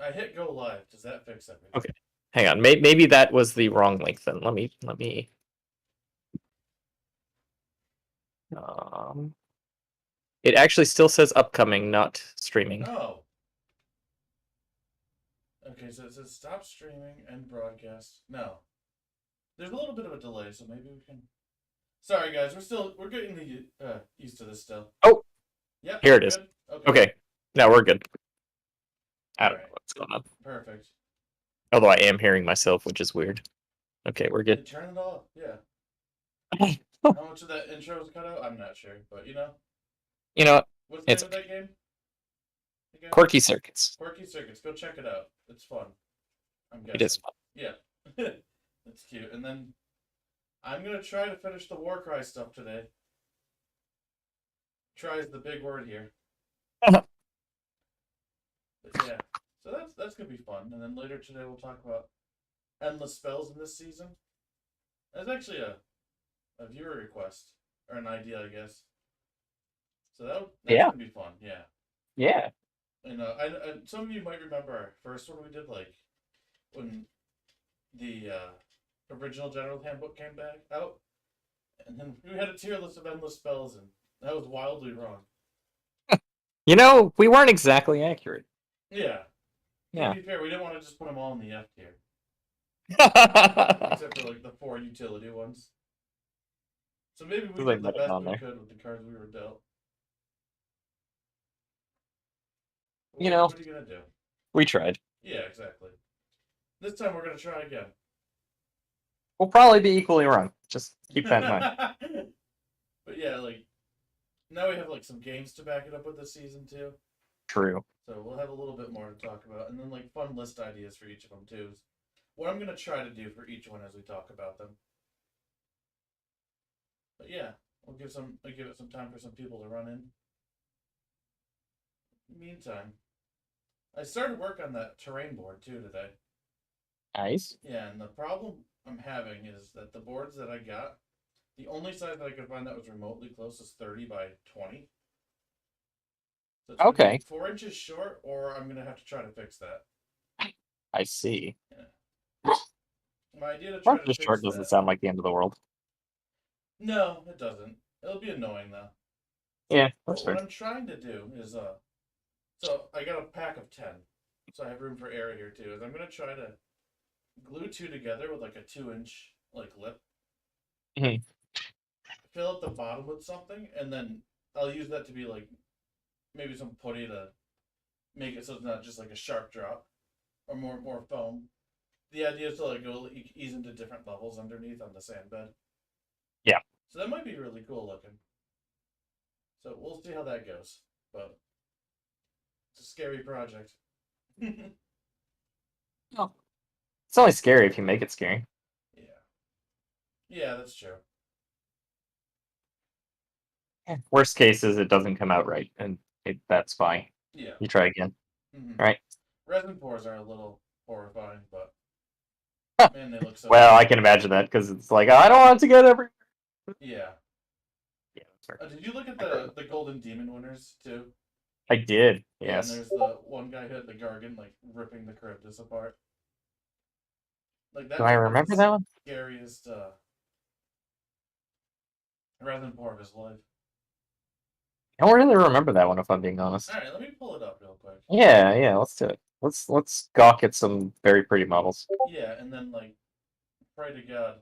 I hit go live. Does that fix everything? Okay. Hang on. Maybe that was the wrong link then. Let me. It actually still says upcoming, not streaming. Oh. Okay, so it says stop streaming and broadcast. No. There's a little bit of a delay, so maybe we can. Sorry, guys. We're getting used to this still. Oh, Yep. here it is. Good. Okay. Now we're good. I don't know Alright. what's going on. Perfect. Although I am hearing myself, which is weird. Okay, we're good. Turn it off. Yeah. How much of that intro was cut out? I'm not sure, but you know. You know what? What's the It's name of that game? Again? Quirky Circuits. Quirky Circuits. Go check it out. It's fun. I'm guessing. It is fun. Yeah. It's cute. And then I'm gonna try to finish the Warcry stuff today. Try is the big word here. But yeah. So that's gonna be fun. And then later today we'll talk about endless spells in this season. That's actually a viewer request. Or an idea, I guess. So that's gonna be fun, yeah. Yeah. And some of you might remember our first one we did, like when the original General Handbook came back out, and then we had a tier list of endless spells, and that was wildly wrong. You know, we weren't exactly accurate. Yeah. Yeah. To be fair, we didn't want to just put them all in the F tier. Except for like the 4 utility ones. So maybe we did the best we could with the cards we were dealt. You know, what are you gonna do? We tried. Yeah, exactly. This time we're gonna try again. We'll probably be equally wrong. Just keep that in mind. But yeah, like now we have like some games to back it up with this season too. True. So we'll have a little bit more to talk about, and then like fun list ideas for each of them too. What I'm gonna try to do for each one as we talk about them. But yeah, I'll give it some time for some people to run in. Meantime, I started work on that terrain board too today. Nice. Yeah, and the problem I'm having is that the boards that I got, the only size that I could find that was remotely close is 30 by 20. So it's okay. 4 inches short, or I'm gonna have to try to fix that. I see. Yeah. My idea to try to fix short doesn't sound like the end of the world. No, it doesn't. It'll be annoying though. Yeah, that's fair. What I'm trying to do is so I got a pack of 10, so I have room for error here too. Is I'm gonna try to glue 2 together with like a 2-inch like lip. Mm-hmm. Fill up the bottom with something, and then I'll use that to be like maybe some putty to make it so it's not just like a sharp drop or more foam. The idea is to like go ease into different levels underneath on the sand bed. Yeah. So that might be really cool looking. So we'll see how that goes, but it's a scary project. Oh. It's only scary if you make it scary. Yeah. Yeah, that's true. Worst case is it doesn't come out right, and that's fine. Yeah. You try again. Mm-hmm. Right? Resin pores are a little horrifying, but man, they look so well, good. I can imagine that, because it's like, I don't want it to get everywhere. Yeah. Yeah, that's right. Did you look at the Golden Demon winners, too? I did, yes. Yeah, and there's the one guy who had the Gargan, like, ripping the Charybdis apart. Like, that's Do I remember that one? Scariest resin pour of his life. I don't really remember that one, if I'm being honest. Alright, let me pull it up real quick. Yeah, let's do it. Let's gawk at some very pretty models. Yeah, and then, like, pray to God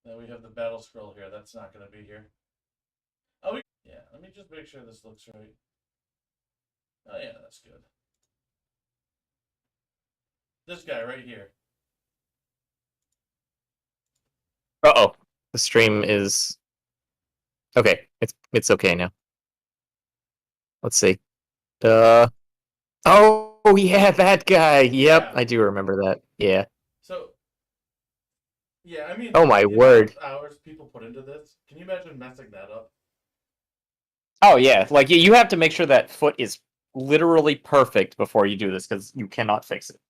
that we have the battle scroll here. That's not going to be here. Oh, yeah, let me just make sure this looks right. Oh, yeah, that's good. This guy right here. Uh-oh. The stream is... Okay, it's okay now. Let's see. Oh, yeah, that guy! Yep, yeah. I do remember that. Yeah. So, yeah, I mean... Oh, my word. Hours people put into this. Can you imagine messing that up? Oh, yeah. Like, you have to make sure that foot is literally perfect before you do this, because you cannot fix it.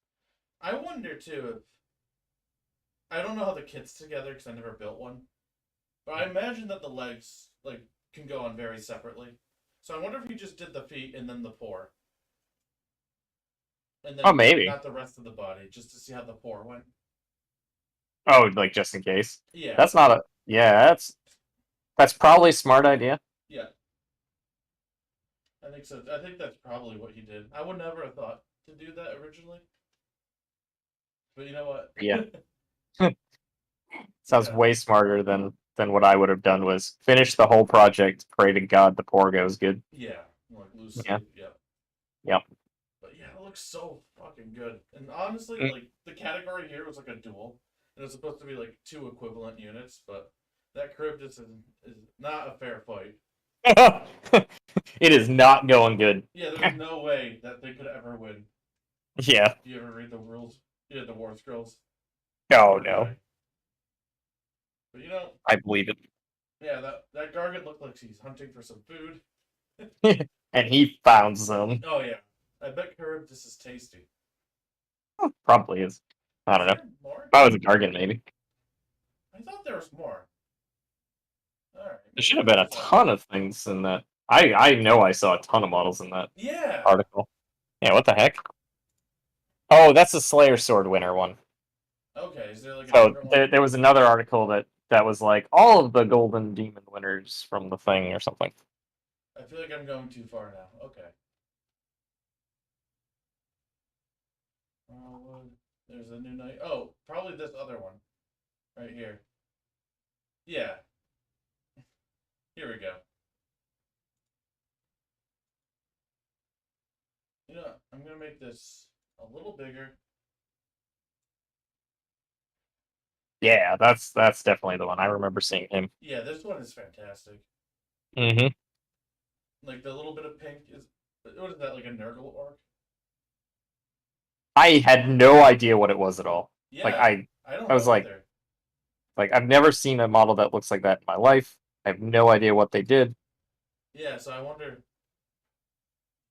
I wonder, too, if... I don't know how the kit's together, because I never built one. But I imagine that the legs, like, can go on very separately. So I wonder if you just did the feet and then the pour. and Oh, then maybe. not the rest of the body, just to see how the pour went. Oh, like just in case. Yeah, That's not a. Yeah, that's probably a smart idea. yeah, I think so. I think that's probably what he did. I would never have thought to do that originally, but you know what? Yeah, sounds Yeah, way smarter than what I would have done. Was finish the whole project, pray to God the pour goes good. yeah, like lose Yeah. sleep. Yeah, Yep. but yeah, it looks so fucking good. And honestly, Mm. like the category here was like a duel, and it's supposed to be like two equivalent units, but that crib just is not a fair fight. It is not going good. Yeah, there's no way that they could ever win. Yeah. Do you ever read the rules? Yeah, the War Scrolls. Oh No no. way. But I believe yeah, that Gargant looked like he's hunting for some food. it. And he found some. Oh yeah, I bet Charybdis is tasty. Probably is. I Is don't know. there more? If I was a target, maybe. I thought there was more. All right, There maybe should I have been a missed out. ton of things in that. I know I saw a ton of models in that Yeah. article. Yeah, what the heck? Oh, that's the Slayer Sword winner one. Okay, is there like a So different one? there was another article that was like all of the Golden Demon winners from the thing or something. I feel like I'm going too far now. Okay. There's a new night. Oh, probably this other one right here. Yeah. Here we go. You know, I'm gonna make this a little bigger. Yeah, that's definitely the one. I remember seeing him. Yeah, this one is fantastic. Mm-hmm. Like the little bit of pink is what is that, like a Nurgle orc? I had no idea what it was at all. Like Yeah, I don't I was know like, either. I've never seen a model that looks like that in my life. I have no idea what they did. Yeah, so I wonder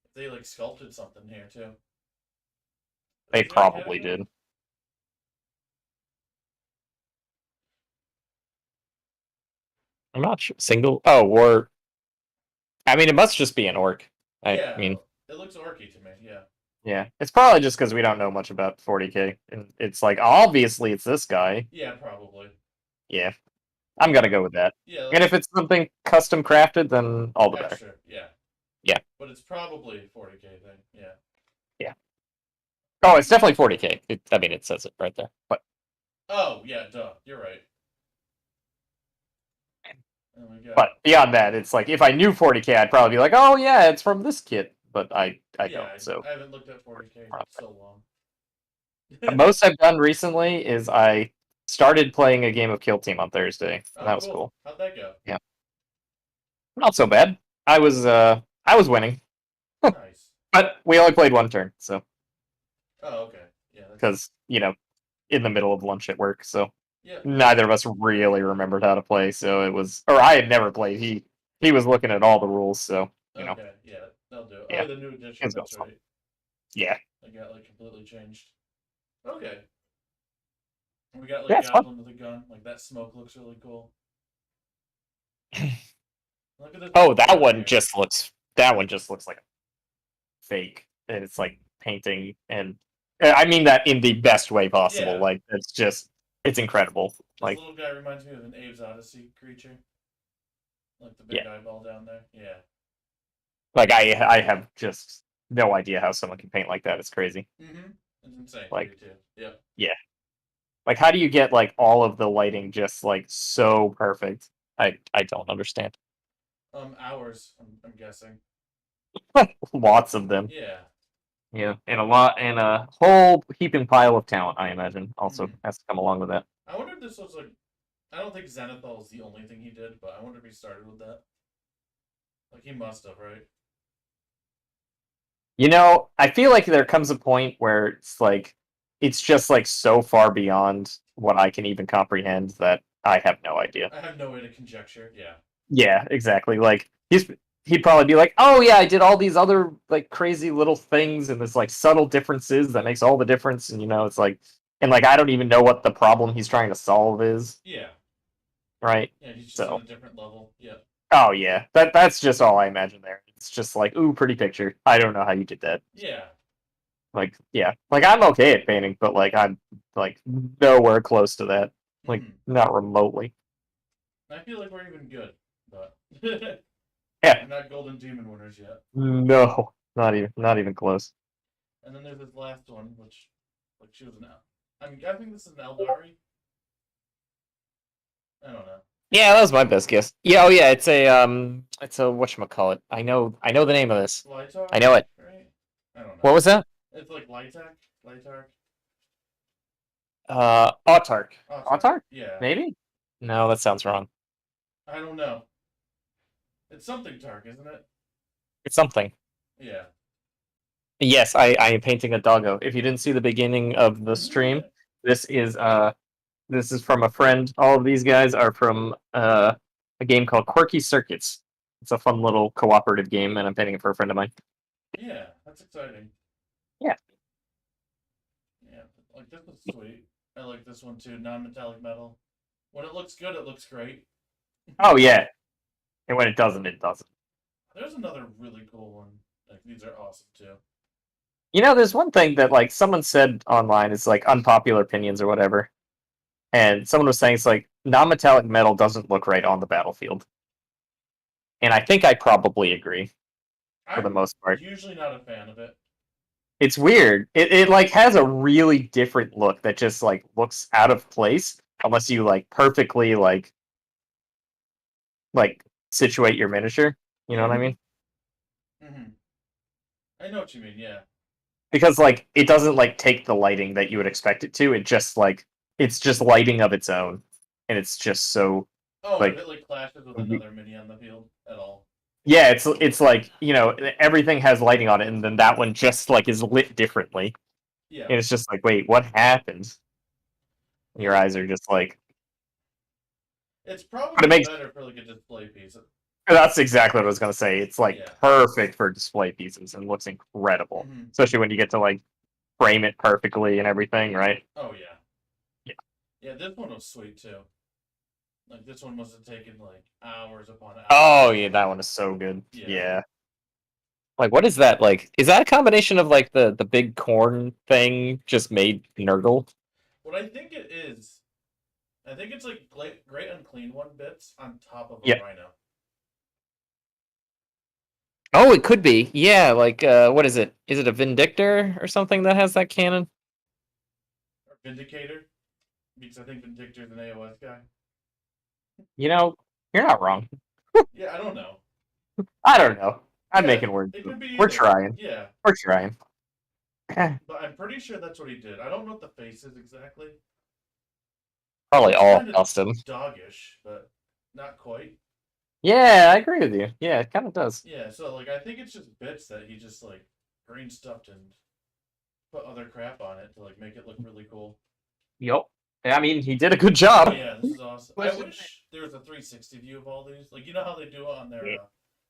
if they like sculpted something here too. They Is there a probably category? did. I'm not sure. Single. Oh, or I mean, it must just be an orc. I Yeah, mean, it looks orky to me. Yeah. yeah, it's probably just because we don't know much about 40k, and it's like obviously it's this guy. Yeah, probably. Yeah, I'm gonna go with that. Yeah, And if let's it's something custom crafted, then all the better. extra. Yeah, Yeah, but it's probably 40K thing. Yeah. yeah. Oh, it's definitely 40k. I mean, it says it right there. But Oh yeah, duh. You're right. Oh my god. but beyond that, it's like if I knew 40k, I'd probably be like, oh yeah, it's from this kit. But I Yeah, don't. So I haven't looked at 40K in so long. the most I've done recently is I started playing a game of Kill Team on Thursday, and Oh, that was cool. cool. How'd that go? Yeah, not so bad. I was winning, Nice. but we only played one turn, so Oh, okay. Yeah, that's because in the middle of lunch at work, so yeah. neither of us really remembered how to play. So it was, or I had never played. He was looking at all the rules, so Okay, yeah, they'll do. yeah, Oh, the new it edition. was That's awesome. right. Yeah, They got like completely changed. Okay. We got yeah, like it's fun. Goblin with a gun. Like that smoke looks really cool. Look at this Oh, board here. that one just looks like a fake, and it's like painting, and I mean that in the best way possible. Yeah, Like it's incredible. this Like little guy reminds me of an Abe's Odyssey creature. Like the yeah, big eyeball down there. Yeah. like I have just no idea how someone can paint like that. It's crazy. Mm-hmm. It's insane to me Like too. Yeah. yeah, like how do you get like all of the lighting just like so perfect? I don't understand. Hours. I'm guessing. Lots of them. Yeah. Yeah, and a whole heaping pile of talent. I imagine also Mm-hmm. has to come along with that. I wonder if this was like. I don't think Zenithal is the only thing he did, but I wonder if he started with that. Like he must have, right? I feel like there comes a point where it's just like so far beyond what I can even comprehend that I have no idea. I have no way to conjecture. Yeah. Yeah, exactly. Like he'd probably be like, "Oh yeah, I did all these other like crazy little things and there's like subtle differences that makes all the difference." And it's like, and like I don't even know what the problem he's trying to solve is, Yeah. right? Yeah. He's just on So, a different level. Yeah. oh yeah, that's just all I imagine there. It's just like, ooh, pretty picture. I don't know how you did that. Yeah. Like, yeah, like I'm okay at painting, but like I'm like nowhere close to that. Like, Hmm. not remotely. I feel like we're even good, but Yeah, we're not golden demon winners yet. no, not even close. And then there's this last one, which like she was an I'm guessing this is an Eldari. I don't know. Yeah, that was my best guess. Yeah, oh yeah, it's a whatchamacallit. I know the name of this. I Lightar, know it. right? I don't What know. was that? It's like Lightak, Lightar, Autark. Autark. Autark? Yeah, Maybe? No, that sounds wrong. I don't know. It's something Tark, isn't it? It's something. Yeah. Yes, I am painting a doggo. If you didn't see the beginning of the stream, this is this is from a friend. All of these guys are from a game called Quirky Circuits. It's a fun little cooperative game, and I'm painting it for a friend of mine. Yeah, that's exciting. Yeah. Yeah, like this was sweet. I like this one too. Non-metallic metal. When it looks good, it looks great. Oh yeah. And when it doesn't, it doesn't. There's another really cool one. Like these are awesome too. You know, there's one thing that like someone said online, it's like unpopular opinions or whatever. And someone was saying it's like non-metallic metal doesn't look right on the battlefield. And I think I probably agree for the I'm most part. usually not a fan of it. It's weird. It like has a really different look that just like looks out of place unless you like perfectly like situate your miniature. You know Yeah. what I mean? Hmm. I know what you mean. Yeah. Because like it doesn't like take the lighting that you would expect it to. It just like it's just lighting of its own, and it's just so Oh, if like it like clashes with another mini on the field at all. yeah, it's like you know everything has lighting on it, and then that one just like is lit differently, Yeah. and it's just like wait, what happened? And your Yeah. eyes are just like, It's but it probably makes better for like a display piece. that's exactly what I was gonna say. It's like Yeah. perfect for display pieces and looks incredible, Hmm. especially when you get to like frame it perfectly and everything, right? Oh yeah. Yeah. Yeah. This one was sweet too. Like this one must have taken like hours upon Oh hours. yeah, that one is so good. Yeah. Yeah. Like, what is that? Like, is that a combination of like the big corn thing just made Nurgle? What I think it is, I think it's like great unclean one bits on top of a Yeah. rhino. Oh, it could be. Yeah, like what is it? Is it a Vindictor or something that has that cannon? Or Vindicator. Because I think Vindictor's an AOS guy. You know, you're not wrong. Yeah, I don't know. I don't know. I'm Yeah, making words. it could be We're either. trying. Yeah. We're trying. But I'm pretty sure that's what he did. I don't know what the face is exactly. It Probably looks all kind of custom. doggish, but not quite. Yeah, I agree with you. Yeah, it kind of does. Yeah, so like I think it's just bits that he just like green stuffed and put other crap on it to like make it look really cool. Yep. I mean, he did a good job. Yeah, this is awesome. I wish there was a 360 view of all these. Like you know how they do it on their Yeah.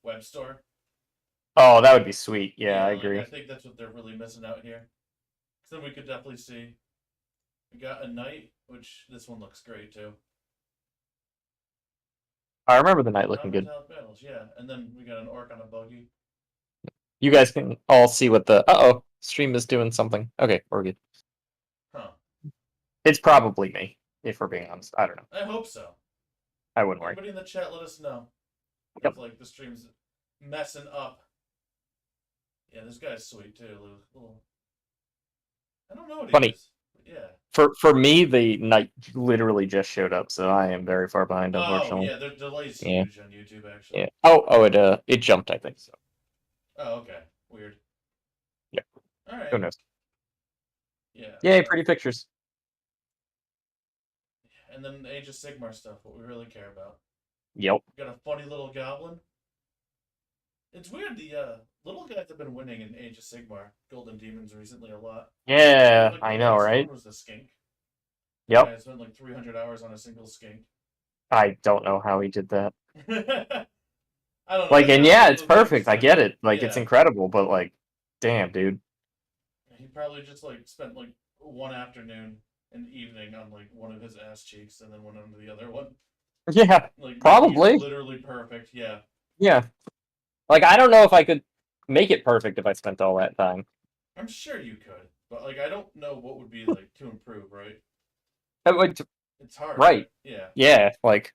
web store. Oh, that would be sweet. Yeah, I Like agree. I think that's what they're really missing out here. Because then we could definitely see. We got a knight, which this one looks great too. I remember the night looking good. Non-metallic battles, yeah. And then we got an orc on a buggy. You guys can all see what the uh-oh, stream is doing something. Okay, we're good. Huh. It's probably me, if we're being honest. I don't know. I hope so. I wouldn't worry. Everybody in the chat, let us know Yep. if like the stream's messing up. Yeah, this guy's sweet too. Little... I don't know what he Funny. is. But yeah. For me, the night literally just showed up, so I am very far behind, unfortunately. Oh yeah, the delay's Yeah. huge on YouTube actually. Yeah. Oh, it jumped, I think so. Oh okay, weird. Yeah. All right. Who knows? Yeah. Yay, pretty pictures. And then the Age of Sigmar stuff, what we really care about. Yep. Got a funny little goblin. It's weird. The little guys have been winning in Age of Sigmar, Golden Demons recently a lot. Yeah, Like, I the know, latest right? one was the skink. Yep. I spent like 300 hours on a single skink. I don't know how he did that. I don't know. Like, and yeah, it's perfect. I Spent, get it. Like, it's yeah. incredible, but like, damn, dude. He probably just like spent like one afternoon and evening on like one of his ass cheeks, and then went on to the other one. Yeah, Like probably. literally perfect. Yeah. Yeah. Like, I don't know if I could make it perfect if I spent all that time. I'm sure you could, but like I don't know what would be like to improve, right? Like, It's hard, right. right? Yeah. Yeah, like,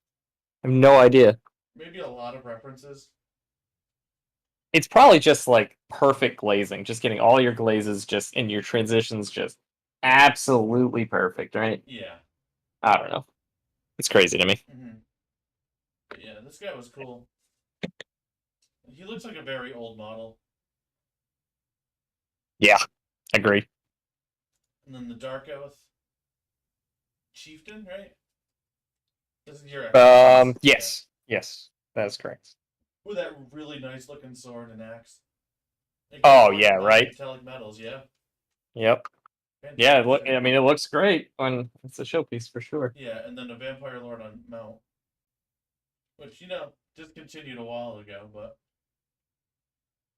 I have no idea. Maybe a lot of references. It's probably just like perfect glazing, just getting all your glazes just in your transitions just absolutely perfect, right? Yeah. I don't know. It's crazy to me. hmm But yeah, this guy was cool. He looks like a very old model. Yeah, agree. And then the Dark Oath Chieftain, right? This is your expertise. Yeah. Yes, yes, that's correct. With that really nice looking sword and axe. Again, Oh working yeah, with the high right. metallic metals, yeah. Yep. Yeah, Fantastic. I mean, it looks great when it's a showpiece for sure. Yeah, and then the Vampire Lord on Mount, which, discontinued a while ago, but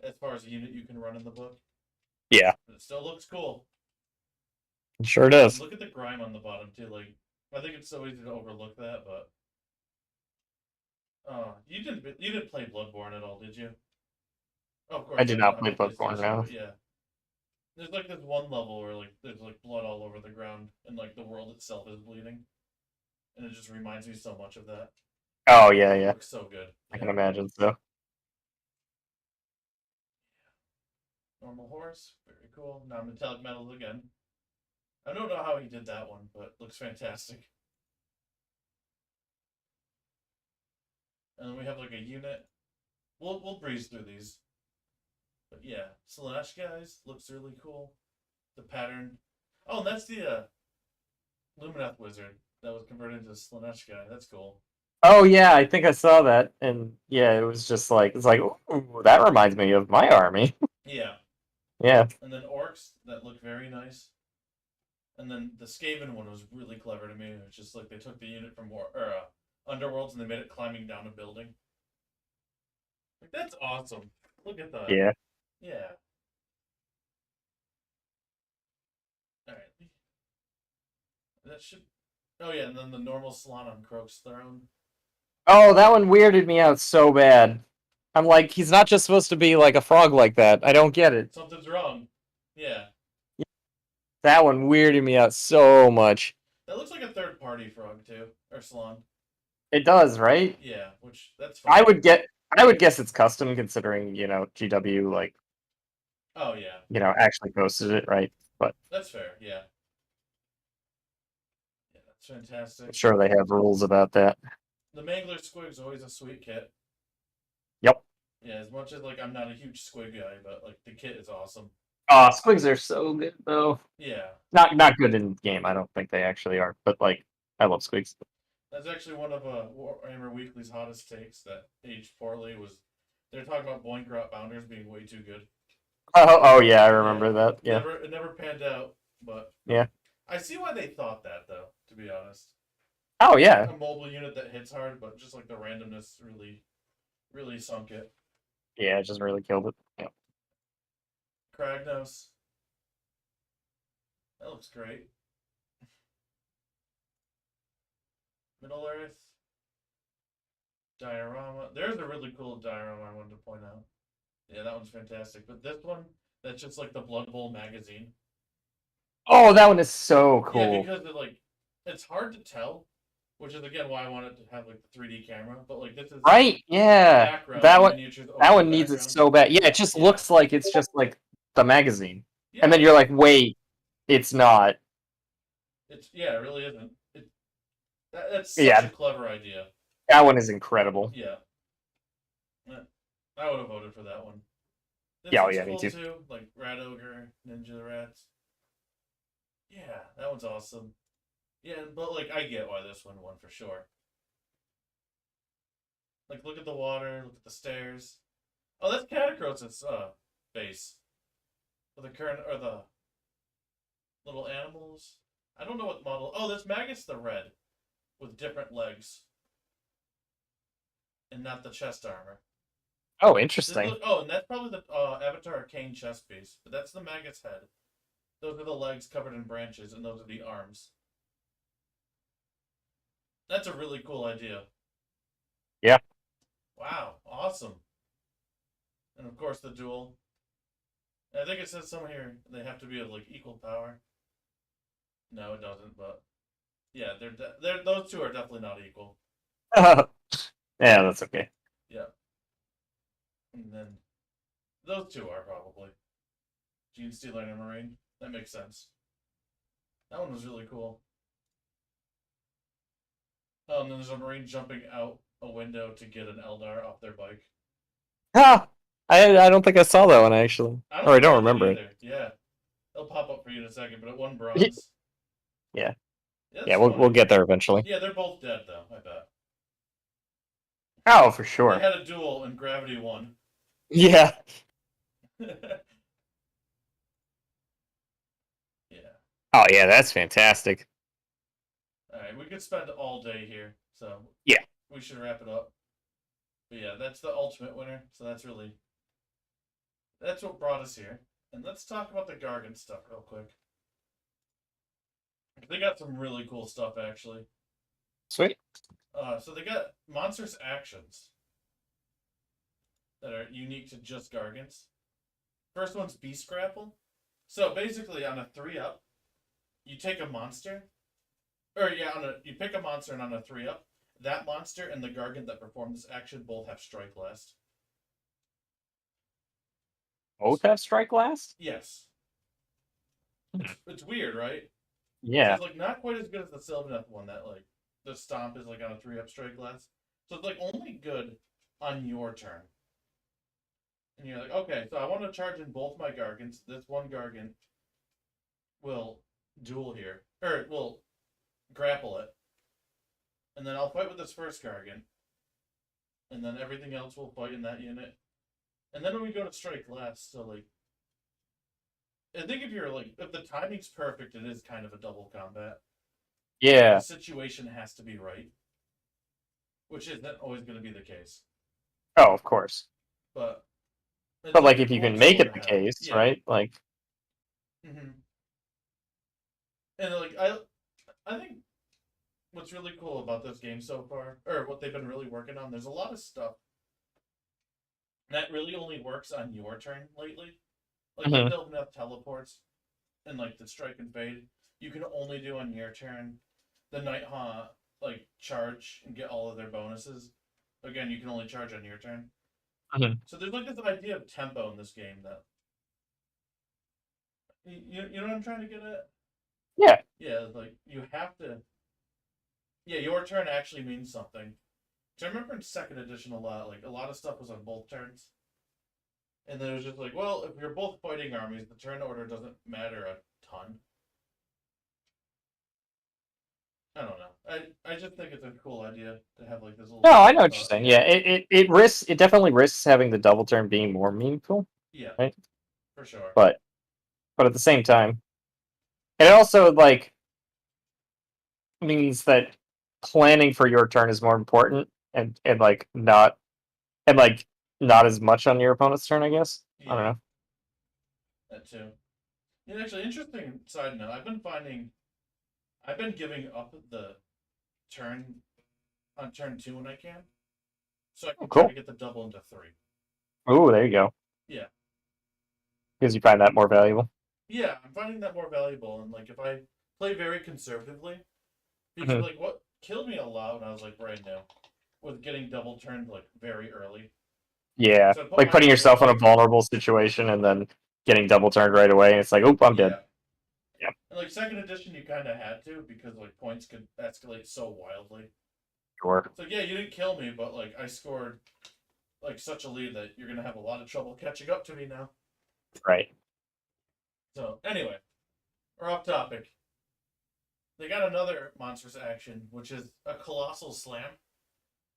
as far as a unit you can run in the book, Yeah, it still looks cool. it sure And does. look at the grime on the bottom, too. Like, I think it's so easy to overlook that, but. You didn't play Bloodborne at all, did you? Oh, of I course did not. You don't not have play a Bloodborne PlayStation, now. but yeah. There's like this one level where like there's like blood all over the ground and like the world itself is bleeding. And it just reminds me so much of that. Oh yeah, yeah. Looks so good. I Yeah. can imagine so. Normal horse, very cool. Non-metallic metals again. I don't know how he did that one, but looks fantastic. And then we have like a unit. We'll breeze through these. But yeah, Slanesh guys looks really cool. The pattern. Oh, and that's the Lumineth wizard that was converted into Slanesh guy. That's cool. Oh yeah, I think I saw that, and yeah, it was just like it's like ooh, that reminds me of my army. Yeah. Yeah. And then orcs that look very nice. And then the Skaven one was really clever to me. It was just like they took the unit from Underworlds and they made it climbing down a building. Like that's awesome. Look at that. Yeah. Yeah. All right. That should. Oh yeah, and then the normal salon on Croak's throne. Oh, that one weirded me out so bad. I'm like, he's not just supposed to be like a frog like that. I don't get it. Something's wrong. Yeah. That one weirded me out so much. That looks like a third party frog too, or salon. It does, right? Yeah, which that's I fine. would get I would guess it's custom considering, GW like, Oh yeah, actually posted it, right? But that's fair. Yeah, yeah, that's I'm fantastic. sure they have rules about that. The Mangler Squig's always a sweet kit. Yep. Yeah, as much as like I'm not a huge squig guy, but like the kit is awesome. Squigs are so good though. Yeah, Not good in game. I don't think they actually are, but like I love squigs. that's actually one of Warhammer Weekly's hottest takes that aged poorly was they're talking about Boinkrot Bounders being way too good. Oh yeah, I Yeah, remember that. Yeah. it never panned out, but Yeah. I see why they thought that though. To be honest, Oh yeah. a mobile unit that hits hard, but just like the randomness really sunk it. Yeah, it just really killed it. Yeah. Kragnos, that looks great. Middle Earth, diorama. There's a really cool diorama I wanted to point out. Yeah, that one's fantastic. But this one, that's just like the Blood Bowl magazine. Oh, that one is so Yeah, cool. because it's hard to tell, which is again why I wanted to have like the 3D camera. But like this is Right? the Yeah. background That and one miniatures that over the one needs it background. so bad. Yeah, it just Yeah, looks like it's just like the magazine. And yeah. then you're like, "Wait, it's not." It really isn't. That's such a Yeah, clever idea. that one is incredible. Yeah, I would have voted for that one. This Yeah, oh looks yeah, me cool too. too, like Rat Ogre, Ninja Rats. Yeah, that one's awesome. Yeah, but like I get why this one won for sure. Like look at the water, look at the stairs. Oh, that's Catacrosis base. For the current or the little animals. I don't know what model. Oh, that's Magus the red with different legs and not the chest armor. Oh, interesting. And that's probably the Avatar Arcane chest piece, but that's the Magus head. Those are the legs covered in branches, and those are the arms. That's a really cool idea. Yeah. Wow, awesome. And of course the duel. I think it says somewhere here they have to be of like equal power. No, it doesn't. But yeah, they're those two are definitely not equal. Yeah, that's okay. Yeah, and then those two are probably Gene Stealer and a Marine. That makes sense. That one was really cool. Oh, and then there's a Marine jumping out a window to get an Eldar off their bike. Ah, I don't think I saw that one actually, I don't or I think don't I did remember it. either. Yeah, it'll pop up for you in a second, but it won bronze. Yeah, Yeah, yeah, that's we'll funny. get there eventually. Yeah, they're both dead though. I bet Oh, for they sure. had a duel and Gravity won. Yeah. Yeah. Oh yeah, that's fantastic. All right, we could spend all day here, so Yeah. we should wrap it up. But yeah, that's the ultimate winner. So that's what brought us here. And let's talk about the Gargant stuff real quick. They got some really cool stuff actually. Sweet. So they got monstrous actions that are unique to just Gargants. First one's Beast Grapple. So basically, on a 3-up, you take a monster, or yeah, you pick a monster, and on a 3-up, that monster and the Gargant that perform this action both have Strike Last. Both have strike last? Yes. It's weird, right? Yeah. So it's like not quite as good as the Sylvaneth one that like the Stomp is like on a 3-up Strike Last. So it's like only good on your turn. And you're like, okay, so I want to charge in both my Gargants. This one Gargant will duel here, or will grapple it, and then I'll fight with this first Gargant, and then everything else will fight in that unit. And then when we go to strike last, so like, I think if the timing's perfect, it is kind of a double combat. Yeah. The situation has to be right, which isn't always going to be the case. Oh, of course. But like if you can make it the case, yeah. right? Like. Mm-hmm. And like I think what's really cool about this game so far, or what they've been really working on, there's a lot of stuff that really only works on your turn lately. Like Mhm. the Sylvaneth teleports and like the strike and fade, you can only do on your turn. The Night Haunt like charge and get all of their bonuses. Again, you can only charge on your turn. Mhm. So there's like this idea of tempo in this game that you know what I'm trying to get at? Yeah. Yeah, like you have to. Yeah, your turn actually means something. I remember in second edition a lot, like a lot of stuff was on both turns. And then it was just like, well, if you're both fighting armies, the turn order doesn't matter a ton. I don't know. I just think it's a cool idea to have like this little. No, I know what you're saying. Yeah, it definitely risks having the double turn being more meaningful. Yeah. Right. For sure. But at the same time, it also like means that planning for your turn is more important and like not as much on your opponent's turn, I guess. Yeah. I don't know. That too. And actually, interesting side note, I've been giving up the turn on turn 2 when I can. So I can try Cool. to get the double into 3. Oh, there you go. Yeah. Because you find that more valuable. Yeah, I'm finding that more valuable. And like if I play very conservatively, because like what killed me a lot when I was like brand new was getting double turned like very early. Yeah, So like putting yourself in a vulnerable situation and then getting double turned right away. And it's like, oop, I'm dead. Yeah. And like second edition, you kind of had to because like points could escalate so wildly. Sure. So yeah, you didn't kill me, but like I scored like such a lead that you're gonna have a lot of trouble catching up to me now. Right. So anyway, we're off topic. They got another monstrous action, which is a colossal slam.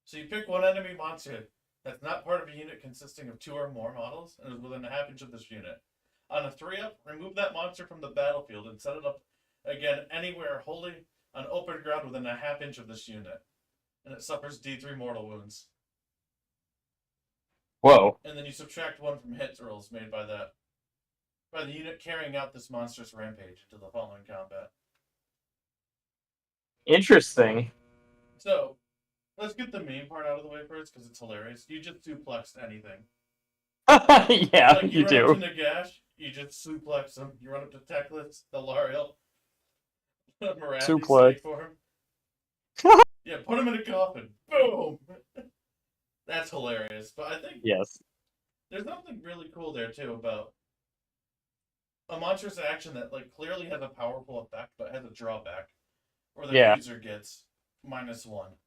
So you pick one enemy monster that's not part of a unit consisting of 2 or more models and is within a half inch of this unit. On a 3-up, remove that monster from the battlefield and set it up again anywhere wholly on open ground within a half inch of this unit. And it suffers D3 mortal wounds. Whoa. And then you subtract 1 from hit rolls made by the unit carrying out this monstrous rampage into the following combat. Interesting. So, let's get the main part out of the way first because it's hilarious. You just duplexed anything. Yeah, like you run up do. to Nagash, You just suplex him. You run up to Teclis, Delariel, Marathi, Suplex. snake for him. Yeah, put him in a coffin. Boom. That's hilarious. But I think Yes. there's something really cool there too about a monstrous action that like clearly has a powerful effect but has a drawback, where the Yeah. user gets -1.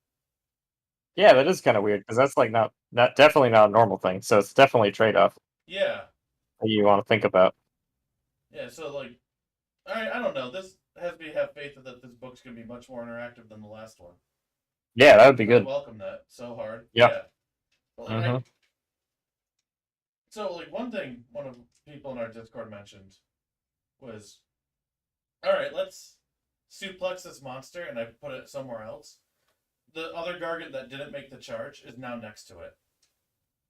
Yeah, that is kind of weird because that's like not definitely not a normal thing. So it's definitely a trade off Yeah, that you want to think about. yeah. So like, I don't know. This has me have faith that this book's gonna be much more interactive than the last one. Yeah, that would be I good. welcome that so hard. Yeah. Yeah. But like Mm-hmm. so like one thing one of people in our Discord mentioned was, all right, let's suplex this monster, and I put it somewhere else. The other Gargant that didn't make the charge is now next to it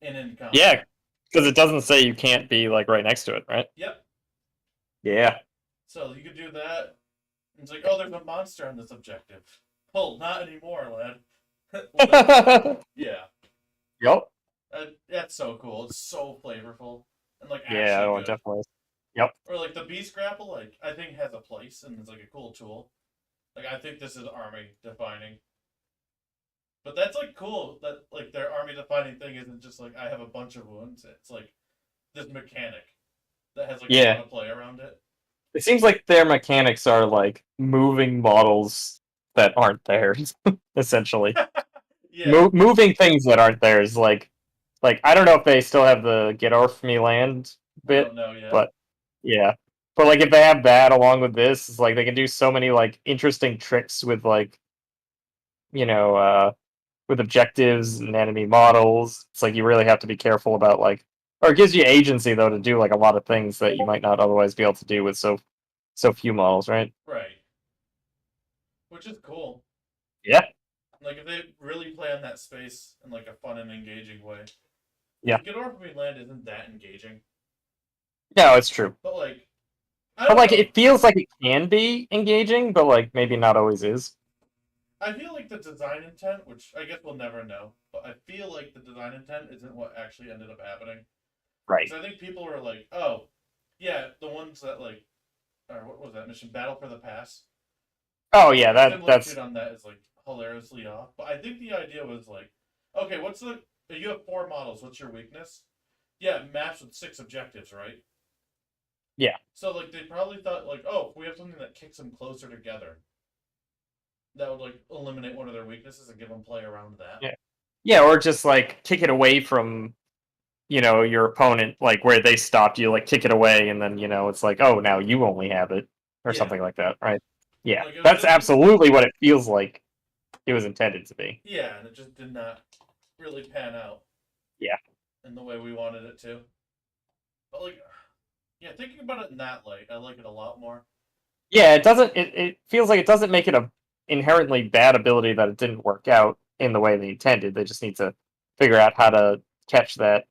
in combat. Yeah, because it doesn't say you can't be like right next to it, right? Yep. Yeah. So you could do that. It's like, oh, there's a monster on this objective. Oh, not anymore, lad. Yeah. Yep. That's so cool. It's so flavorful and like Yeah, actually oh, good. definitely. Yep. Or like the beast grapple, like I think has a place and it's like a cool tool. Like I think this is army defining. But that's like cool that like their army defining thing isn't just like I have a bunch of wounds. It's like this mechanic that has like a Yeah. lot of play around it. It seems like their mechanics are like moving models that aren't theirs, essentially. Yeah. Moving things that aren't theirs. Like I don't know if they still have the get off me land We bit, don't know yet. but yeah. But like if they have that along with this, it's like they can do so many like interesting tricks with like you know with objectives and enemy models. It's like you really have to be careful about like, or it gives you agency though to do like a lot of things that you might not otherwise be able to do with so few models, right? Right. Which is cool. Yeah, Like if they really play on that space in like a fun and engaging way. yeah. Get Orphan Me Land isn't that engaging. No, it's true. But like I But don't like know. it feels like it can be engaging, but like maybe not always is. I feel like the design intent, which I guess we'll never know, but I feel like the design intent isn't what actually ended up happening. Right. Because I think people were like, oh, yeah, the ones that like, or what was that mission? Battle for the Pass. Oh yeah, The similitude that's on that is like hilariously off. But I think the idea was like, okay, what's the? You have 4 models. What's your weakness? Yeah, maps with 6 objectives, right? yeah. So like they probably thought like, oh, if we have something that kicks them closer together, that would like eliminate one of their weaknesses and give them play around that. Yeah. Yeah, or just like kick it away from your opponent, like where they stopped you, like kick it away, and then it's like, oh, now you only have it, or Yeah, something like that, right? Yeah, like it was that's just absolutely what it feels like it was intended to be. yeah, and it just did not really pan out Yeah, in the way we wanted it to. But like, yeah, thinking about it in that light, I like it a lot more. yeah. It doesn't. It feels like it doesn't make it a inherently bad ability that it didn't work out in the way they intended. They just need to figure out how to catch that,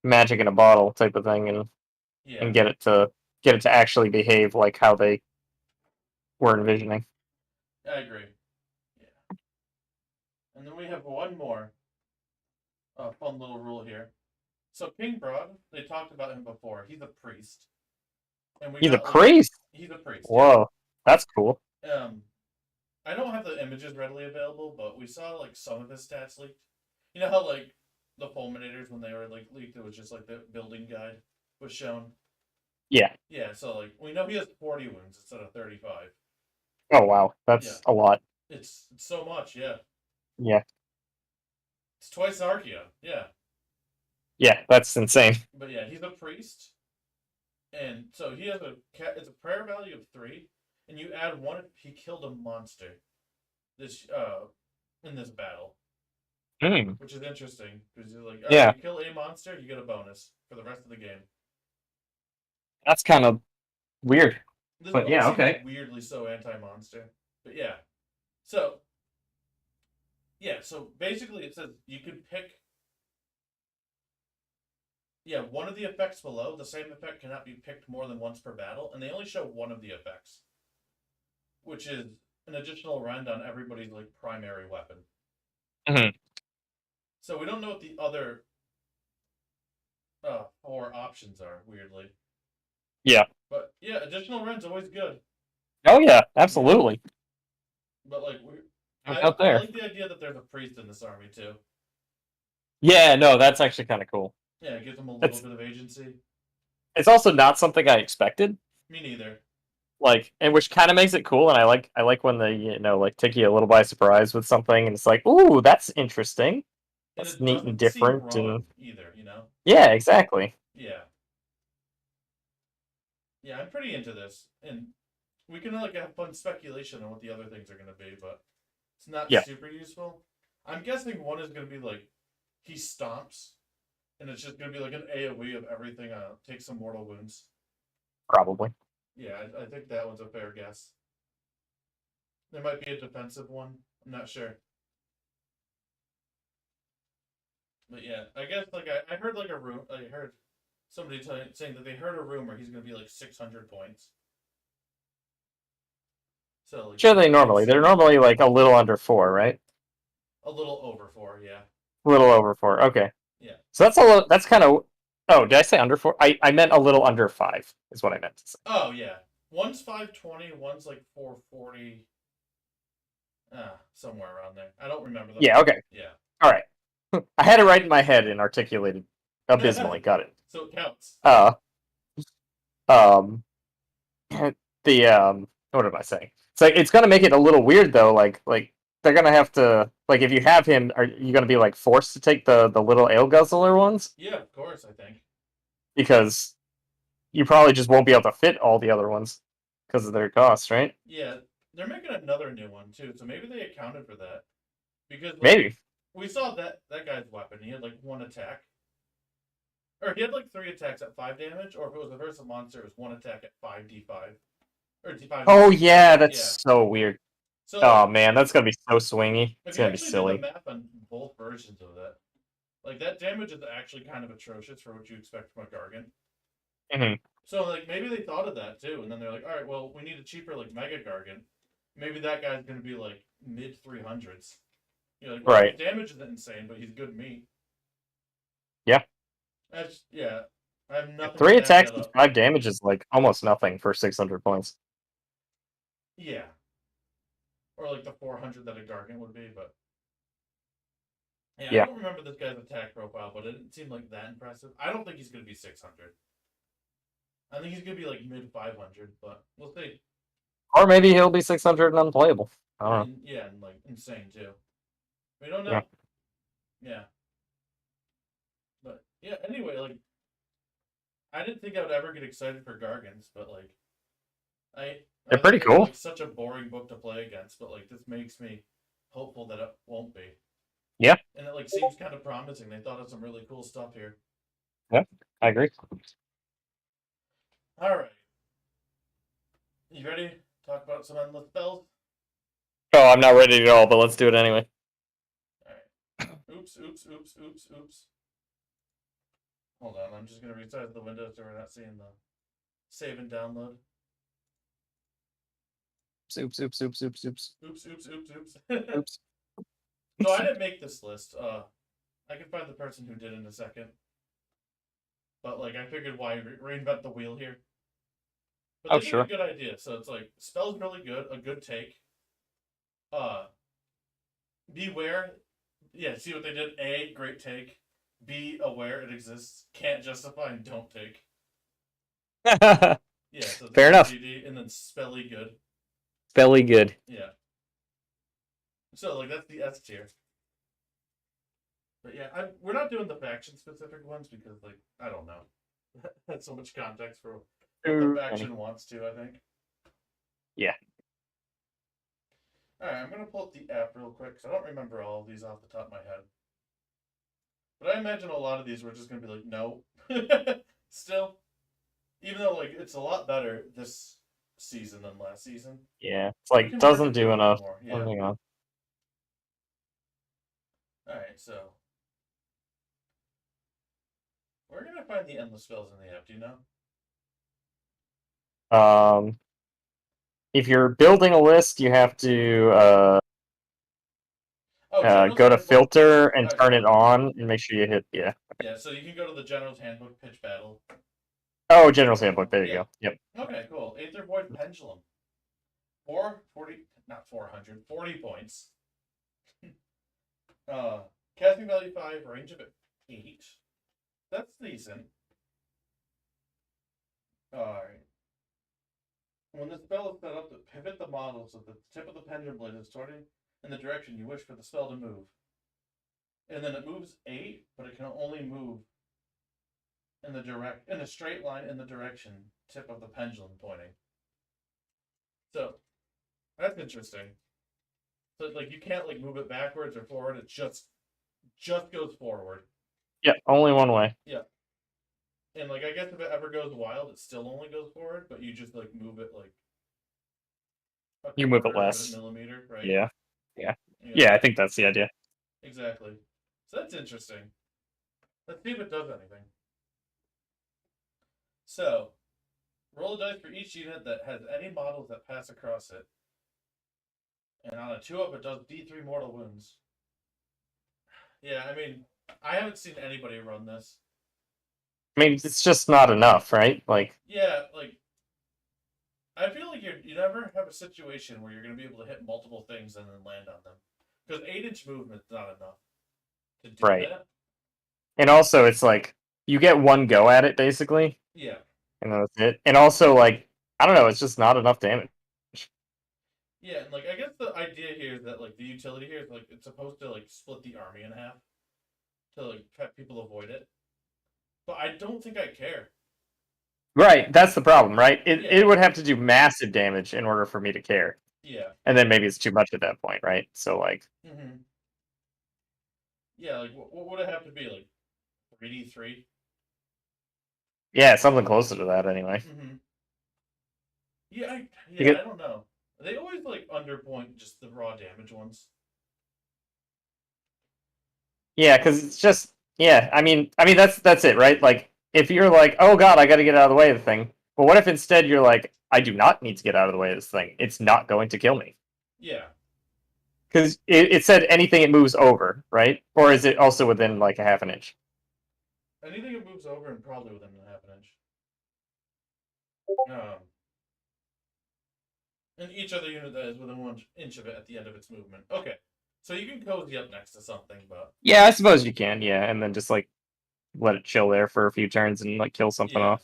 magic in a bottle type of thing, Yeah, and get it to actually behave like how they were envisioning. I agree. Yeah, and then we have one more fun little rule here. So King Broad, they talked about him before. He's a priest, and we He's a got like priest. he's a priest. Yeah. Whoa, that's cool. I don't have the images readily available, but we saw like some of his stats leaked. You know how like the fulminators when they were like leaked, it was just like the building guide was shown. Yeah. Yeah, so like we know he has 40 wounds instead of 35. Oh wow, Yeah, that's a lot. it's so much. Yeah, Yeah. it's twice Archaea. Yeah, Yeah, that's insane. but yeah, he's a priest, and so he has it's a prayer value of 3, and you add 1 if he killed a monster. This in this battle, Hmm. which is interesting because you're like, all right, Yeah, you kill a monster, you get a bonus for the rest of the game. that's kind of weird. This But book yeah, seems okay. weirdly so anti-monster, but yeah. So yeah, so basically it says you can pick. Yeah, one of the effects below, the same effect cannot be picked more than once per battle, and they only show one of the effects, which is an additional rend on everybody's like primary weapon. Hmm. So we don't know what the other 4 options are weirdly. Yeah. But yeah, additional rent's always good. Oh yeah, Yeah, absolutely. but like No I doubt I there. like the idea that there's a priest in this army too. Yeah, no, that's actually kind of cool. Yeah, it gives them a little It's bit of agency. it's also not something I expected. Me neither. Like, and which kind of makes it cool. And I like when they like take you a little by surprise with something, and it's like, ooh, that's interesting. And That's it neat and doesn't seem different, wrong and either, you know? yeah, exactly. Yeah. Yeah, I'm pretty into this. And we can like have fun speculation on what the other things are gonna be, but it's not Yeah, super useful. I'm guessing one is gonna be like he stomps and it's just gonna be like an AoE of everything, take some mortal wounds. probably. Yeah, I think that one's a fair guess. There might be a defensive one. I'm not sure. But yeah, I guess like I heard like a room. I heard somebody saying that they heard a rumor he's gonna be like 600 points. So like Sure, that's they pretty normally they're insane. normally like a little under 4, right? A little over 4, yeah, A little over 4. Okay, yeah. so that's a little. That's kind of. Oh, did I say under 4? I meant a little under 5 is what I meant to say. Oh yeah, one's 520, one's like 440. Somewhere around there. I don't remember them. Yeah. Okay. Yeah. All right. I had it right in my head and articulated abysmally. Got it. So it counts. Uh. Um. What am I saying? It's like it's gonna make it a little weird though. Like they're gonna have to like if you have him, are you gonna be like forced to take the little ale guzzler ones Yeah, of course. I think. because you probably just won't be able to fit all the other ones because of their cost, right? Yeah, they're making another new one too, so maybe they accounted for that because like Maybe. we saw that guy's weapon. He had like 1 attack, or he had like 3 attacks at 5 damage, or if it was a versus monster, it was 1 attack at 5d5 or d5 Oh damage. yeah, that's Yeah. so weird. So Oh like, man, that's gonna be so swingy. if It's you gonna be actually do the silly. math on both versions of that, like that damage is actually kind of atrocious for what you expect from a Gargant. Hmm. So like maybe they thought of that too, and then they're like, all right, well we need a cheaper like Mega Gargant. Maybe that guy's gonna be like mid 300s. You're like, well, his Right. damage isn't insane, but he's good meat. Yeah. That's yeah. I have nothing to Three back attacks that and up. 5 damage is like almost nothing for 600 points. Yeah, or like the 400 that a Gargant would be, but yeah, I Yeah. don't remember this guy's attack profile, but it didn't seem like that impressive. I don't think he's gonna be 600. I think he's gonna be like mid 500, but we'll see. Or maybe he'll be 600 and unplayable. I don't know. Yeah, and like insane too. We don't Yeah. know. Yeah, but yeah. Anyway, like I didn't think I would ever get excited for Gargants, but like I They're I think pretty they're cool. like such a boring book to play against, but like this makes me hopeful that it won't be. Yeah. And it like seems kind of promising. They thought of some really cool stuff here. Yeah. I agree. All right, you ready? Talk about some endless spells. Oh, I'm not ready at all, but let's do it anyway. All right. Oops. Hold on, I'm just gonna resize the window so we're not seeing the save and download. Oops, oops, oops, oops, oops. Oops. Oops. So I didn't make this list. I can find the person who did in a second. But like I figured why reinvent the wheel here. But Oh, they gave a sure. good idea. So it's like spells really good, a good take. Uh beware. Yeah, see what they did? A, great take. Be aware it exists. Can't justify and don't take. Yeah, so it's Fair enough. AGD and then spelly good. Belly good. Yeah. So like that's the S tier. But yeah, we're not doing the faction specific ones because like I don't know. That's so much context for what the Too many. faction wants to, I think. Yeah. Alright, I'm gonna pull up the app real quick because I don't remember all of these off the top of my head. But I imagine a lot of these were just gonna be like, no. Still. Even though like it's a lot better this season than last season. Yeah. It's We like can work doesn't into do it a little enough. more. Yeah. Hang on. Alright, so we're gonna find the endless spells in the app, do you know? If you're building a list, you have to Oh, General's Go to Handbook. filter and turn it Yeah. on, and make sure you hit yeah. Yeah, so you can go to the General's Handbook pitch battle. Oh, general sample. There you Yeah. go. Yep. Okay, cool. Aether Void Pendulum. 440, not 400, 40 points. Casting value 5, range of 8. That's decent. Alright. When the spell is set up to pivot the model so the tip of the pendulum blade is turning in the direction you wish for the spell to move. And then it moves 8, but it can only move in a straight line in the direction tip of the pendulum pointing. So that's interesting. So like you can't like move it backwards or forward, it just goes forward. Yeah, only one way. Yeah. And like I guess if it ever goes wild, it still only goes forward, but you just like move it like You move it quarter of a less. millimeter, right? Yeah. Yeah, I think that's the idea. Exactly. So that's interesting. Let's see if it does anything. So, roll a dice for each unit that has any models that pass across it. And on a 2-up, it does D3 mortal wounds. Yeah, I mean, I haven't seen anybody run this. I mean, it's just not enough, right? Like, Yeah, like, I feel like you never have a situation where you're going to be able to hit multiple things and then land on them. Because 8-inch movement's not enough to do right. that. And also, it's like you get one go at it basically, Yeah. and that's it. And also, like, I don't know, it's just not enough damage. Yeah, and like I guess the idea here is that like the utility here is like it's supposed to like split the army in half to like have people avoid it. But I don't think I care. Right, that's the problem, right? It Yeah. it would have to do massive damage in order for me to care. Yeah. And then maybe it's too much at that point, right? So like, Mm-hmm. Yeah, like what would it have to be like 3D3? yeah, something closer to that anyway. Mm-hmm. Yeah, You get I don't know. They always like underpoint just the raw damage ones. yeah, because it's just yeah. I mean that's it, right? Like if you're like, oh god, I got to get out of the way of the thing. But what if instead you're like, I do not need to get out of the way of this thing. It's not going to kill me. Yeah. Because it said anything it moves over, right? Or is it also within like a half an inch? Anything it moves over and probably within a half an inch. And each other unit that is within 1 inch of it at the end of its movement. Okay. So you can cozy up next to something, but Yeah, I suppose you can. Yeah, and then just like let it chill there for a few turns and like kill something yeah. off.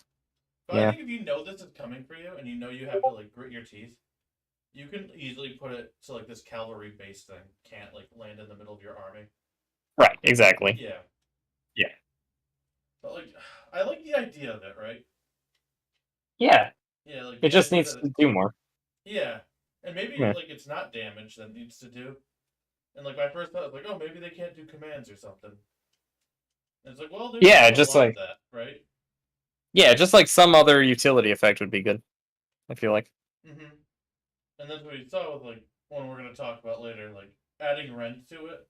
But I Yeah. think if you know this is coming for you and you know you have to like grit your teeth, you can easily put it so like this cavalry base thing can't like land in the middle of your army. Right. Exactly. Yeah. Yeah. But like I like the idea of it, right? Yeah. Yeah, like It the just idea needs that to do more. yeah. And maybe Yeah. like it's not damage that it needs to do. And like my first thought was like, oh maybe they can't do commands or something. And it's like, well, there's Yeah, still a just lot of like that, right? yeah, just like some other utility effect would be good. I feel like. Mm-hmm. And that's what we saw with like one we're gonna talk about later, like adding rend to it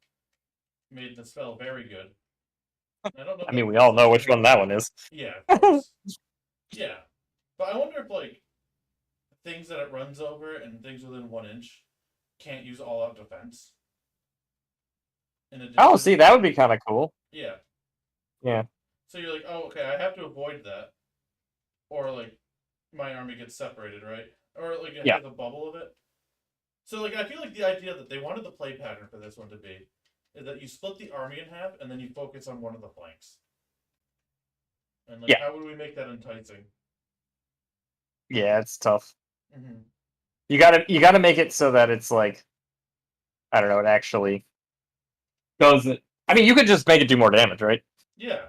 made the spell very good. I don't know. I If mean, that we all know translates which one that one is. yeah, of course. Yeah, but I wonder if like things that it runs over and things within 1 inch can't use all out defense. In Oh, addition, see, that would be kind of cool. yeah. Yeah. So you're like, oh, okay, I have to avoid that, or like my army gets separated, right? Or like it Yeah. has a bubble of it. So like I feel like the idea that they wanted the play pattern for this one to be is that you split the army in half and then you focus on one of the flanks. And like, Yeah. how would we make that enticing? Yeah, it's tough. Mm-hmm. You gotta make it so that it's like I don't know, it actually does it. I mean, you could just make it do more damage, right? Yeah,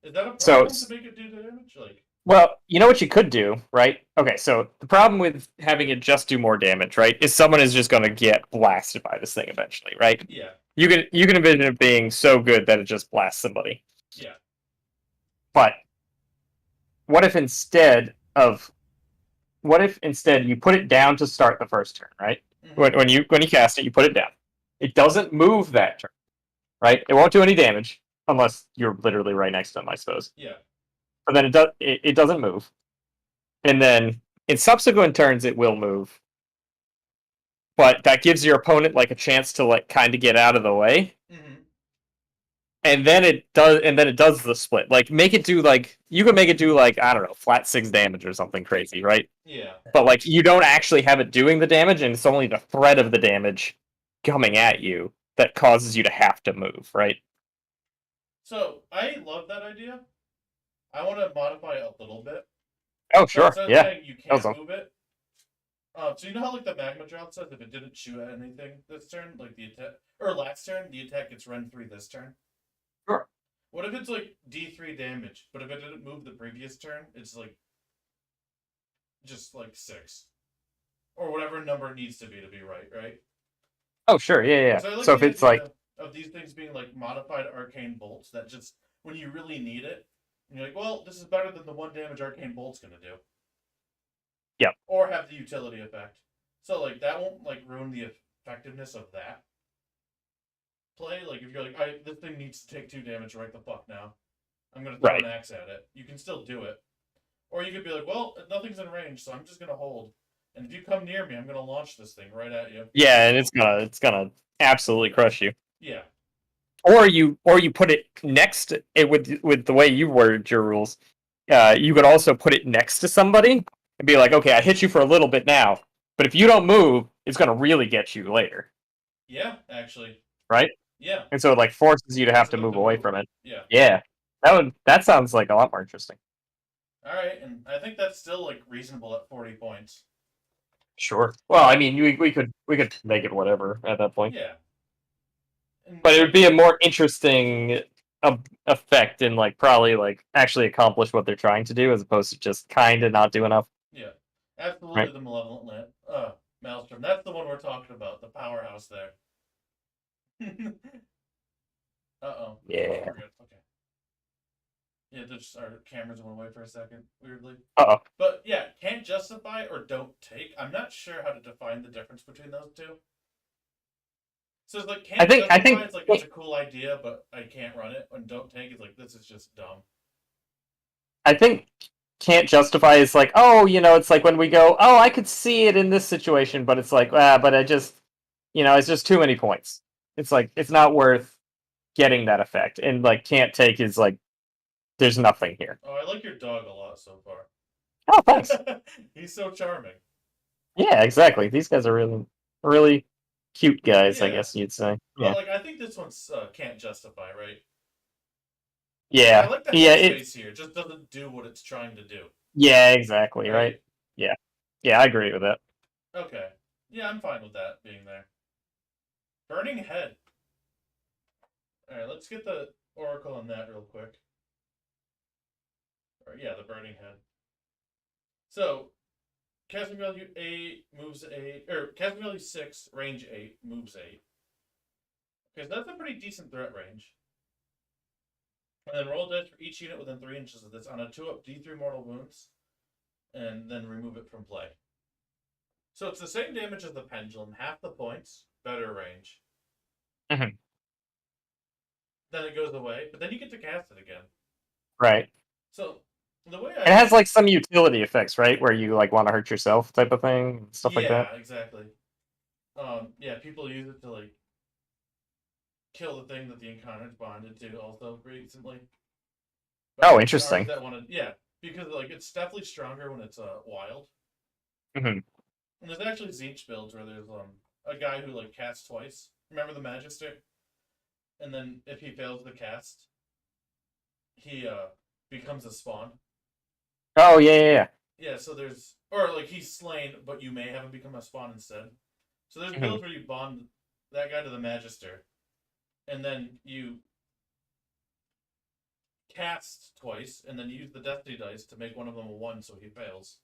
is that a So, problem to make it do damage? Like, well, you know what you could do, right? Okay, so the problem with having it just do more damage, right, is someone is just going to get blasted by this thing eventually, right? yeah, You can envision it being so good that it just blasts somebody. yeah, But what if instead of what if instead you put it down to start the first turn, right? mm-hmm. When you cast it, you put it down. It doesn't move that turn, right? It won't do any damage unless you're literally right next to them, I suppose. Yeah, But then it doesn't move. And then in subsequent turns it will move. but that gives your opponent like a chance to like kind of get out of the way. Mm-hmm. And then it does the split. Like make it do like you could make it do like I don't know, flat 6 damage or something crazy, right? Yeah. But like you don't actually have it doing the damage, and it's only the threat of the damage coming at you that causes you to have to move, right? So I love that idea. I want to modify it a little bit. Oh So sure, instead of yeah. saying you That was can't all. move it, so you know how like the magma drought says if it didn't shoot at anything this turn, like the attack or last turn, the attack gets run 3 this turn. Sure. What if it's like D3 damage, but if it didn't move the previous turn, it's like just like 6 or whatever number it needs to be right, right? Oh sure, yeah, yeah. Because I like So if the it's like idea of these things being like modified arcane bolts that just when you really need it, and you're like, well, this is better than the 1 damage arcane bolt's gonna do. yeah, Or have the utility effect. So like that won't like ruin the effectiveness of that play. Like if you're like, this thing needs to take 2 damage right the fuck now. I'm gonna throw right. an axe at it. You can still do it. Or you could be like, well, nothing's in range, so I'm just gonna hold. And if you come near me, I'm gonna launch this thing right at you. Yeah, and it's gonna absolutely crush you. Yeah. Or you put it next it with the way you worded your rules. You could also put it next to somebody and be like, okay, I hit you for a little bit now, but if you don't move, it's gonna really get you later, Yeah, actually. right? Yeah. And so it like forces you to have Forces to them move to away move. from it. Yeah. Yeah, that sounds like a lot more interesting. Alright, and I think that's still like reasonable at 40 points. Sure. Well, I mean, we could make it whatever at that point, Yeah. And but it would like be a more interesting effect and like probably like actually accomplish what they're trying to do as opposed to just kind of not do enough. yeah. Absolutely Right. the malevolent Maelstrom. That's the one we're talking about, the powerhouse there. Uh-oh. Yeah. We're good. Okay. Yeah, just our cameras went away for a second, weirdly. Uh oh. But yeah, can't justify or don't take. I'm not sure how to define the difference between those two. So it's like I can't think I justify, think it's like it's a cool idea, but I can't run it. And don't take, it's like this is just dumb. I think can't justify is like, oh, it's like when we go, oh, I could see it in this situation, but it's like, but I just, it's just too many points. It's like it's not worth getting that effect, and like can't take is like there's nothing here. Oh, I like your dog a lot so far. Oh, thanks. He's so charming. Yeah, exactly. These guys are really, really cute guys, I Yeah. guess you'd say. But Yeah. like I think this one's can't justify, right? Like I Yeah. like the Yeah. headspace here. It just doesn't do what it's trying to do. Yeah. Exactly. Right? Right. Yeah. Yeah. I agree with that. Okay. Yeah, I'm fine with that being there. Burning head. Alright, let's get the oracle on that real quick. Or yeah, the burning head. So casting value 8 moves 8 or casting value 6, range 8, moves 8. Okay, so that's a pretty decent threat range. And then roll dice for each unit within 3 inches of this on a 2-up D3 mortal wounds, and then remove it from play. So it's the same damage as the pendulum, half the points, better range. Mhm. Then it goes away, but then you get to cast it again. Right. So the way It has like some utility effects, right? Where you like want to hurt yourself, type of thing, stuff like that. yeah, exactly. Yeah, people use it to like kill the thing that the incarnate's bonded to also recently. But Oh, the armies interesting. that want to, yeah, because like it's definitely stronger when it's wild. Hmm. And there's actually Zeech builds where there's a guy who like casts twice. Remember the Magister? And then if he fails the cast, he becomes a spawn. Oh yeah, yeah, yeah. Yeah, so there's or like he's slain, but you may have him become a spawn instead. So there's Mhm. builds where you bond that guy to the Magister, and then you cast twice, and then you use the Destiny dice to make one of them a 1 so he fails.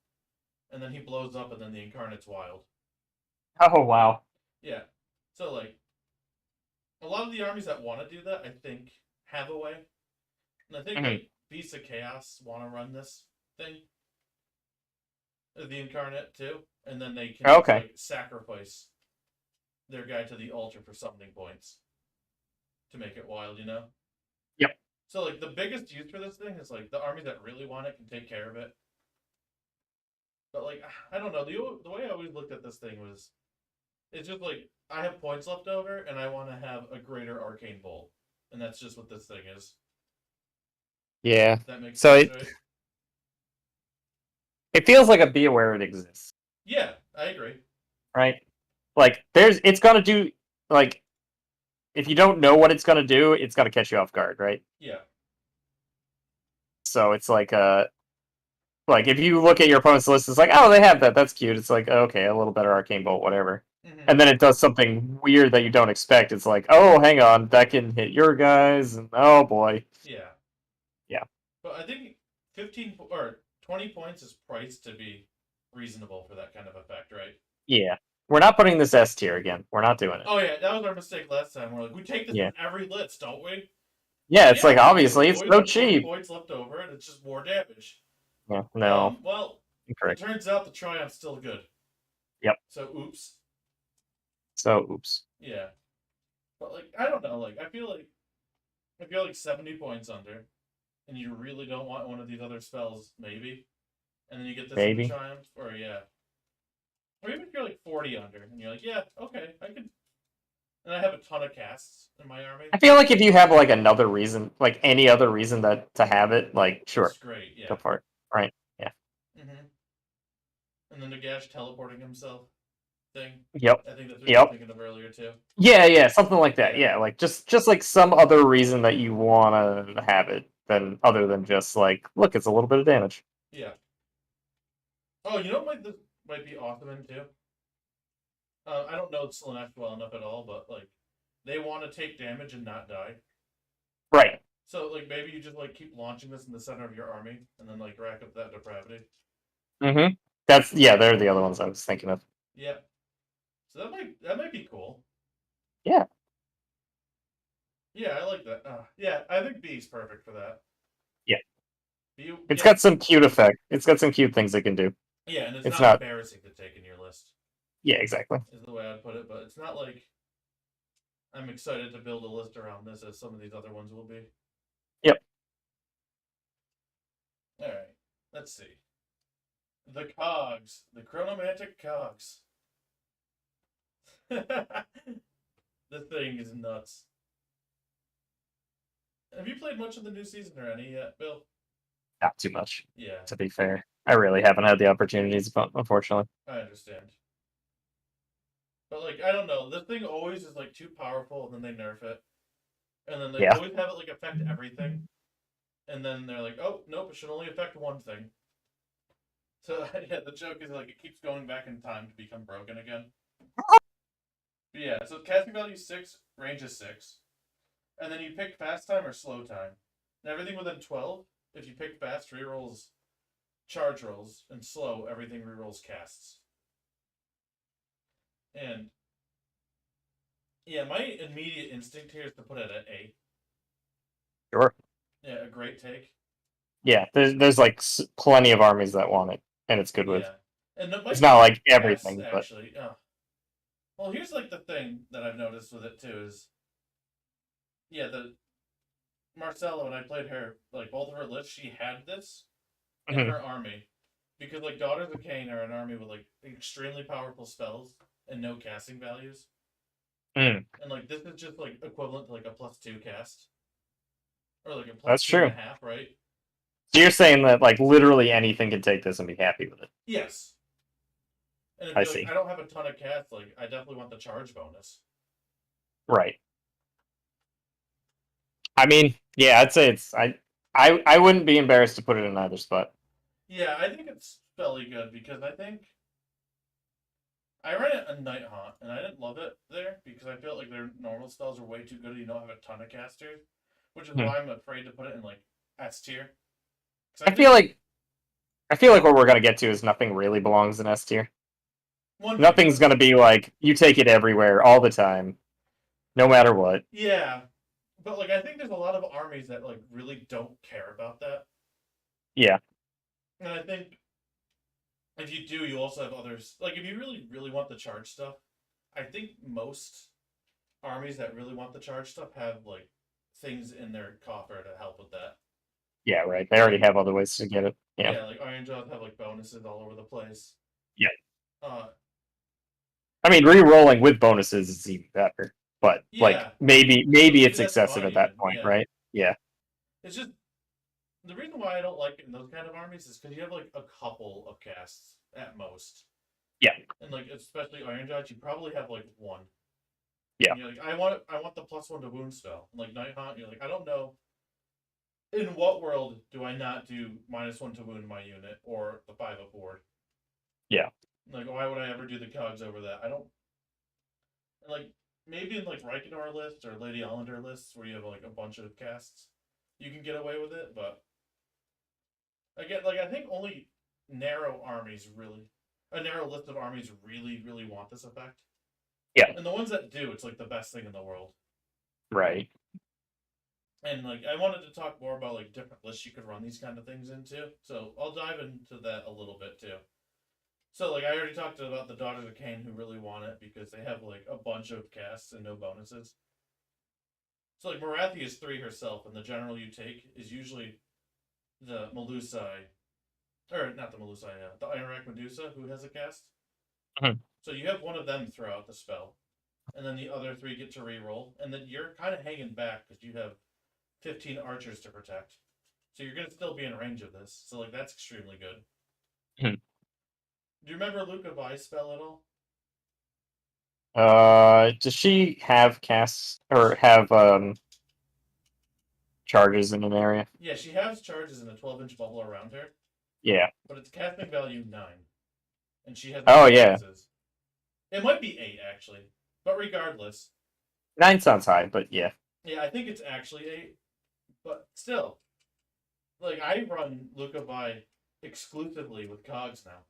And then he blows up, and then the Incarnate's wild. Oh wow. Yeah. So, like, a lot of the armies that want to do that, I think, have a way. And I think, Mhm. like, Beasts of Chaos want to run this thing. The Incarnate, too. And then they can just, Okay. like, sacrifice their guy to the altar for summoning points to make it wild, you know? Yep. So, like, the biggest use for this thing is, like, the armies that really want it can take care of it. But, like, I don't know. The way I always looked at this thing was It's just like I have points left over, and I want to have a greater arcane bolt, and that's just what this thing is. Yeah. If that makes So sense, it right? it feels like a be aware it exists, Yeah, I agree. right? Like it's gonna do like if you don't know what it's gonna do, it's gonna catch you off guard, right? Yeah. So it's like if you look at your opponent's list, it's like, oh, they have that. That's cute. It's like, okay, a little better arcane bolt, whatever. Hmm. And then it does something weird that you don't expect. It's like, oh, hang on, that can hit your guys, and oh boy, Yeah. yeah, But I think or 20 points is priced to be reasonable for that kind of effect, right? yeah. We're not putting this S tier again. We're not doing it. Oh yeah, that was our mistake last time. We're like, we take this Yeah, with every list, don't we? yeah. It's Yeah, like we do. obviously We it's always so have 20 cheap. points left over, and it's just more damage. Yeah, no, Well, it incorrect. turns out the Triumph's still good. Yep. So, oops. So oops. Yeah. But, like, I don't know. Like, I feel like if you're, like, 70 points under, and you really don't want one of these other spells, maybe, and then you get this in the Maybe. Triumph, or, yeah. Or even if you're, like, 40 under, and you're like, yeah, okay, I could. And I have a ton of casts in my army. I feel like if you have like another reason, like any other reason that to have it, like sure, It's great, go yeah. for it. Right? Yeah. Hmm. And then the Gash teleporting himself thing. Yep. I think that's what you were Yep. thinking of earlier, too. Yeah, yeah, something like that. Yeah. Yeah, like just like some other reason that you want to have it than other than just like, look, it's a little bit of damage. Yeah. Oh, you know what this might be awesome in, too? I don't know Slanesh well enough at all, but, like, they want to take damage and not die. Right. So, like, maybe you just, like, keep launching this in the center of your army, and then, like, rack up that depravity. Mm-hmm. That's yeah, they're the other ones I was thinking of. Yeah. So that might be cool. Yeah. Yeah, I like that. Yeah, I think B's perfect for that. Yeah. B, It's yeah, got some cute effect. It's got some cute things it can do. yeah, and it's It's not not. embarrassing to take in your list, Yeah, exactly. is the way I'd put it. But it's not like I'm excited to build a list around this as some of these other ones will be. Yep. All right, let's see. The cogs, the chronomantic cogs. The thing is nuts. Have you played much of the new season or any yet, Bill? Not too much, Yeah, to be fair. I really haven't had the opportunities, but unfortunately. I understand. But like, I don't know. The thing always is like too powerful, and then they nerf it, and then they Yeah. always have it like affect everything, and then they're like, oh nope, it should only affect one thing. So yeah, the joke is like it keeps going back in time to become broken again. But yeah, so casting value is 6, range is 6, and then you pick fast time or slow time. And everything within 12, if you pick fast, rerolls charge rolls, and slow, everything rerolls casts. And yeah, my immediate instinct here is to put it at A. Sure. Yeah, a great take. Yeah, there's like plenty of armies that want it, and it's good with. Yeah, and it It's might not be like S everything, but actually. Well, here's like the thing that I've noticed with it too is, yeah, the Marcella when I played her, like both of her lists, she had this in Mhm. her army because like Daughters of Cain are an army with like extremely powerful spells and no casting values, Mm, and like this is just like equivalent to like a +2 cast or like a plus that's two and true. a half, right? So you're saying that like literally anything can take this and be happy with it. Yes. And it'd I be like, see. I don't have a ton of cats. Like, I definitely want the charge bonus. Right. I mean, yeah, I'd say it's I wouldn't be embarrassed to put it in either spot. Yeah, I think it's fairly good because I think I ran it a Night Haunt and I didn't love it there because I felt like their normal spells are way too good and you don't have a ton of casters, which is Hmm. why I'm afraid to put it in like S tier. I feel like what we're gonna get to is nothing really belongs in S tier. one thing Nothing's does. gonna be like you take it everywhere all the time, no matter what. Yeah, but like I think there's a lot of armies that like really don't care about that, Yeah. and I think if you do, you also have others. Like if you really want the charge stuff, I think most armies that really want the charge stuff have like things in their coffer to help with that. Yeah, right. They already Like have other ways to get it. Yeah. yeah, like Iron Jaws have like bonuses all over the place. Yeah. Uh, I mean, re-rolling with bonuses is even better. But like Yeah, maybe maybe it's that's excessive fine at that even. point, Yeah, right? Yeah. it's just the reason why I don't like it in those kind of armies is because you have like a couple of casts at most, Yeah. and like especially Iron Judge, you probably have like one. Yeah. And you're like, I want the +1 to wound spell. And like Night Haunt, you're like, I don't know in what world do I not do -1 to wound my unit or the 5 up board. Yeah. Like, why would I ever do the cogs over that? I don't like maybe in like Reikenor lists or Lady Allender lists where you have like a bunch of casts, you can get away with it. But again, like I think only narrow armies really, a narrow list of armies really want this effect. Yeah. And the ones that do, it's like the best thing in the world. Right. And like I wanted to talk more about like different lists you could run these kind of things into. So I'll dive into that a little bit too. So like I already talked about the Daughters of Cain who really want it because they have like a bunch of casts and no bonuses. So like Marathi is 3 herself, and the general you take is usually the Melusai, or not the Melusai, the Ironrack Medusa who has a cast. Mhm. So you have one of them throw out the spell, and then the other 3 get to reroll, and then you're kind of hanging back because you have 15 archers to protect. So you're gonna still be in range of this. So like that's extremely good. Mhm. Do you remember Luca Vi's spell at all? Does she have casts or have charges in an area? Yeah, she has charges in a 12-inch bubble around her, Yeah. but it's casting value 9, and she has Oh 9 yeah. bonuses. It might be 8 actually, but regardless, 9 sounds high, but yeah. yeah, I think it's actually 8. But still, like I run Luca Vi exclusively with cogs now,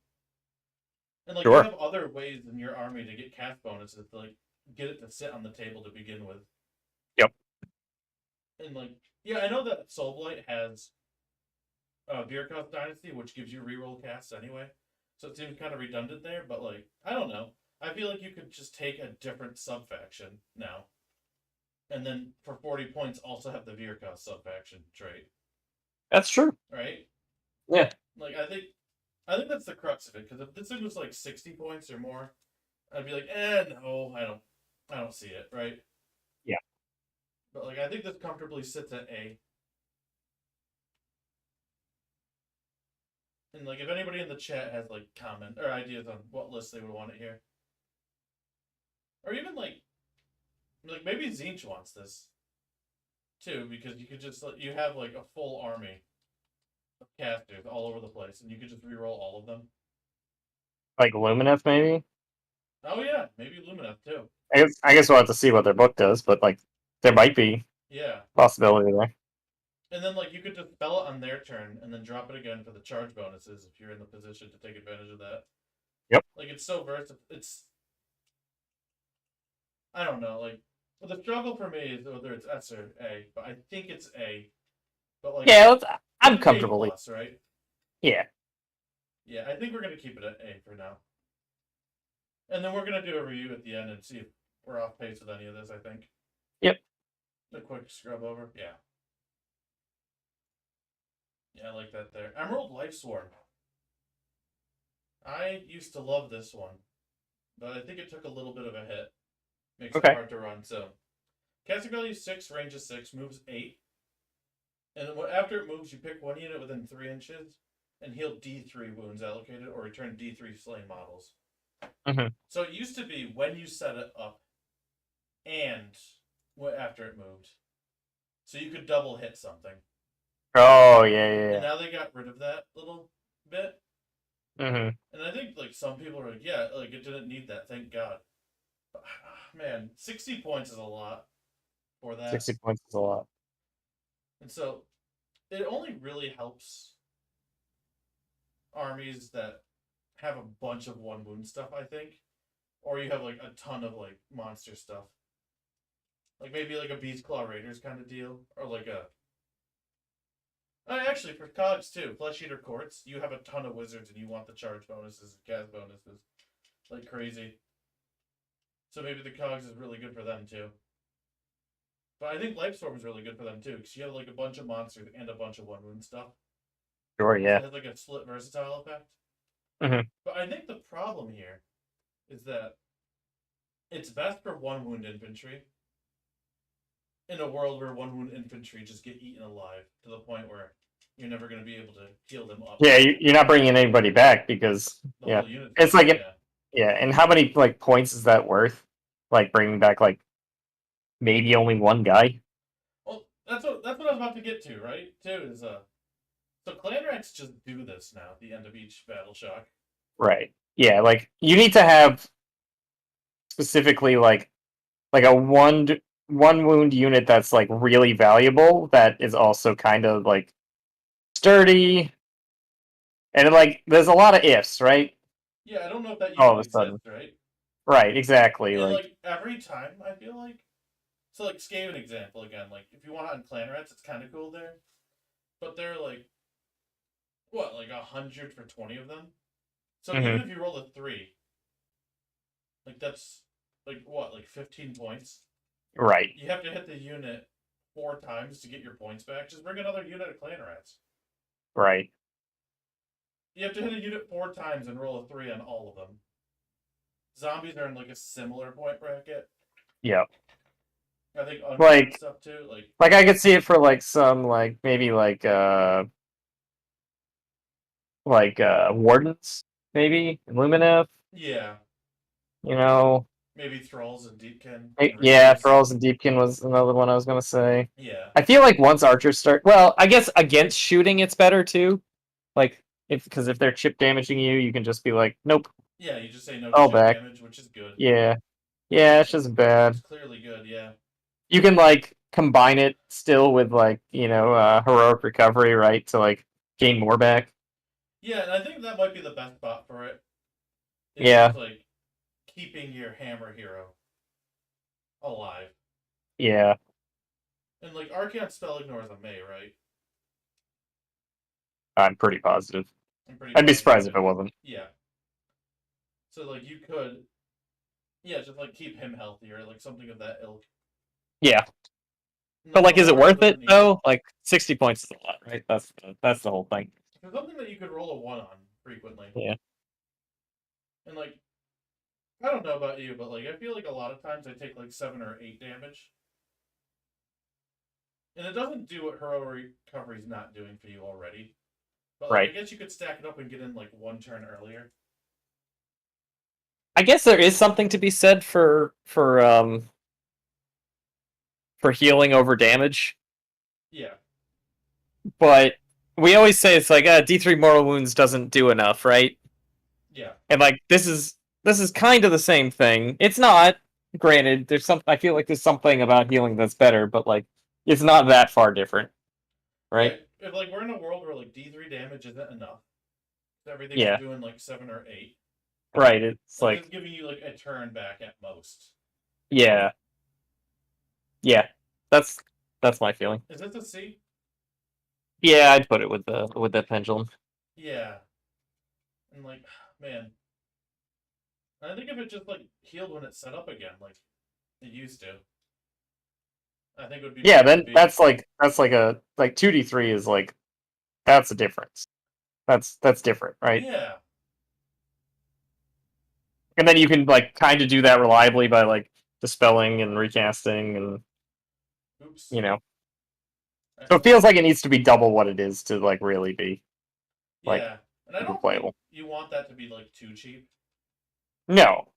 and like you Sure. have other ways in your army to get cast bonuses to like get it to sit on the table to begin with. Yep. And like, yeah, I know that Soulblight has Virkoth Dynasty, which gives you reroll casts anyway. So it seems kind of redundant there, but like, I don't know. I feel like you could just take a different sub faction now, and then for 40 points also have the Virkoth sub faction trait, That's true. right? Yeah. Like I think that's the crux of it. Because if this thing was like 60 points or more, I'd be like, no, I don't see it, right? Yeah. But like, I think this comfortably sits at A. And like, if anybody in the chat has like comment or ideas on what list they would want it here, or even like maybe Zinch wants this too, because you could just you have like a full army of casters all over the place, and you could just reroll all of them. Like Lumineth, maybe. Oh yeah, maybe Lumineth too. I guess we'll have to see what their book does, but like there might be Yeah, possibility there. and then like you could just spell it on their turn, and then drop it again for the charge bonuses if you're in the position to take advantage of that. Yep. Like it's so versatile. It's I don't know. Like well, the struggle for me is whether it's S or A, but I think it's A. But like Yeah, it's I'm an A comfortable. plus, right? Yeah. Yeah, I think we're gonna keep it at A for now, and then we're gonna do a review at the end and see if we're off pace with any of this. I think. Yep. A quick scrub over. Yeah. Yeah, I like that there. Emerald Lifesworn. I used to love this one, but I think it took a little bit of a hit. Makes it Okay. hard to run. So, casting value 6, range is 6, moves 8. And then after it moves, you pick one unit within 3 inches and heal D3 wounds allocated or return D3 slain models. Mhm. So it used to be when you set it up and after it moved. So you could double hit something. Oh yeah, And yeah. now they got rid of that little bit. Mm-hmm. And I think like some people are like, yeah, like it didn't need that, thank God. But, man, 60 points is a lot for that. 60 points is a lot. And so it only really helps armies that have a bunch of one wound stuff, I think. Or you have like a ton of like monster stuff. Like maybe like a Beast Claw Raiders kind of deal. Or like a actually, for cogs too, Flesh Eater Courts, you have a ton of wizards and you want the charge bonuses and cast bonuses like crazy. So maybe the cogs is really good for them too. But I think Lifestorm is really good for them too, because you have like a bunch of monsters and a bunch of one wound stuff. Sure, So yeah. it has like a split versatile effect. Mhm. But I think the problem here is that it's best for one wound infantry in a world where one wound infantry just get eaten alive to the point where you're never going to be able to heal them up. Yeah, you're not bringing anybody back because The yeah, whole unit's it's gone. like Yeah. yeah. And how many like points is that worth? Like bringing back like maybe only one guy. Well, that's what I was about to get to, right? Too is so clan racks just do this now at the end of each battle shock. Right. Yeah, like you need to have specifically like a one wound unit that's like really valuable that is also kind of like sturdy and like there's a lot of ifs, right? Yeah, I don't know if that All unit of a sudden. exists, right? Right, exactly. And Like like every time, I feel like so like Scave an example again. Like if you want it on clan rats, it's kind of cool there, but they're like what, like 100 for 20 of them. So even mhm, if you roll a three, like that's like what, like 15 points. right, You have to hit the unit 4 times to get your points back. Just bring another unit of clan rats. right. You have to hit a unit 4 times and roll a three on all of them. Zombies are in like a similar point bracket. Yeah. I think undead Like stuff too. like I could see it for like some like maybe like wardens, maybe Lumineth, Yeah, you know. maybe thralls and deepkin and Yeah, reavers. Thralls and Deepkin was another one I was gonna say. Yeah, I feel like once archers start, well, I guess against shooting it's better too. Like if because if they're chip damaging you, you can just be like, nope, yeah. You just say no to all chip back. damage, which is good. Yeah, yeah, it's just It's bad. clearly good. Yeah, You can like combine it still with like heroic recovery, right, to like gain more back. yeah. And I think that might be the best spot for it. Is just Yeah, like keeping your hammer hero alive. yeah, And like Archeon spell ignore is a May, right? I'm pretty positive. I'm pretty I'd be positive surprised if too. it wasn't. Yeah. So like you could, yeah, just like keep him healthier, like something of that ilk. Yeah, And but like like, is it Aurora worth doesn't it need it. though? Like 60 points is a lot, right? That's the whole thing. There's something that you could roll a one on frequently. Yeah. And like I don't know about you, but like I feel like a lot of times I take like 7 or 8 damage. And it doesn't do what heroic recovery's not doing for you already. But like I Right. guess you could stack it up and get in like 1 turn earlier. I guess there is something to be said for healing over damage, Yeah. but we always say it's like D3 mortal wounds doesn't do enough, right? Yeah. And like this is kind of the same thing. It's not. Granted, there's some. I feel like there's something about healing that's better, but like it's not that far different, Yeah. right? If like we're in a world where like D3 damage isn't enough. Everything's Yeah, doing like 7 or 8. right. It's Like like just giving you like a turn back at most. yeah, yeah. That's that's my feeling. Is this a C? Yeah, I'd put it with the pendulum. Yeah. And like, man, I think if it just like healed when it's set up again, like it used to, I think it would be Yeah, pretty then OP. that's like a like 2D3 is like that's a difference. That's different, right? Yeah. And then you can like kind of do that reliably by like dispelling and recasting and Oops. you know. So it Well, feels like it needs to be double what it is to like really be like yeah. And I super don't think playable. you want that to be like too cheap, No.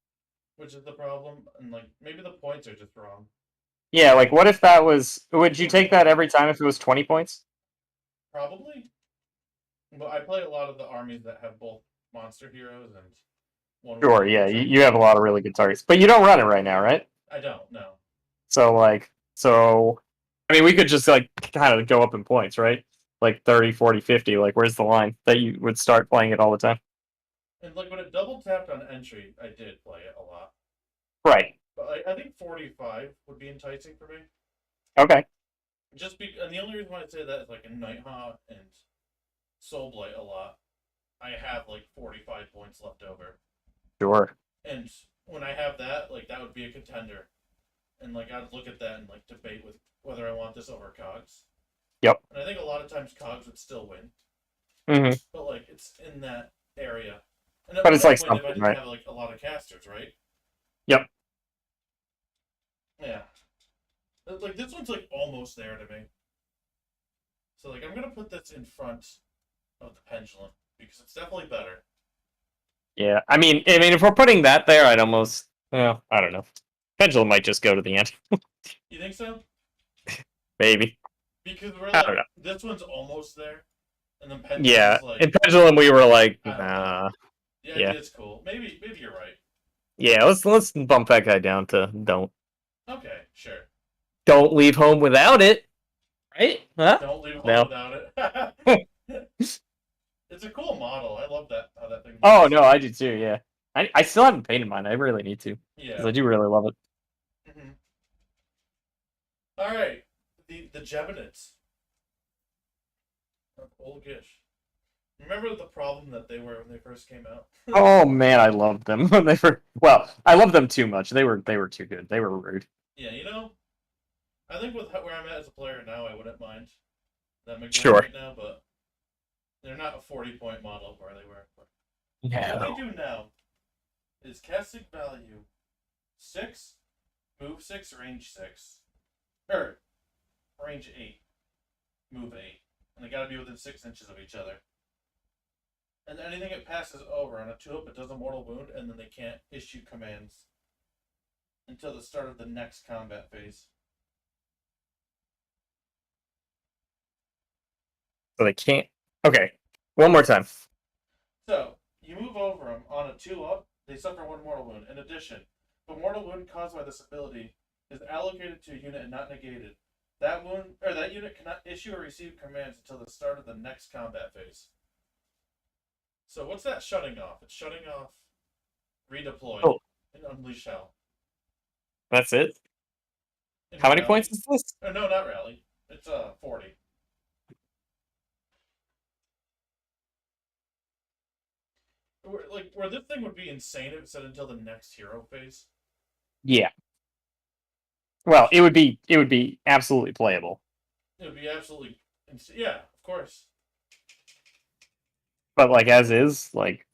which is the problem. And like maybe the points are just wrong. Yeah, like what if that was would you take that 45. every time if it was 20 points? Probably. But I play a lot of the armies that have both monster heroes and one wound Sure, yeah, infantry. you have a lot of really good targets. But you don't run it right now, right? I don't know. So I mean we could just like kind of go up in points, right? Like 30, 40, 50. Like where's the line that you would start playing it all the time? And like when it double tapped on entry, I did play it a lot. Right. But I think 45 would be enticing for me. Okay. And the only reason why I say that is like in Nighthawk and Soulblight a lot, I have like 45 points left over. Sure. And when I have that, like that would be a contender. And like I'd look at that and like debate with whether I want this over Cogs. Yep. And I think a lot of times Cogs would still win. Hmm. But like it's in that area. And But it it's wouldn't like win if I something, didn't right? have like a lot of casters, right? Yep. Yeah. Like this one's like almost there to me. So like I'm gonna put this in front of the pendulum because it's definitely better. Yeah, I mean, if we're putting that there, I'd almost, well, I don't know. Pendulum might just go to the end, You think so? maybe. Because we're I don't like know. this one's almost there, and then pendulum Yeah, is like in Pendulum we were like, I don't know. nah. The Yeah, idea is cool. Maybe you're right. yeah. Let's bump that guy down to Okay, sure. don't leave home without it, right? Huh? Don't leave home No. without it. It's a cool model. I love that how that thing Oh moves. no, I do too. Yeah, I still haven't painted mine. I really need to because Yeah. I do really love it. Hmm. All right. The Geminids. Old Gish. Remember the problem that they were when they first came out? Oh man, I loved them when they were. Well, I loved them too much. They were too good. They were rude. Yeah, I think with where I'm at as a player now, I wouldn't mind them again Sure. right now, but they're not a 40-point model where they were. What they No. do now is casting value 6, move 6, range 6. Or range 8, move 8. And they gotta be within 6 inches of each other. And anything it passes over on a 2-up, it does a mortal wound, and then they can't issue commands until the start of the next combat phase. So they can't. Okay. One more time. So, you move over them on a 2-up, they suffer 1 mortal wound. In addition, if a mortal wound caused by this ability is allocated to a unit and not negated, that unit cannot issue or receive commands until the start of the next combat phase. So what's that shutting off? It's shutting off redeploy Oh, and unleash hell. that's it. In How many points rally. is this? Oh no, not rally. It's 40. Where this thing would be insane if it said until the next hero phase. Yeah. Well, it would be absolutely playable. It would be absolutely insane. Yeah, of course. But like as is, like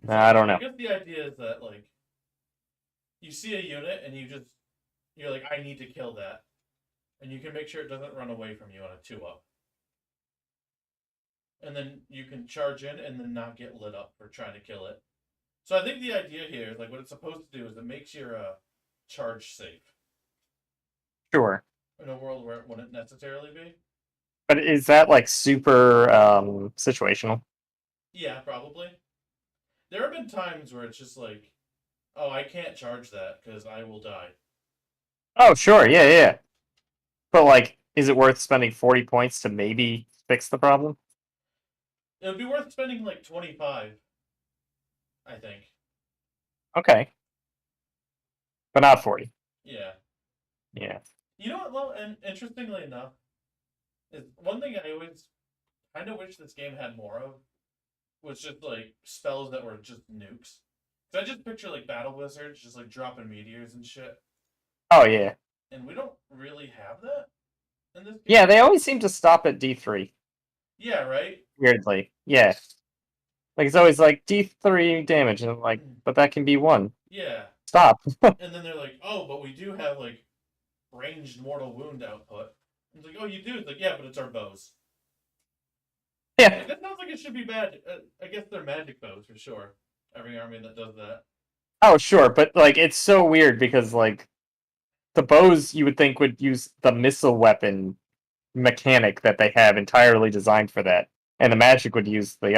So I don't I know. guess the idea is that like you see a unit and you're like I need to kill that, and you can make sure it doesn't run away from you on a 2-up. And then you can charge in and then not get lit up for trying to kill it. So I think the idea here is like what it's supposed to do is it makes your charge safe Sure. in a world where it wouldn't necessarily be. But is that like super situational? Yeah, probably. There have been times where it's just like, oh, I can't charge that because I will die. Oh, sure. Yeah, yeah. Yeah. But like is it worth spending 40 points to maybe fix the problem? It would be worth spending like 25, I think. Okay. But not 40. Yeah. Yeah. You know what, though? And interestingly enough, is one thing I always kind of wish this game had more of was just like spells that were just nukes. Cause I just picture like battle wizards just like dropping meteors and shit, Oh yeah. and we don't really have that in this Yeah, game. they always seem to stop at D3. Yeah, right. Weirdly. Yeah. Like it's always like D3 damage and I'm like, but that can be one. Yeah, Stop. and then they're like, oh, but we do have like ranged mortal wound output. It's like, oh, you do. It's like, yeah, but it's our bows. Yeah. Like that sounds like it should be bad. I guess they're magic bows for sure. Every army that does that. Oh, sure, but like it's so weird because like the bows you would think would use the missile weapon mechanic that they have entirely designed for that, and the magic would use the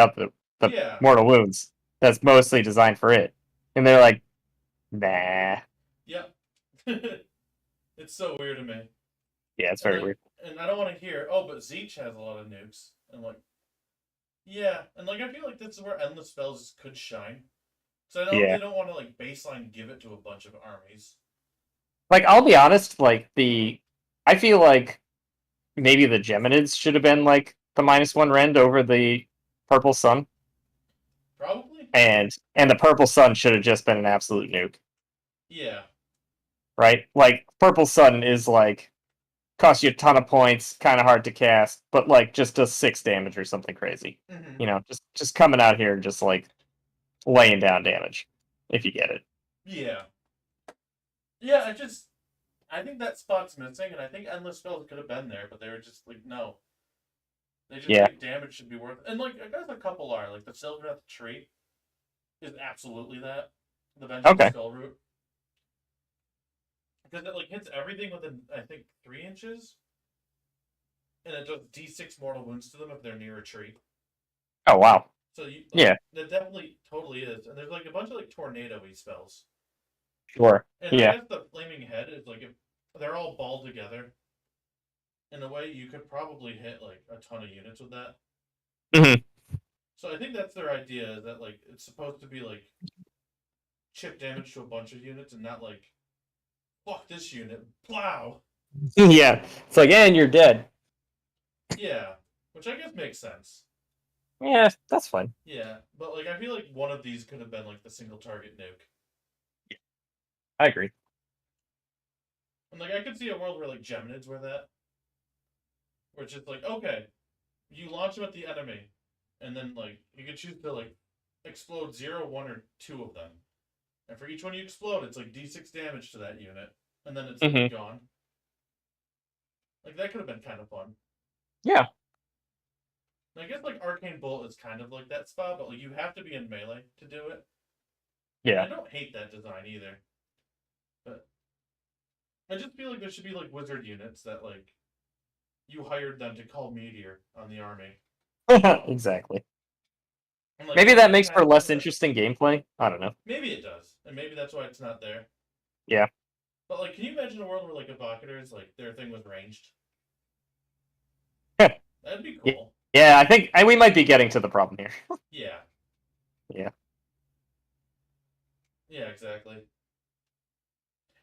Yeah. mortal wounds that's mostly designed for it. And they're like, nah. Yep. It's so weird to me. Yeah, it's And very like, weird. and I don't want to hear, oh, but Zeech has a lot of nukes. And like, yeah, and like I feel like this is where endless spells could shine. So I know Yeah. they don't want to like baseline give it to a bunch of armies. Like I'll be honest, I feel like maybe the Geminids should have been like the -1 rend over the Purple Sun. Probably. And the Purple Sun should have just been an absolute nuke. Yeah. Right? Like Purple Sun is like costs you a ton of points, kind of hard to cast, but like just does 6 damage or something crazy. Hmm. You know, just coming out here and just like laying down damage if you get it. Yeah. Yeah, I think that spot's missing, and I think endless spells could have been there, but they were just like, no. They just Yeah. think damage should be worth it. And like I guess a couple are. Like the Silverdeath tree is absolutely that. The Vengeful Okay. Skull Root. Because it like hits everything within I think 3 inches. And it does D6 mortal wounds to them if they're near a tree. Oh wow. So you like Yeah. that definitely totally is. And there's like a bunch of like tornado-y spells. Sure. And I Yeah. guess the flaming head is like if they're all balled together. In a way, you could probably hit like a ton of units with that. Hmm. So I think that's their idea is that like it's supposed to be like chip damage to a bunch of units and not like fuck this unit, plow. Yeah. It's like, and you're dead. Yeah, which I guess makes sense. Yeah, that's fine. Yeah, but like I feel like one of these could have been like the single target nuke. I agree. And like I could see a world where like Geminids were that, where it's just like okay, you launch them at the enemy, and then like you can choose to like explode 0, 1, or 2 of them, and for each one you explode, it's like D6 damage to that unit, and then it's Hmm. like gone. Like that could have been kind of fun. Yeah. I guess like Arcane Bolt is kind of like that spot, but like you have to be in melee to do it. And I Yeah. don't hate that design either. But I just feel like there should be like wizard units that like you hired them to call meteor on the army. Exactly. And like Maybe some of that these makes for have some less of that. interesting gameplay. I don't know. Maybe it does. And maybe that's why it's not there. Yeah. But like can you imagine a world where like evocators, like their thing was ranged? That'd be cool. Yeah, I think we might be getting to the problem here. Yeah. Yeah. Yeah, exactly.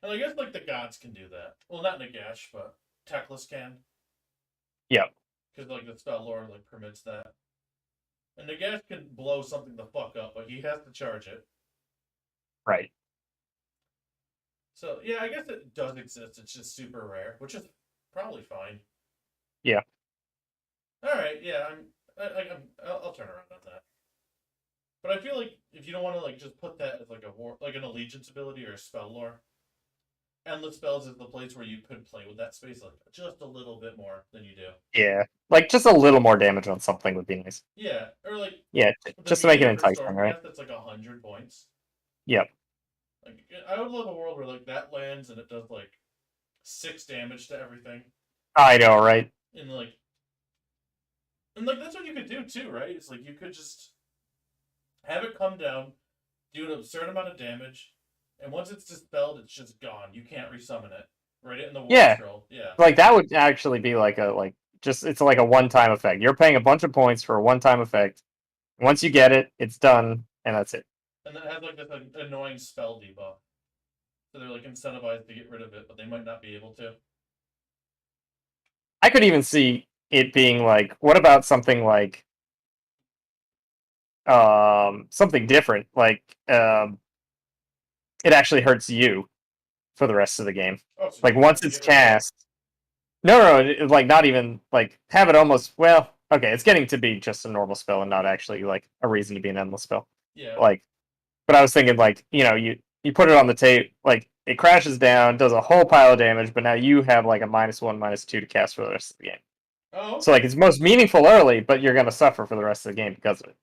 And I guess like the gods can do that. Well not Nagash, but Teclis can. Yeah. Because like the spell lore like permits that. And Nagash can blow something the fuck up, but he has to charge it. Right. So yeah, I guess it does exist. It's just super rare, which is probably fine. Yeah. All right, yeah, I'll turn around on that. But I feel like if you don't want to like just put that as like a war, like an allegiance ability or a spell lore, endless spells is the place where you could play with that space like just a little bit more than you do. Yeah. Like just a little more damage on something would be nice. Yeah, or like Yeah, the just to make it medium for enticing, right? Stormcast that's like 100 points. Yep. Like I would love a world where like that lands and it does like 6 damage to everything, I know, right? and like that's what you could do too, right? It's like you could just have it come down, do an absurd amount of damage, and once it's dispelled, it's just gone. You can't resummon it. Write it in the war Yeah. scroll. Yeah. Like that would actually be like a just it's like a one-time effect. You're paying a bunch of points for a one-time effect. Once you get it, it's done, and that's it. And then it has like this annoying spell debuff. So they're like incentivized to get rid of it, but they might not be able to. I could even see it being like, what about something like something different? Like it actually hurts you for the rest of the game. Oh, so Like you have once to it's get rid of it? cast. No, like not even like have it almost. Well, okay, it's getting to be just a normal spell and not actually like a reason to be an endless spell. Yeah. Like, but I was thinking like you put it on the tape, like it crashes down, does a whole pile of damage, but now you have like a -1, -2 to cast for the rest of the game. Oh, So like okay. it's most meaningful early, but you're gonna suffer for the rest of the game because of it,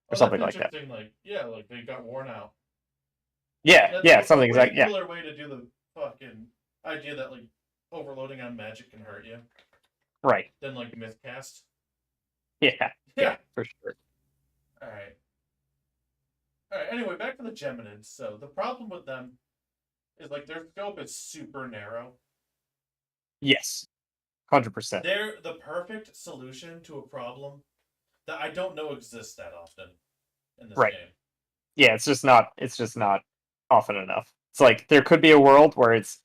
or Oh, that's something like that. interesting. Like, yeah, like they got worn out. Yeah, That's yeah, a something way exactly. Yeah, cooler way to do the fucking idea that like overloading on magic can hurt you right. than like mythcast. Yeah, yeah, Yeah. for sure. All right. All right. Anyway, back to the Geminids. So the problem with them is like their scope is super narrow. Yes, 100%. They're the perfect solution to a problem that I don't know exists that often in this Right. game. Yeah, it's just not. It's just not often enough. It's like there could be a world where it's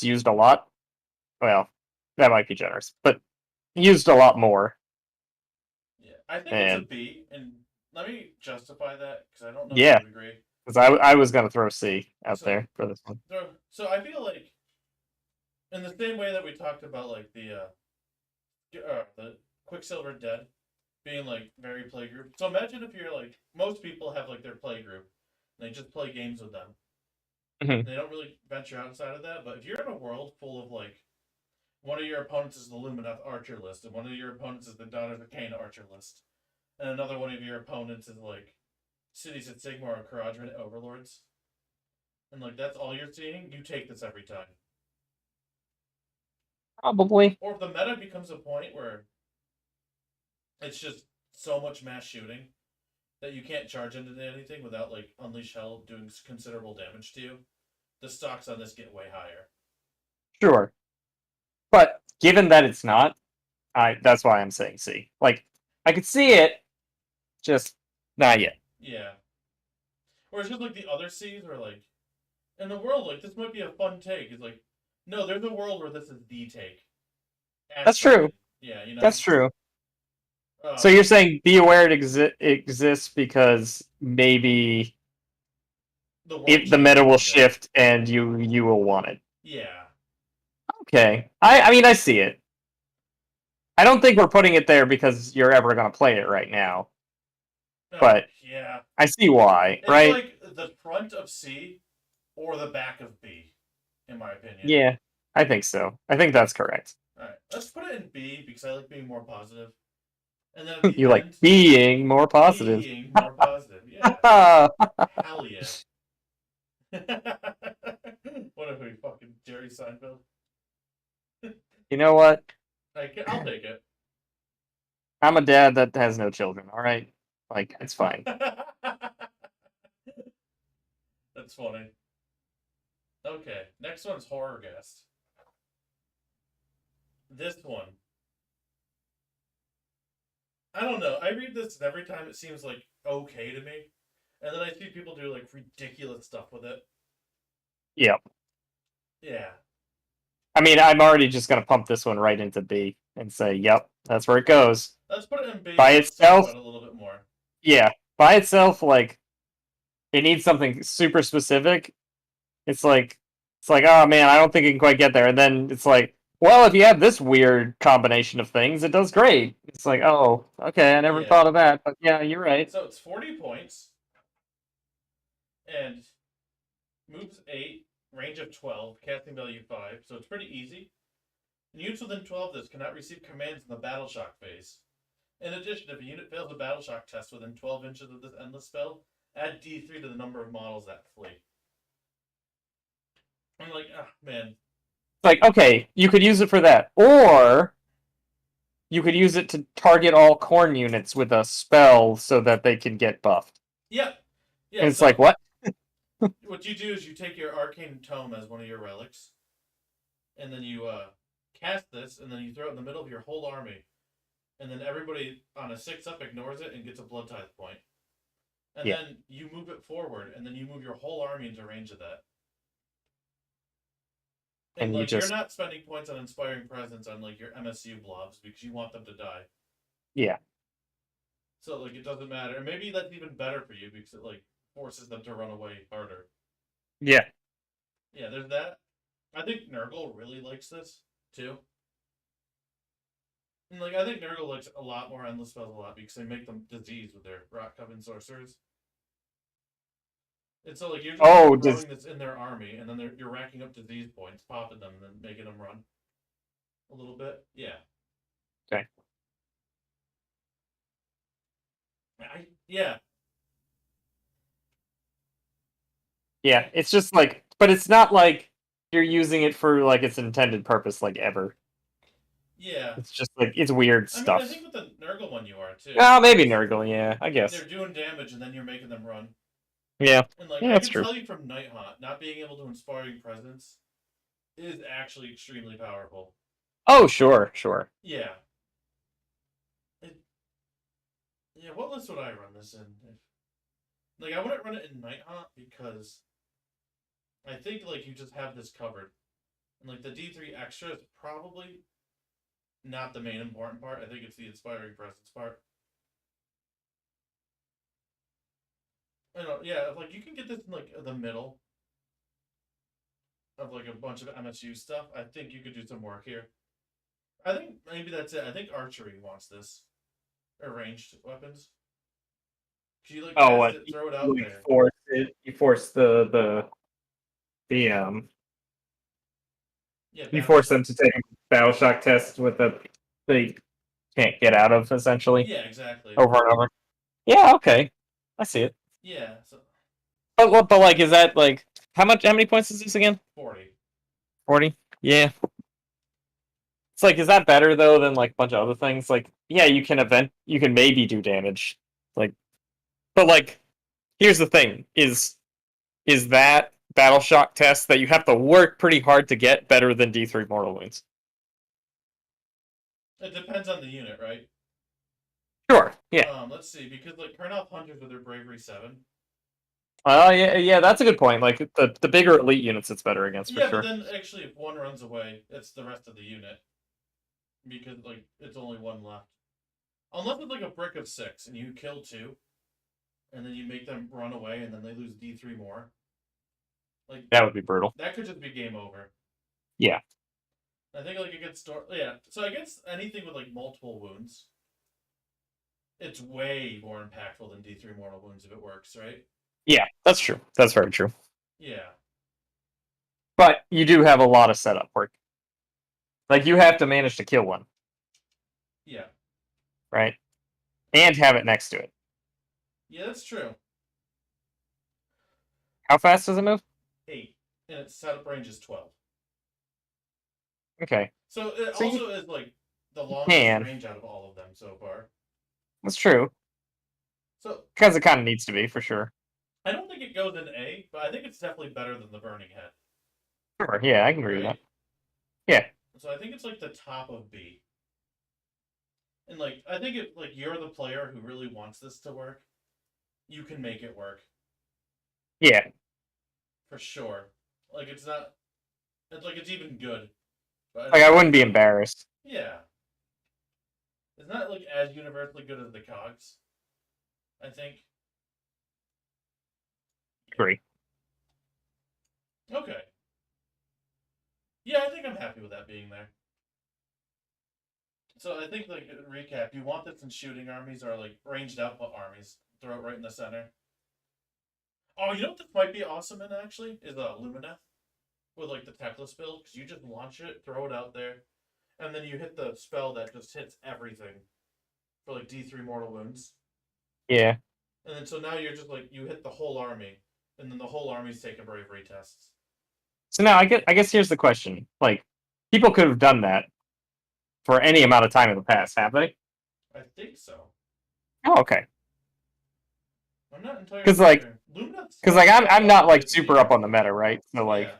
used a lot. Well, that might be generous, but used a lot more. Yeah, I think it's a And B, and let me justify that because I don't know if you yeah, would agree. because I was gonna throw C out So, there for this one. so I feel like in the same way that we talked about like the Quicksilver Dead being like very playgroup. So imagine if you're like most people have like their playgroup, and they just play games with them. Mhm. They don't really venture outside of that. But if you're in a world full of like one of your opponents is the Lumineth Archer list, and one of your opponents is the Daughters of Cain Archer list, and another one of your opponents is like Cities at Sigmar or Kharadron Overlords, and like that's all you're seeing, you take this every time. Probably. Or if the meta becomes a point where it's just so much mass shooting that you can't charge into anything without like Unleash Hell doing considerable damage to you, the stocks on this get way higher. Sure. But given that it's not, that's why I'm saying C. Like, I could see it, just not yet. Yeah. Whereas just like the other C's are like, in the world, like this might be a fun take. It's like, no, there's a world where this is the take. That's true. Yeah, you That's know? true. So Um, you're saying be aware it exists because maybe the world if the meta changes will one day. shift and you will want it. Yeah. Okay. I mean I see it. I don't think we're putting it there because you're ever gonna play it right now. Oh, But yeah. I see why, It's right? like the front of C or the back of B, in my opinion. Yeah, I think so. I think that's correct. Alright, let's put it in B because I like being more positive. And then at the You like end, being more positive. being more positive. Yeah. Hell yeah. What if we fucking Jerry Seinfeld? You know what? I'll take it. I'm a dad that has no children, all right? Like, it's fine. That's funny. Okay, next one's Horror Guest. This one. I don't know. I read this and every time it seems like okay to me. And then I see people do like ridiculous stuff with it. Yep. Yeah. I mean, I'm already just gonna pump this one right into B and say, yep, that's where it goes. Let's put it in B By and let's talk itself, about it a little bit more. yeah. By itself, like, it needs something super specific. It's like, oh man, I don't think it can quite get there. And then it's like, well, if you have this weird combination of things, it does great. It's like, oh, okay, I never Yeah. thought of that. But yeah, you're right. So it's 40 points. And moves 8, range of 12, casting value 5. So it's pretty easy. And units within 12 of this cannot receive commands in the battle shock phase. In addition, if a unit fails a battle shock test within 12 inches of this endless spell, add D3 to the number of models that flee. I'm like, ah, man. It's like, okay, you could use it for that. Or you could use it to target all corn units with a spell so that they can get buffed. Yep. Yeah, And it's so like, what? what you do is you take your Arcane Tome as one of your relics, and then you cast this, and then you throw it in the middle of your whole army. And then everybody on a 6-up ignores it and gets a Blood Tithe point. And Yeah. then you move it forward, and then you move your whole army into range of that. And And you like just, you're not spending points on Inspiring Presence on like your MSU blobs because you want them to die. yeah. So like it doesn't matter. And maybe that's even better for you because it like forces them to run away harder. Yeah. Yeah, there's that. I think Nurgle really likes this too. And like I think Nurgle likes a lot more endless spells a lot because they make them disease with their rock coven sorcerers. And so like you're just Oh, throwing this in their army, and then you're racking up disease points, popping them, and then making them run a little bit. Yeah. okay. Yeah. Yeah, it's just like, but it's not like you're using it for like its intended purpose, like ever. Yeah. It's just like it's weird I mean, I stuff. think with the Nurgle one you are too. Oh, maybe Nurgle. Yeah, I guess. They're doing damage, and then you're making them run. Yeah, And like yeah, I that's can true. tell you from Nighthaunt, not being able to Inspiring Presence is actually extremely powerful. Oh, sure, sure. Yeah. Yeah, what list would I run this in? Like, I wouldn't run it in Nighthaunt because I think, like, you just have this covered. And, like, the D3 extra is probably not the main important part. I think it's the Inspiring Presence part. I know, yeah, like, you can get this in, like, the middle of, like, a bunch of MSU stuff. I think you could do some work here. I think maybe that's it. I think archery wants this. Or ranged weapons. You, like, Oh, cast what? it, throw it You out like there. force it? You force the the Yeah, you battle force shock. them to take a battle shock test with a they can't get out of essentially Yeah, exactly. over and over. Yeah, okay, I see it. Yeah, so But like, is that like how much? How many points is this again? 40. 40. Yeah. It's like, is that better though than like a bunch of other things? Like, yeah, you can maybe do damage, like, but like, here's the thing: is that battle shock test that you have to work pretty hard to get better than D3 mortal wounds? It depends on the unit, right? Sure. Yeah. Let's see, because like Kurnoth Hunters with their Bravery 7. Yeah, yeah, that's a good point. Like the bigger elite units, it's better against for Yeah, but sure. then actually, if one runs away, it's the rest of the unit because like it's only one left. Unless it's like a brick of 6 and you kill 2, and then you make them run away, and then they lose D3 more. Like That would be brutal. that could just be game over. Yeah. I think like against yeah. So against anything with like multiple wounds, it's way more impactful than D3 mortal wounds if it works, right? Yeah, that's true. That's very true. Yeah. But you do have a lot of setup work. Like, you have to manage to kill one, Yeah. right? And have it next to it. Yeah, that's true. How fast does it move? 8. And its setup range is 12. Okay. So it So also is like the longest can. range out of all of them so far. That's true. So Because it kind of needs to be, for sure. I don't think it goes in A, but I think it's definitely better than the Burning Head. Sure, yeah, I can agree with Right? that. Yeah. So I think it's like the top of B. And like I think if like you're the player who really wants this to work, you can make it work. Yeah. For sure. Like it's not it's like it's even good. But Like, I wouldn't be embarrassed. yeah. It's not like as universally good as the cogs, I think. Agree. Okay. Yeah, I think I'm happy with that being there. So I think like recap, you want this in shooting armies or like ranged output armies. Throw it right in the center. Oh, you know what this might be awesome in actually is Lumineth with like the Teclis build because you just launch it, throw it out there, and then you hit the spell that just hits everything for like D3 mortal wounds. Yeah. And then so now you're just like you hit the whole army, and then the whole army's taking bravery tests. So now, I guess here's the question. Like, people could have done that for any amount of time in the past, have they? I think so. Oh, okay. I'm not entirely 'Cause, like- sure. Lumineth's Because, like, I'm not, like, super up on the meta. meta, right? So, like, Yeah.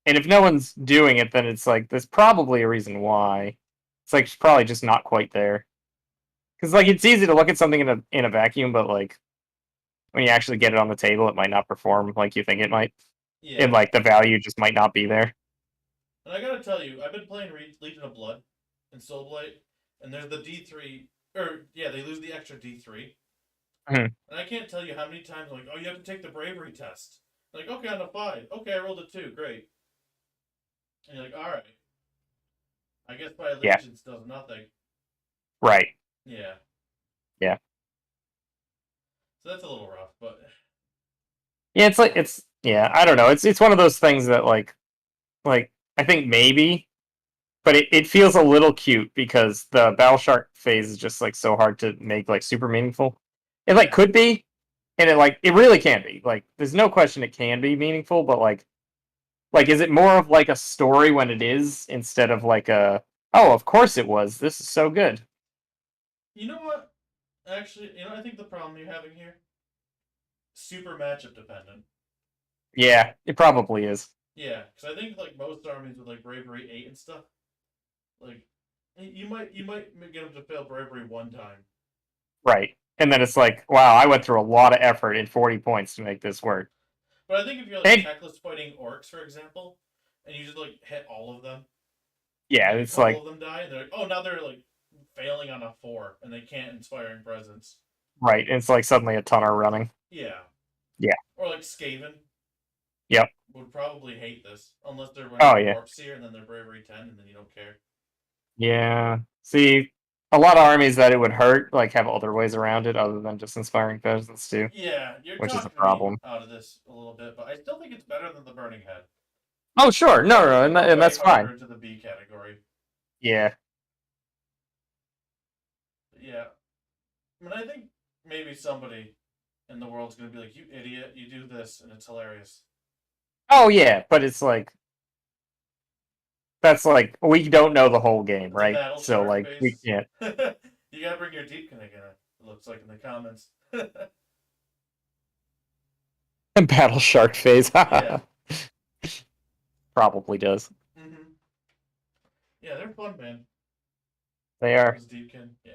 and if no one's doing it, then it's like, there's probably a reason why. It's like, it's probably just not quite there. Because, like, it's easy to look at something in a vacuum, but, like, when you actually get it on the table, it might not perform like you think it might. Yeah. And, like, the value just might not be there. And I gotta tell you, I've been playing Legion of Blood and Soulblight, and there's the D3, or yeah, they lose the extra D3. Mhm. And I can't tell you how many times I'm like, oh, you have to take the bravery test. Like, okay, on a 5. Okay, I rolled a 2. Great. And you're like, all right. I guess my Yeah. allegiance does nothing. Right. Yeah. Yeah. So that's a little rough, but Yeah, yeah, I don't know. It's one of those things that like I think maybe, but it feels a little cute because the Battle Shark phase is just like so hard to make like super meaningful. It like could be, and it really can be. Like, there's no question it can be meaningful, but like is it more of like a story when it is instead of like a, oh, of course it was. This is so good. you know what? Actually, I think the problem you're having here, super matchup dependent. Yeah, it probably is. Yeah, because I think like most armies with like bravery 8 and stuff, like you might get them to fail bravery one time. Right. And then it's like, wow, I went through a lot of effort in 40 points to make this work. But I think if you're like Teclis fighting orcs, for example, and you just like hit all of them, yeah, like, it's a like, couple of them die, and they're like, oh, now they're like failing on a 4, and they can't inspiring presence. right. It's like suddenly a ton are running. Yeah. Yeah. Or like Skaven. Yep. Would probably hate this unless they're running yeah. Warp Seer and then they're bravery 10, and then you don't care. Yeah. See, a lot of armies that it would hurt like have other ways around it other than just inspiring peasants too, Yeah, you're which is a talking me problem. out of this a little bit, but I still think it's better than the Burning Head. Oh sure, no, It's and way that's fine. harder into the B category. Yeah. Yeah, I mean, I think maybe somebody in the world's gonna be like, "You idiot! You do this, and it's hilarious." Oh yeah, but it's like that's like we don't know the whole game, It's a right? battle So shark like we face. can't. You gotta bring your deep connect in. It looks like in the comments. Battle shark phase. Yeah. Probably does. Mm-hmm. Yeah, they're fun, man. They are. Those deepkin. Yeah.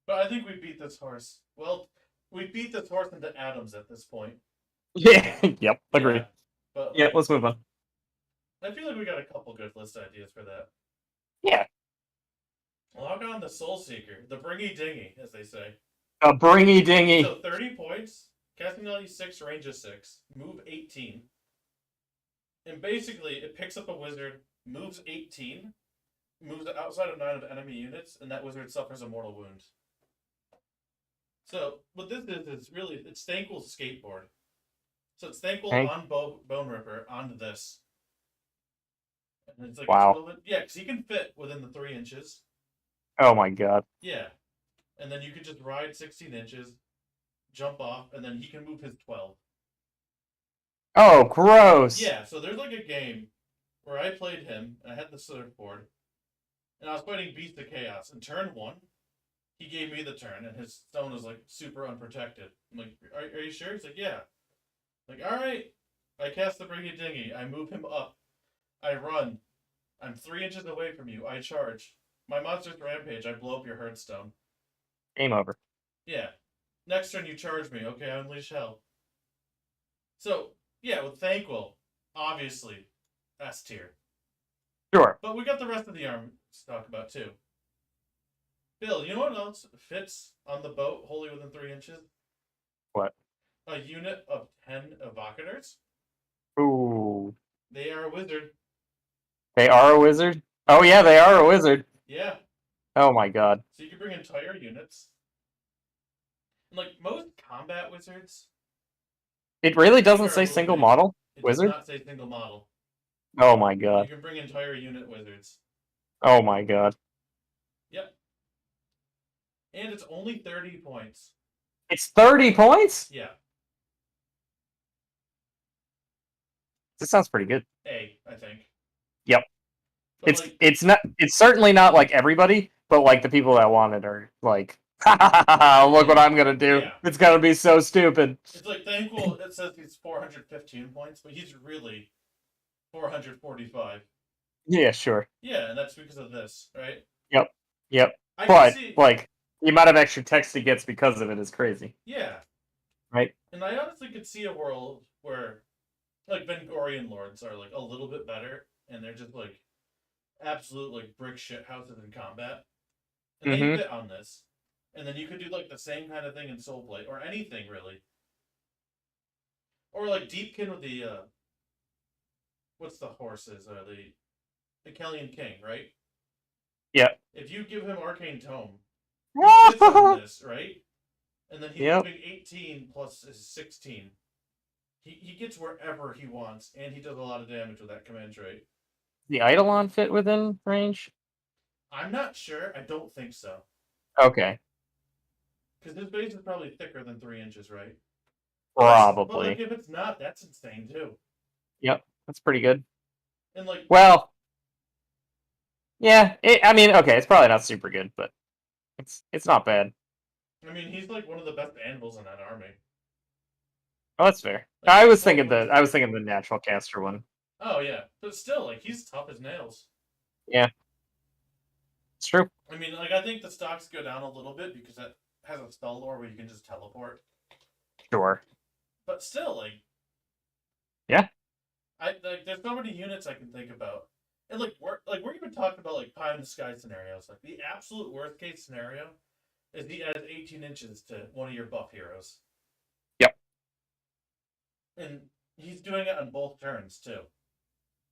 But I think we beat this horse. Well, we beat this horse into atoms at this point. Yeah. Yep. Agreed. Yeah. But Yeah. like, Let's move on. I feel like we got a couple good list ideas for that. Yeah. Log on the Soul Seeker, the Bringy Dingy, as they say. A bringy dingy. So 30 points, casting value 6, range of 6, move 18. And basically, it picks up a wizard, moves 18, moves outside of 9 of enemy units, and that wizard suffers a mortal wound. So, what this is really, it's Thanquil's skateboard. So it's Thanquil Okay. on Bone Ripper onto this. And it's like, Wow. Yeah, because he can fit within the 3 inches. Oh my god. Yeah. And then you could just ride 16 inches, jump off, and then he can move his 12. Oh, gross. Yeah, so there's like a game where I played him, and I had the surfboard, and I was fighting Beast of Chaos. And turn 1, he gave me the turn, and his stone was like super unprotected. I'm like, are you sure? He's like, yeah. I'm like, alright. I cast the Bringy Dingy. I move him up. I run. I'm 3 inches away from you. I charge. My monster's rampage. I blow up your Hearthstone. Game over. Yeah. Next turn you charge me. Okay, I unleash hell. So, yeah, with Thanquil, obviously, S tier. Sure. But we got the rest of the army to talk about, too. Bill, you know what else fits on the boat wholly within 3 inches? What? A unit of 10 evocators. Ooh. They are a wizard. They are a wizard? Oh yeah, they are a wizard. Yeah. Oh my god. So you can bring entire units. And like most combat wizards, It really doesn't are say single moving. model It wizard? does not say single model. Oh my You god. can bring entire unit wizards. Oh my god. Yep. And it's only 30 points. It's 30 points? Yeah. This sounds pretty good. A, I think. Yep. But It's certainly not like everybody, but like the people that want it are like, ha ha ha ha, look what I'm gonna do. Yeah. It's gonna be so stupid. it's like Thanquil, it says he's 415 points, but he's really 445. Yeah, sure. Yeah, and that's because of this, right? Yep. I But can see, like the amount of extra text he gets because of it is crazy. yeah. Right? And I honestly could see a world where like Vengorian lords are like a little bit better, and they're just like absolute like brick shit houses in combat, and they Mhm. fit on this. And then you could do like the same kind of thing in Soulblade or anything really, or like Deepkin with the what's the horses? The Kellian King, right? Yeah. If you give him Arcane Tome, he fits on this, right? And then he's Yep. moving 18 plus his 16. He gets wherever he wants, and he does a lot of damage with that command trait. The Eidolon fit within range? I'm not sure. I don't think so. Okay. Because his base is probably thicker than 3 inches, right? Probably. But like, if it's not, that's insane too. Yep. That's pretty good. And like, Well, yeah, I mean, okay, it's probably not super good, but it's not bad. I mean, he's like one of the best anvils in that army. Oh, that's fair. Like, I was he's thinking totally- the natural caster one. Oh yeah, but still, like, he's tough as nails. It's true. I mean, like, I think the stocks go down a little bit because that has a spell lore where you can just teleport. Sure. But still, like, Yeah. There's so many units I can think about, and we're even talking about like pie in the sky scenarios. Like the absolute worst case scenario is he adds 18 inches to one of your buff heroes. Yep. And he's doing it on both turns too.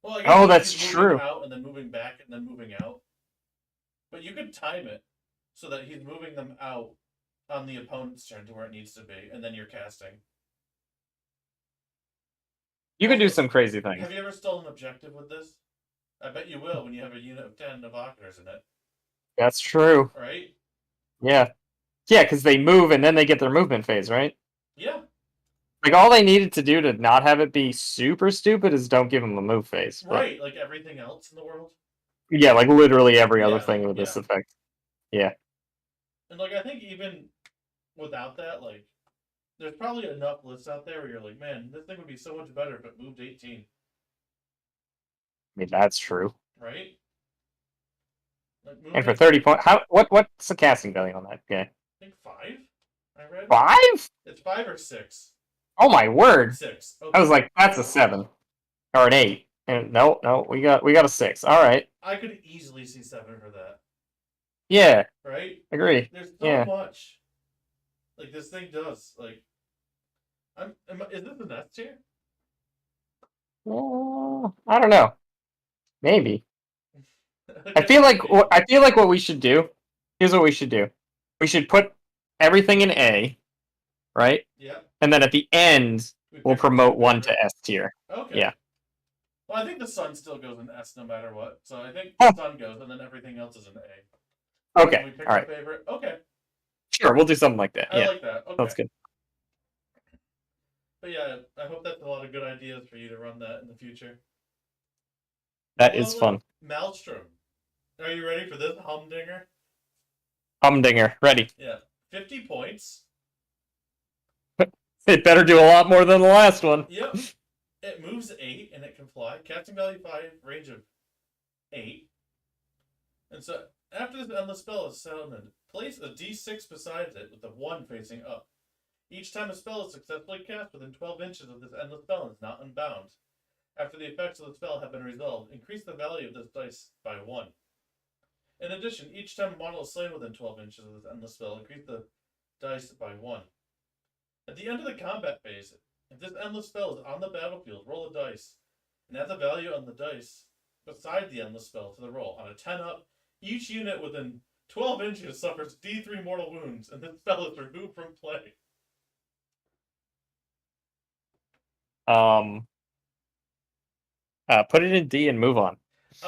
Well, I Oh, guess that's he's true. moving out and then moving back and then moving out. But you could time it so that he's moving them out on the opponent's turn to where it needs to be, and then you're casting. You can do Also, some crazy things. Have you ever stolen an objective with this? I bet you will when you have a unit of 10 evocators in it, That's true. right? Yeah. Yeah, because they move and then they get their movement phase, right? Yeah. Like, all they needed to do to not have it be super stupid is don't give them the move phase. But, Right, like everything else in the world. yeah, like literally every other Yeah, thing with this yeah. effect. Yeah. And like I think even without that, like there's probably enough lists out there where you're like, man, this thing would be so much better if it moved 18, I mean, that's true. right? Like move And for 18, 30 points, what's the casting value on that guy? I think 5. I read 5? it's 5 or 6. Oh my word! 6. Okay. I was like, that's a 7 or an 8. And no, we got a 6. All right. I could easily see 7 for that, Yeah, right? agree. There's so Yeah. much. Like this thing does. Like, is this an S tier? I don't know. Maybe. I feel like what we should do. Here's what we should do. We should put everything in A, right? Yeah. And then at the end, we'll pick promote our one favorite. to S tier. Okay. Yeah. Well, I think the sun still goes in S no matter what. So I think Oh. the sun goes, and then everything else is an A. Okay. We pick All our right. favorite. Okay. Sure, we'll do something like that. I Yeah, like that. Okay. that's good. But yeah, I hope that's a lot of good ideas for you to run that in the future. That is fun. Maelstrom. Are you ready for this humdinger? Humdinger, ready. Yeah. 50 points. It better do a lot more than the last one. Yep. It moves 8 and it can fly. Casting value 5, range of 8. And so after this endless spell is summoned, place a d6 beside it with the 1 facing up. Each time a spell is successfully cast within 12 inches of this endless spell and is not unbound. After the effects of the spell have been resolved, increase the value of this dice by 1. In addition, each time a model is slain within 12 inches of this endless spell, increase the dice by 1. At the end of the combat phase, if this endless spell is on the battlefield, roll a dice, and add the value on the dice beside the endless spell to the roll. On a 10 up, each unit within 12 inches suffers D3 mortal wounds, and this spell is removed from play. Put it in D and move on. Is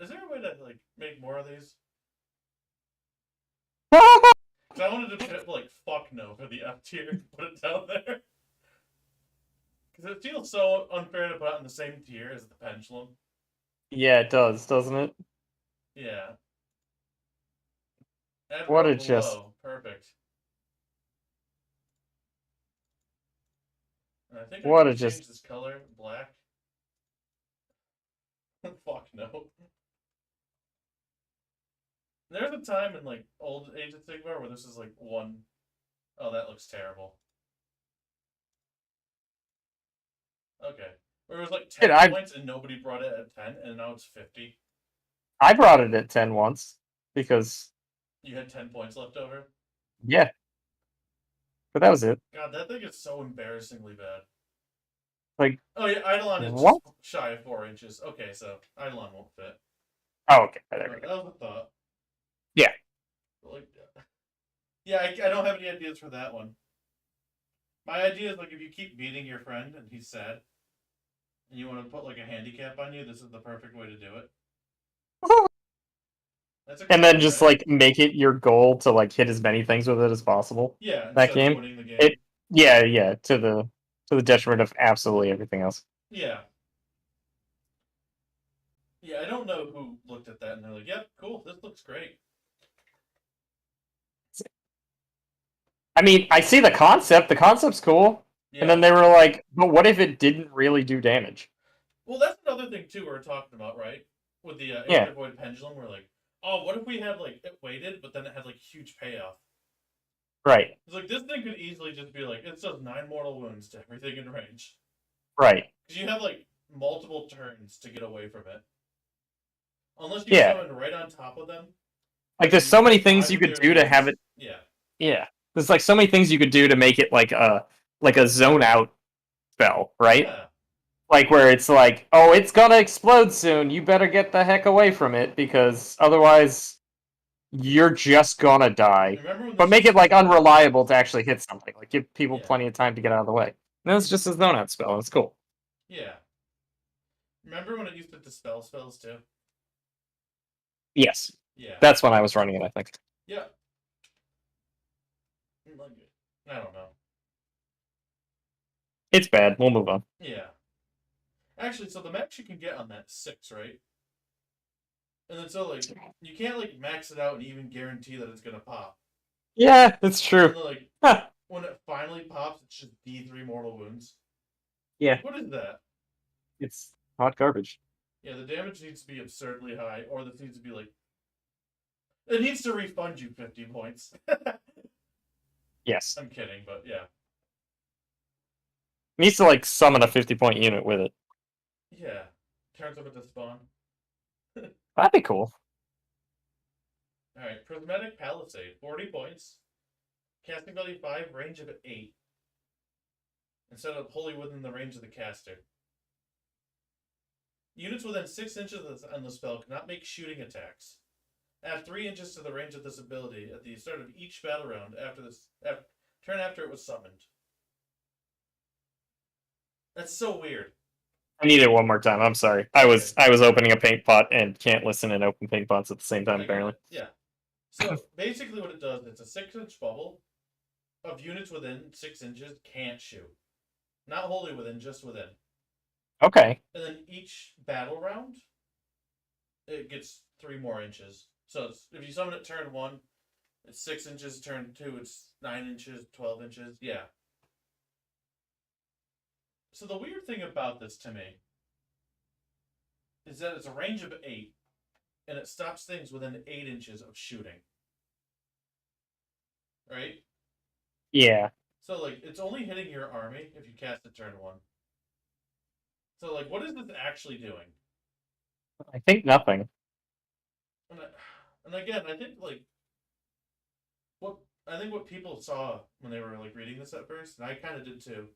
there a way to like make more of these? Because I wanted to put like fuck no for the F tier and put it down there. Because it feels so unfair to put it in the same tier as the pendulum. Yeah, it does, doesn't it? Yeah. Add What row a just- below. Perfect. And I think What I a can just- change this color black. Fuck no. There's a time in like old Age of Sigmar where this is like 1. Oh, that looks terrible. Okay. Where it was like 10 Dude, points and nobody brought it at 10, and now it's 50. I brought it at 10 once because You had 10 points left over? yeah. But that was it. God, that thing is so embarrassingly bad. Like, oh yeah, Eidolon is what? just shy of 4 inches. Okay, so Eidolon won't fit. Oh, okay. There we That go. was a thought. Yeah. Like, yeah, I don't have any ideas for that one. My idea is like if you keep beating your friend and he's sad, and you want to put like a handicap on you, this is the perfect way to do it. That's a And then cool, just right? like make it your goal to like hit as many things with it as possible. Yeah, that instead of game, winning the game. Yeah, to the detriment of absolutely everything else. Yeah. Yeah, I don't know who looked at that and they're like, yep, cool, this looks great. I mean, I see the concept. The concept's cool. Yeah. And then they were like, but what if it didn't really do damage? Well, that's another thing too we're talking about, right? With the Yeah. Aether Void Pendulum, we're like, oh, what if we had like it weighted, but then it had like huge payoff? Right. It's like this thing could easily just be like, it does 9 mortal wounds to everything in range. Right. Because you have like multiple turns to get away from it. Unless you Yeah. summon right on top of them. Like there's so many things you could do to have it. Yeah. Yeah. There's like so many things you could do to make it like a zone out spell, right? Yeah. Like where it's like, oh, it's gonna explode soon. You better get the heck away from it because otherwise you're just gonna die. Remember when But this make used it like to be- unreliable to actually hit something. Like give people Yeah. plenty of time to get out of the way. And that's just a zone out spell. It's cool. Yeah. Remember when it used to dispel spells too? Yes, Yeah. that's when I was running it. I think. Yeah. I don't know. It's bad. We'll move on. Yeah. Actually, so the max you can get on that is 6, right? And then so like you can't like max it out and even guarantee that it's gonna pop. Yeah, it's And true. then, like Huh. when it finally pops, it's just D3 mortal wounds. Yeah, What is that? it's hot garbage. Yeah, the damage needs to be absurdly high, or this needs to be like it needs to refund you 50 points. Yes, I'm kidding, but yeah. needs to like summon a 50-point unit with it. Yeah. Turns up at the spawn. That'd be cool. Alright, Prismatic Palisade, 40 points. Casting value 5, range of 8. Instead of wholly within the range of the caster. Units within 6 inches of the spell cannot make shooting attacks. Add 3 inches to the range of this ability at the start of each battle round turn after it was summoned. That's so weird. I need it one more time. I'm sorry. I was opening a paint pot and can't listen and open paint pots at the same time. Apparently. Yeah. So basically, what it does, it's a 6-inch bubble of units within 6 inches can't shoot. Not wholly within, just within. Okay. And then each battle round, it gets 3 more inches. So if you summon it turn 1, it's 6 inches. Turn 2, it's 9 inches, 12 inches. Yeah. So the weird thing about this to me is that it's a range of 8, and it stops things within 8 inches of shooting. Right? Yeah. So, like, it's only hitting your army if you cast it turn 1. So, like, what is this actually doing? I think nothing. And again, I think, like, what people saw when they were, like, reading this at first, and I kind of did too,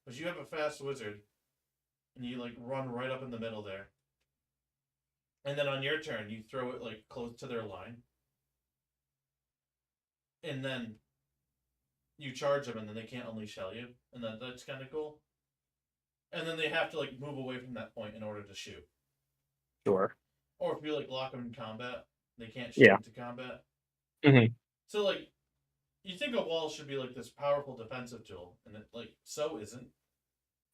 was you have a fast wizard, and you, like, run right up in the middle there. And then on your turn, you throw it, like, close to their line. And then you charge them, and then they can't unleash hell you. And that's kind of cool. And then they have to, like, move away from that point in order to shoot. Sure. Or if you, like, lock them in combat, they can't shoot into combat. Mm-hmm. So, like, you think a wall should be, like, this powerful defensive tool, and it, like, so isn't.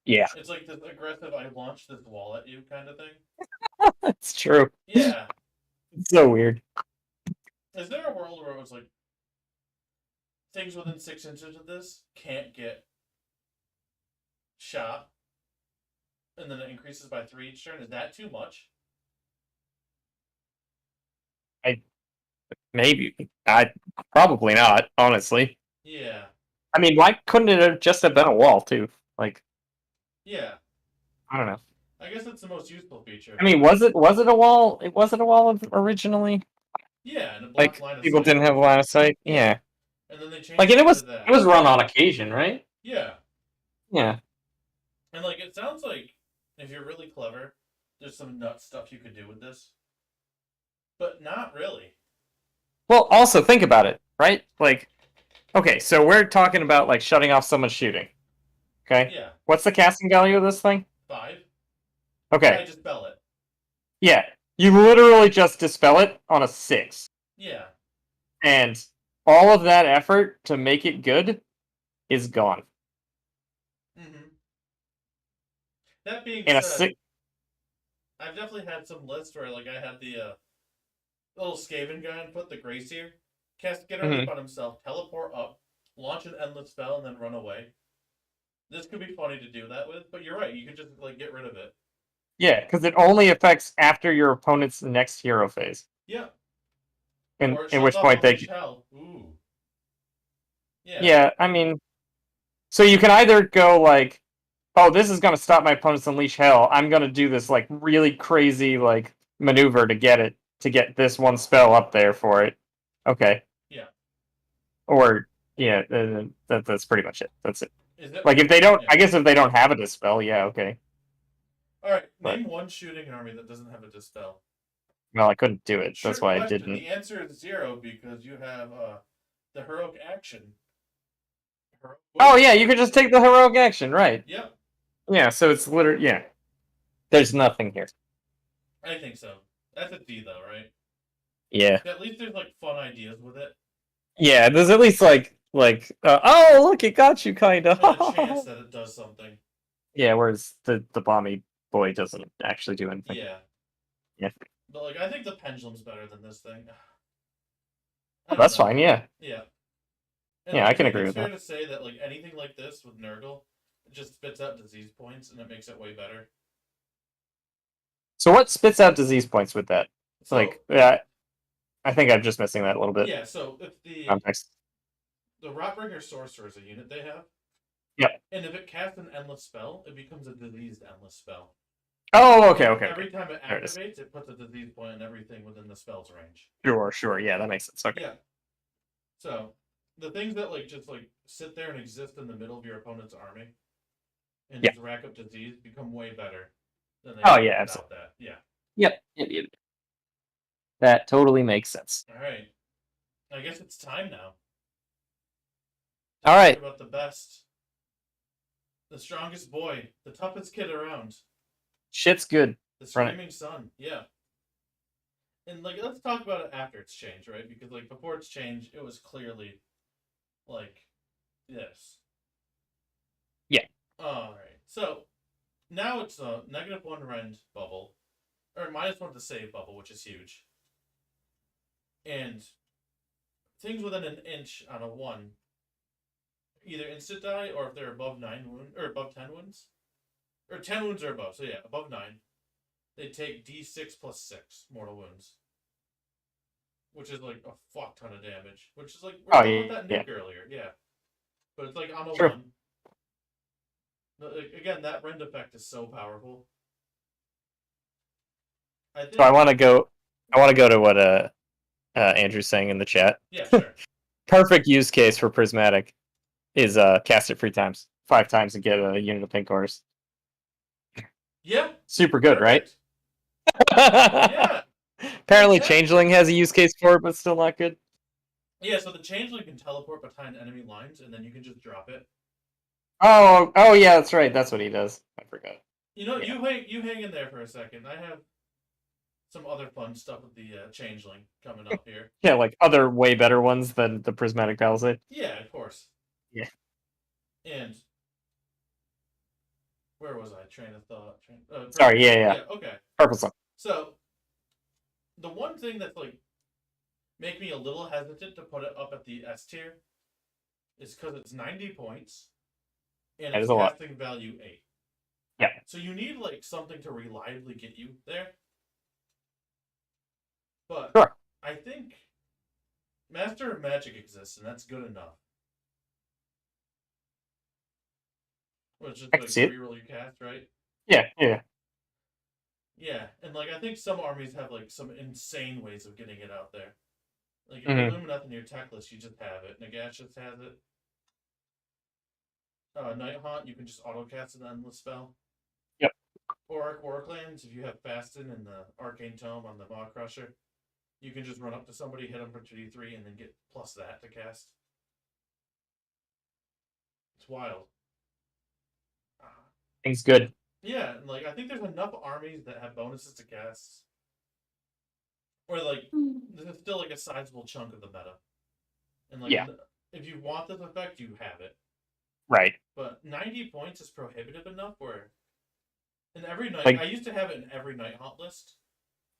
Yeah. It's like this aggressive, I launched this wall at you kind of thing. That's true. Yeah. It's so weird. Is there a world where it was, like, things within 6 inches of this can't get shot, and then it increases by 3 each turn? Is that too much? Maybe. Probably not, honestly. Yeah. I mean, why couldn't it have just have been a wall, too? Like, Yeah. I don't know. I guess that's the most useful feature. I mean, was it a wall? It wasn't a wall originally? Yeah, and it Like, blocked line of people sight. didn't have line of sight? Yeah. Yeah. And then they changed Like, and it it was to that. run on occasion, right? Yeah. Yeah. And, like, it sounds like if you're really clever, there's some nut stuff you could do with this. But not really. Well, also, think about it, right? Like, okay, so we're talking about, like, shutting off someone's shooting. Okay? Yeah. What's the casting value of this thing? 5. Okay. I just spell it. Yeah. You literally just dispel it on a 6. Yeah. And all of that effort to make it good is gone. Mm-hmm. That being In a said, 6. I've definitely had some lists where, like, I had the little Skaven guy and put the Gracier, get a leap on himself, teleport up, launch an endless spell, and then run away. This could be funny to do that with, but you're right. You could just, like, get rid of it. Yeah, because it only affects after your opponent's next hero phase. Yeah. In which point they. Hell. Ooh. Yeah. Yeah, I mean, so you can either go like, oh, this is going to stop my opponent's unleash hell. I'm going to do this like really crazy like maneuver to get this one spell up there for it. Okay. Yeah. Or yeah, that's pretty much it. That's it. It like if they don't, I guess if they don't have a dispel, yeah, okay. All right, name one shooting army that doesn't have a dispel. Well, I couldn't do it. That's Trick why I question. didn't. The answer is 0 because you have the heroic action. Oh yeah, you could just take the heroic action, right? Yep, Yeah, so it's literally yeah. There's nothing here. I think so. That's a D though, right? Yeah. At least there's like fun ideas with it, Yeah, there's at least oh look, it got you and a chance kinda. that it does something. Yeah, whereas the bomby boy doesn't actually do anything. Yeah. Yeah. But like, I think the pendulum's better than this thing. Oh, that's fine, yeah. Yeah. And Yeah, like, I can think agree it's with fair that. to say that like anything like this with Nurgle, it just spits out disease points and it makes it way better. So what spits out disease points with that? So I think I'm just missing that a little bit. yeah, so if the Context. Rotbringer Sorcerer is a unit they have. Yep. And if it casts an endless spell, it becomes a diseased endless spell. Oh, okay. Every time it There it is. activates, it puts a disease point on everything within the spell's range. Sure. Yeah, that makes sense. Okay. Yeah. So the things that like just like sit there and exist in the middle of your opponent's army and just rack up disease become way better than they Oh yeah, without absolutely. that. Yeah. Yep. That totally makes sense. All right. I guess it's time now. All right. Talk about the best, the strongest boy, the toughest kid around, Shit's good. the Run it. Screaming Sun. Yeah. And like, let's talk about it after it's changed, right? Because like before it's changed, it was clearly like this. Yeah. All right. So now it's a -1 rend bubble, or -1 to save bubble, which is huge. And things within an inch on a 1 either instant die or if they're above 9 wound or above 10 wounds, or 10 wounds or above. So yeah, above 9, they take D6 plus 6 mortal wounds, which is like a fuck ton of damage. Which is like we were talking about that nuke earlier, yeah. But it's like on a 1. But like, again, that rend effect is so powerful. So I want to go to what Andrew's saying in the chat. Yeah, sure. Perfect use case for Prismatic is cast it 3 times, 5 times, and get a unit of pink ores. Yeah. Super good, Perfect. right? Yeah. Apparently, Exactly. Changeling has a use case for it, but still not good. Yeah, so the Changeling can teleport behind enemy lines, and then you can just drop it. Oh yeah, that's right. That's what he does. I forgot. You know, Yeah. you hang in there for a second. I have some other fun stuff with the Changeling coming up here. Yeah, like other way better ones than the Prismatic Palisade. Yeah, of course. Yeah. And where was I? Train of thought. Sorry, yeah. Okay. Purple Sun. So the one thing that's like make me a little hesitant to put it up at the S tier is because it's 90 points and That it's is a lot. casting value 8. Yeah. So you need like something to reliably get you there. But Sure. I think Master of Magic exists, and that's good enough. Which is I can like see it. reroll your cast, right? Yeah. Yeah, and like I think some armies have like some insane ways of getting it out there. Like if Mhm. you Illuminate in your tech list, you just have it. Nagash just has it. Night Haunt, you can just auto-cast an endless spell. Yep. Or Orclands, if you have Fasten and the Arcane Tome on the Maw Crusher, you can just run up to somebody, hit them for 2d3, and then get plus that to cast. It's wild. Things good. Yeah, and like I think there's enough armies that have bonuses to cast. Or like this is still like a sizable chunk of the meta. And like if you want this effect, you have it. Right. But 90 points is prohibitive enough where in every night Like- I used to have it in every Night Haunt list.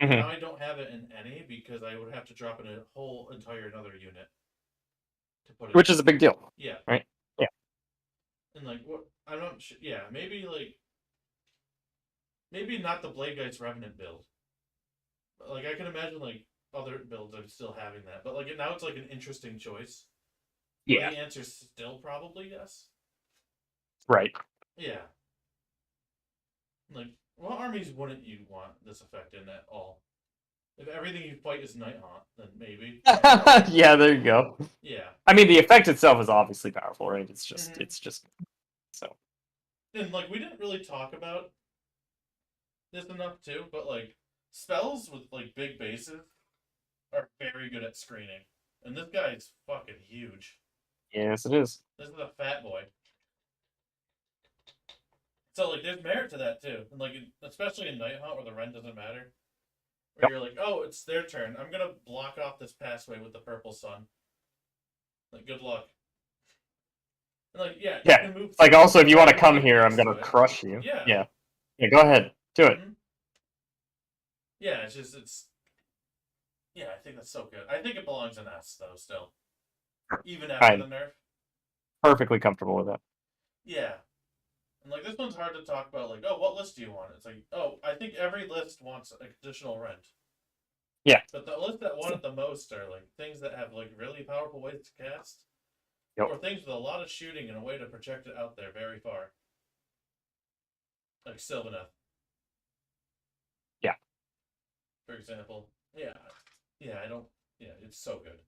Mhm. Now I don't have it in any because I would have to drop in a whole entire another unit to put it Which in. is a big deal. Yeah. Right? Yeah. And like what I'm not sure, yeah, maybe not the Blade Guys Revenant build. But like I can imagine like other builds are still having that. But like now it's like an interesting choice. Yeah. But the answer's still probably yes. Right. Yeah. Like, what armies wouldn't you want this effect in at all? If everything you fight is Night Haunt, then maybe. Yeah, there you go. Yeah. I mean, the effect itself is obviously powerful, right? It's just, so. And like, we didn't really talk about this enough too, but like, spells with like big bases are very good at screening, and this guy is fucking huge. Yes, it is. This is a fat boy. So like, there's merit to that too, and like especially in Night Hunt where the rend doesn't matter, where Yep. you're like, oh, it's their turn. I'm gonna block off this pathway with the purple sun. Like, good luck. And like, yeah, Yeah. you can move. Like, also, if you want to move come right here, I'm next to gonna it. crush you. Yeah. Yeah. Yeah, go ahead. Do it. Mhm. Yeah, it's. Yeah, I think that's so good. I think it belongs in S though, still, even after the I'm nerf. perfectly comfortable with that. Yeah. And like this one's hard to talk about. Like, oh, what list do you want? It's like, oh, I think every list wants additional rent. Yeah. But the list that want it the most are like things that have like really powerful ways to cast, Yep. or things with a lot of shooting and a way to project it out there very far. Like Sylvaneth. Yeah. For example. Yeah. Yeah, I don't. Yeah, it's so good.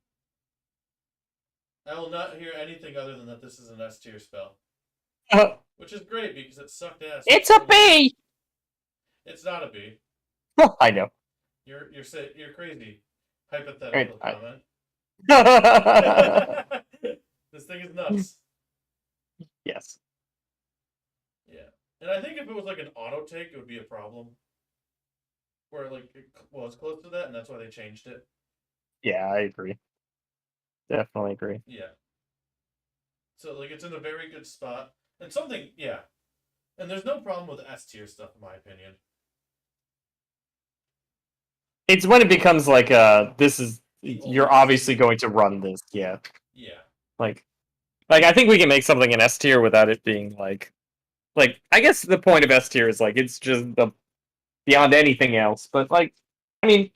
I will not hear anything other than that this is an S tier spell. Which is great because it sucked ass. It's a B! It's not a B. I know. You're crazy. Hypothetical Right, comment. I... This thing is nuts. Yes. Yeah, and I think if it was like an auto take, it would be a problem. Where like it was close to that, and that's why they changed it. Yeah, I agree. Definitely agree. Yeah. So like it's in a very good spot, and something yeah, and there's no problem with S tier stuff in my opinion. It's when it becomes like this is The you're only obviously tier. going to run this. Yeah. Yeah. Like I think we can make something an S tier without it being like I guess the point of S tier is like it's just the beyond anything else. But like I mean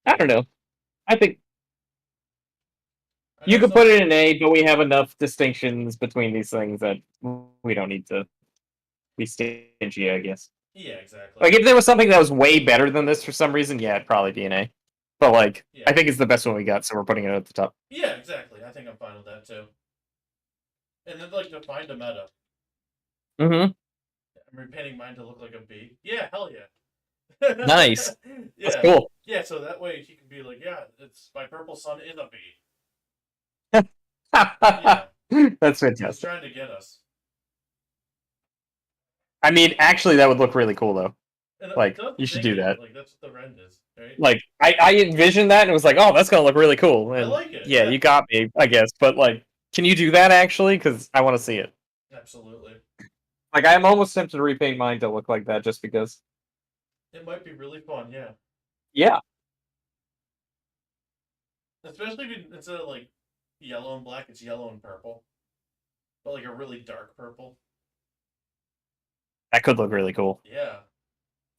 I don't know. I think I you know could some. put it in A, but we have enough distinctions between these things that we don't need to be stingy, I guess. Yeah, exactly. Like if there was something that was way better than this for some reason, yeah, it'd probably be an A. But like Yeah. I think it's the best one we got, so we're putting it at the top. Yeah, exactly. I think I'm fine with that too. And then like to find a meta. Mm-hmm. I'm repainting mine to look like a B. Yeah, hell yeah. Nice. Yeah. That's cool. Yeah, so that way he can be like, yeah, it's my purple sun is a B. That's He's fantastic. trying to get us. I mean, actually, that would look really cool, though. And Like, you should do that. Like that's what the rend is, right? Like, I envisioned that and was like, oh, that's gonna look really cool. And I like it. yeah, you got me, I guess. But like, can you do that actually? Because I want to see it. Absolutely. Like, I'm almost tempted to repaint mine to look like that, just because. It might be really fun, yeah. Yeah. Especially if instead of like yellow and black, it's yellow and purple. But like a really dark purple. That could look really cool. Yeah.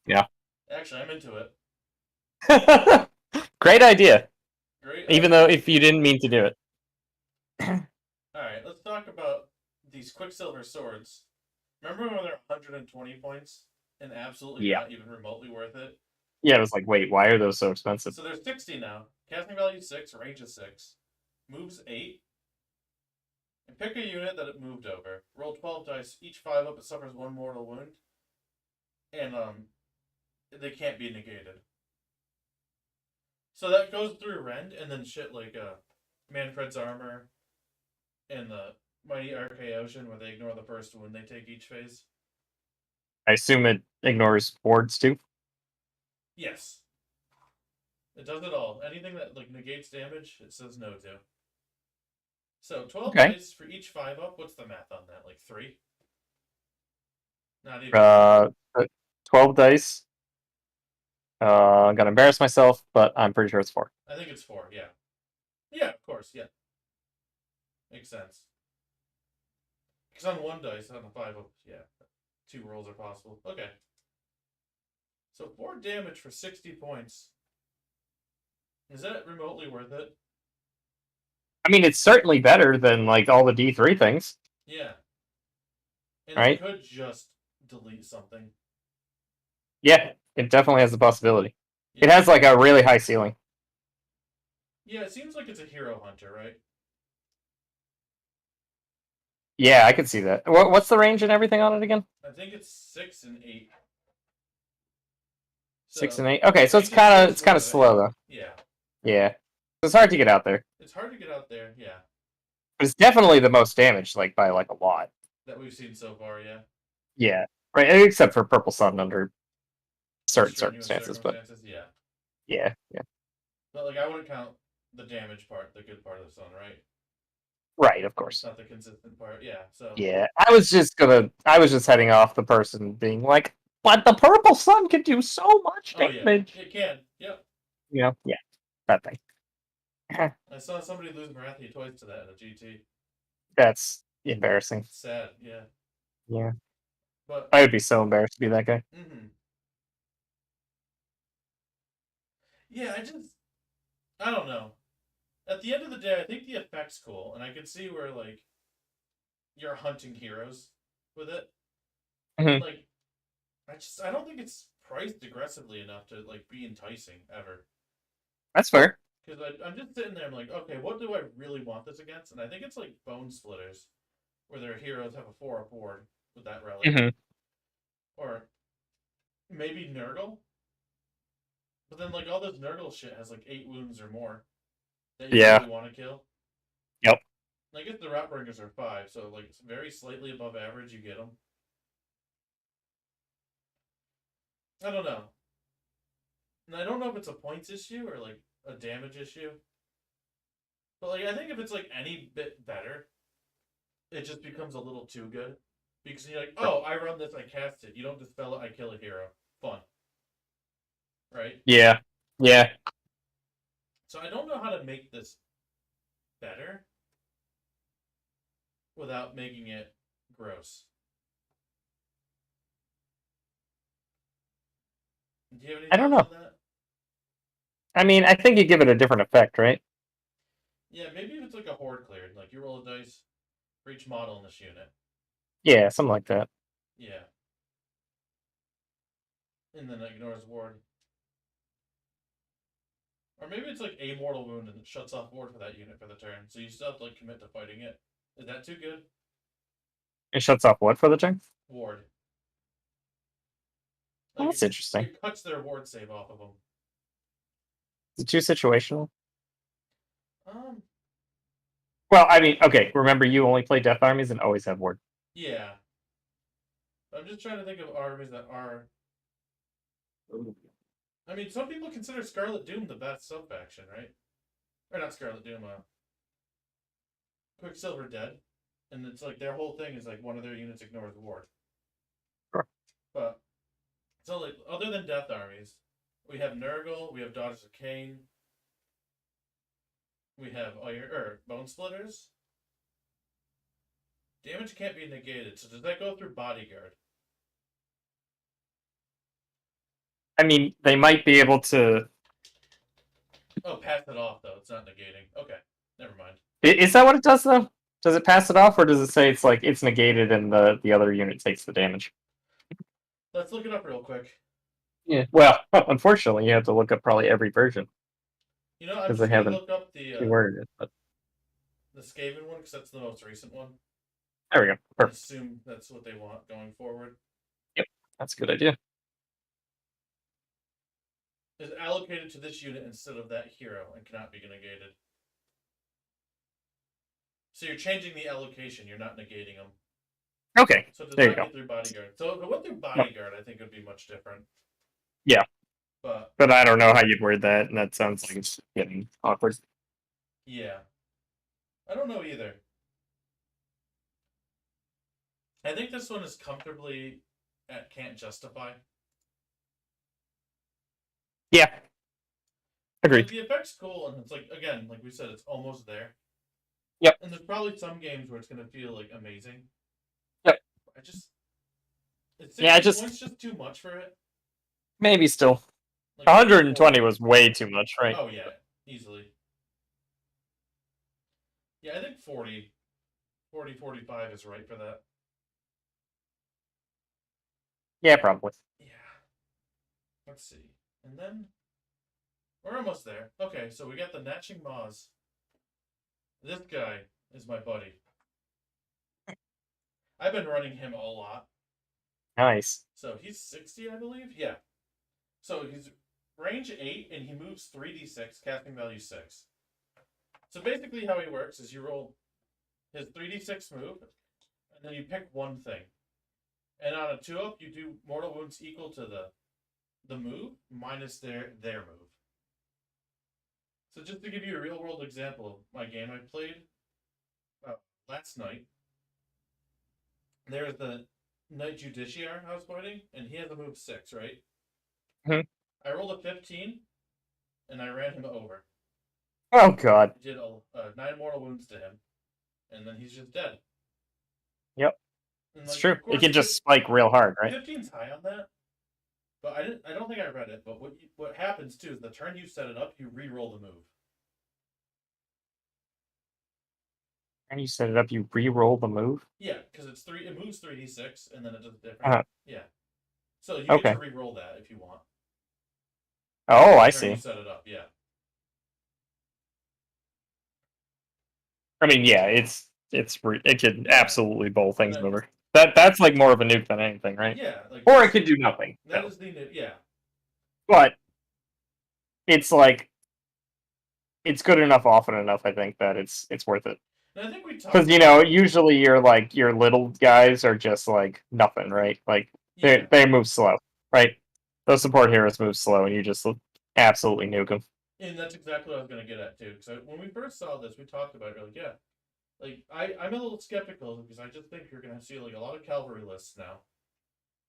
Yeah. Actually, I'm into it. Great idea. Great. Even though if you didn't mean to do it. Alright, let's talk about these Quicksilver swords. Remember when they're 120 points and absolutely Yeah. not even remotely worth it? Yeah, it was like, wait, why are those so expensive? So they're 60 now. Casting value 6, range is 6. Moves 8. And pick a unit that it moved over. Roll 12 dice. Each 5 up, it suffers 1 mortal wound. And they can't be negated. So that goes through rend, and then shit like Manfred's armor and the Mighty Archaeocean, where they ignore the first wound they take each phase. I assume it ignores boards too. Yes. It does it all. Anything that like negates damage, it says no to. So 12 Okay. dice for each 5 up. What's the math on that? Like 3? Not even. 12 dice. I'm gonna embarrass myself, but I'm pretty sure it's 4. I think it's 4, yeah. Yeah, of course, yeah. Makes sense. Because on 1 dice, on a 5 up, yeah. 2 rolls are possible. Okay. So 4 damage for 60 points. Is that remotely worth it? I mean, it's certainly better than like all the D3 things. Yeah. And Right? it could just delete something. Yeah, it definitely has the possibility. Yeah. It has like a really high ceiling. Yeah, it seems like it's a hero hunter, right? Yeah, I could see that. What's the range and everything on it again? I think it's 6 and 8. 6 and 8. Okay, so it it's just kind goes of with it. slow though. Yeah. Yeah, it's hard to get out there, It's hard to get out there, yeah. but it's definitely the most damaged, like by like a lot. That we've seen so far, yeah. Yeah, right. Except for Purple Sun under certain Strenuous circumstances, but yeah. yeah, yeah, But like I wouldn't count the damage part, the good part of the sun, right? right. Of It's course. not the consistent part, yeah. So Yeah, I was just heading off the person being like, but the Purple Sun can do so much oh yeah, damage. it can. Yep. You know, yeah, that thing. I saw somebody lose Marathi toys to that in a GT. That's embarrassing. It's sad, yeah. Yeah, But I would be so embarrassed to be that guy. yeah, I don't know. At the end of the day, I think the effect's cool, and I can see where like you're hunting heroes with it. Mhm. Like, I don't think it's priced aggressively enough to like be enticing ever. That's fair. Because I'm just sitting there, I'm like, okay, what do I really want this against? And I think it's like Bone Splitters, where their heroes have a 4-up board with that relic, Mhm. or maybe Nurgle. But then like all this Nurgle shit has like 8 wounds or more that you Yeah. really want to kill. Yep. I guess the Ratbringers are 5, so like it's very slightly above average. You get them. I don't know. And I don't know if it's a points issue or like a damage issue. But like I think if it's like any bit better, it just becomes a little too good. Because you're like, oh, I run this, I cast it. You don't dispel it, I kill a hero. Fun. Right? Yeah. Yeah. So I don't know how to make this better without making it gross. Do you have any I don't thoughts know. on that? I mean, I think you give it a different effect, right? Yeah, maybe if it's like a horde cleared, like you roll a dice for each model in this unit. Yeah, something like that. Yeah. And then it ignores ward. Or maybe it's like a mortal wound and it shuts off ward for that unit for the turn, so you still have to like commit to fighting it. Is that too good? It shuts off what for the turn? Ward. Oh, Like that's interesting. it cuts their ward save off of them. Is it too situational? Um, Well, I mean, okay. Remember, you only play Death Armies and always have ward. yeah. I'm just trying to think of armies that are. I mean, some people consider Scarlet Doom the best sub faction, right? Or not Scarlet Doom, Quicksilver Dead. And it's like their whole thing is like one of their units ignores ward. Sure. But so like other than Death Armies, we have Nurgle, we have Daughters of Cain, we have Bone Splitters. Damage can't be negated, so does that go through Bodyguard? I mean, they might be able to. Oh, pass it off though. It's not negating. Okay, never mind. Is that what it does though? Does it pass it off, or does it say it's like it's negated and the other unit takes the damage? Let's look it up real quick. Yeah. Well, unfortunately, you have to look up probably every version You know, I'm because just they gonna haven't look up the reworded it. But Skaven one because that's the most recent one. there we go. I Perfect. assume that's what they want going forward. Yep, that's a good idea. Is allocated to this unit instead of that hero and cannot be negated. So you're changing the allocation. You're not negating them. Okay. So it does There you not go. get through Bodyguard. So if it went through Bodyguard, I think it would be much different. Yeah. But I don't know how you'd word that, and that sounds like it's getting awkward. yeah, I don't know either. I think this one is comfortably at can't justify. Yeah. Agreed. Like, the effect's cool, and it's like again, like we said, it's almost there. Yep. And there's probably some games where it's gonna feel like amazing. Yep. It's 60 points just too much for it. Maybe still. Like 120 was way too much, right? Oh yeah, easily. Yeah, I think 40, 45 is right for that. Yeah, probably. Yeah. Let's see. And then we're almost there. Okay, so we got the Natching Maws. This guy is my buddy. I've been running him a lot. Nice. So he's 60, I believe? Yeah. So he's range 8 and he moves 3d6, casting value 6. So basically, how he works is you roll his 3d6 move, and then you pick one thing. And on a 2-up, you do mortal wounds equal to the move minus their move. So just to give you a real world example of my game I played last night, there's the Knight Justiciar I was fighting, and he has a move 6, right? Mhm. I rolled a 15, and I ran him over. Oh god. I did 9 mortal wounds to him, and then he's just dead. Yep. And It's like, true. of course, It can just spike real hard, right? 15's high on that, but I don't think I read it. But what happens too is the turn you set it up, you re-roll the move. And you set it up, you re-roll the move? Yeah, because it moves 3d6, and then it does different. Uh-huh. Yeah, so you Okay. get to re-roll that if you want. Oh, I The turn you see. set it up, yeah. I mean, yeah, it could Yeah. absolutely bowl things then- over. That's like more of a nuke than anything, right? Yeah, like Or it could do nothing. that No. is the yeah. But it's like it's good enough often enough, I think, that it's worth it. And I think we talked Because usually your little guys are just like nothing, right? Like yeah. they move slow, right? Those support heroes move slow, and you just absolutely nuke them. And that's exactly what I was gonna get at too. Because when we first saw this, we talked about it. Like, yeah, like I'm a little skeptical because I just think you're gonna see like a lot of cavalry lists now.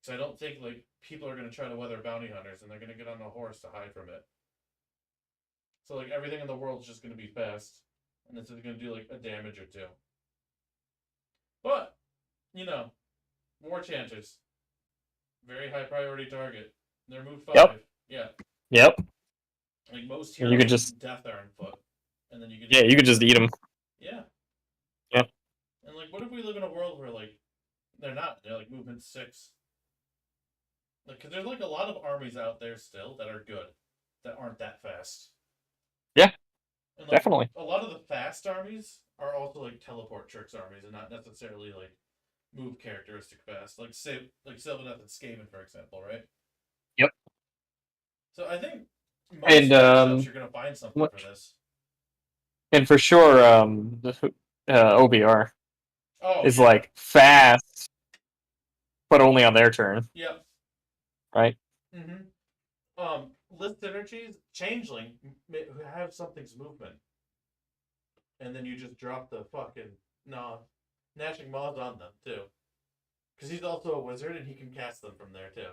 Because I don't think like people are gonna try to weather bounty hunters and they're gonna get on a horse to hide from it. So like everything in the world's just gonna be fast, and it's just gonna do like a damage or two. But war chanters, very high priority target. They're move 5. Yep. Yeah. Yep. Like most You heroes, could just death are on foot, and then you could you could just eat them. Yeah. Yeah. And like, what if we live in a world where like they're not? They're like movement 6. Like, cause there's like a lot of armies out there still that are good, that aren't that fast. Yeah. And like, Definitely. a lot of the fast armies are also like teleport tricks armies, and not necessarily like move characteristic fast. Like Sylvaneth and Skaven, for example, right? Yep. So I think most And, matchups you're gonna find something what- for this. And for sure, the OBR Oh, is yeah. like fast, but only on their turn, Yep. right? List synergies, Changeling who have something's movement, and then you just drop the fucking Gnashing Maws on them too, because he's also a wizard and he can cast them from there too.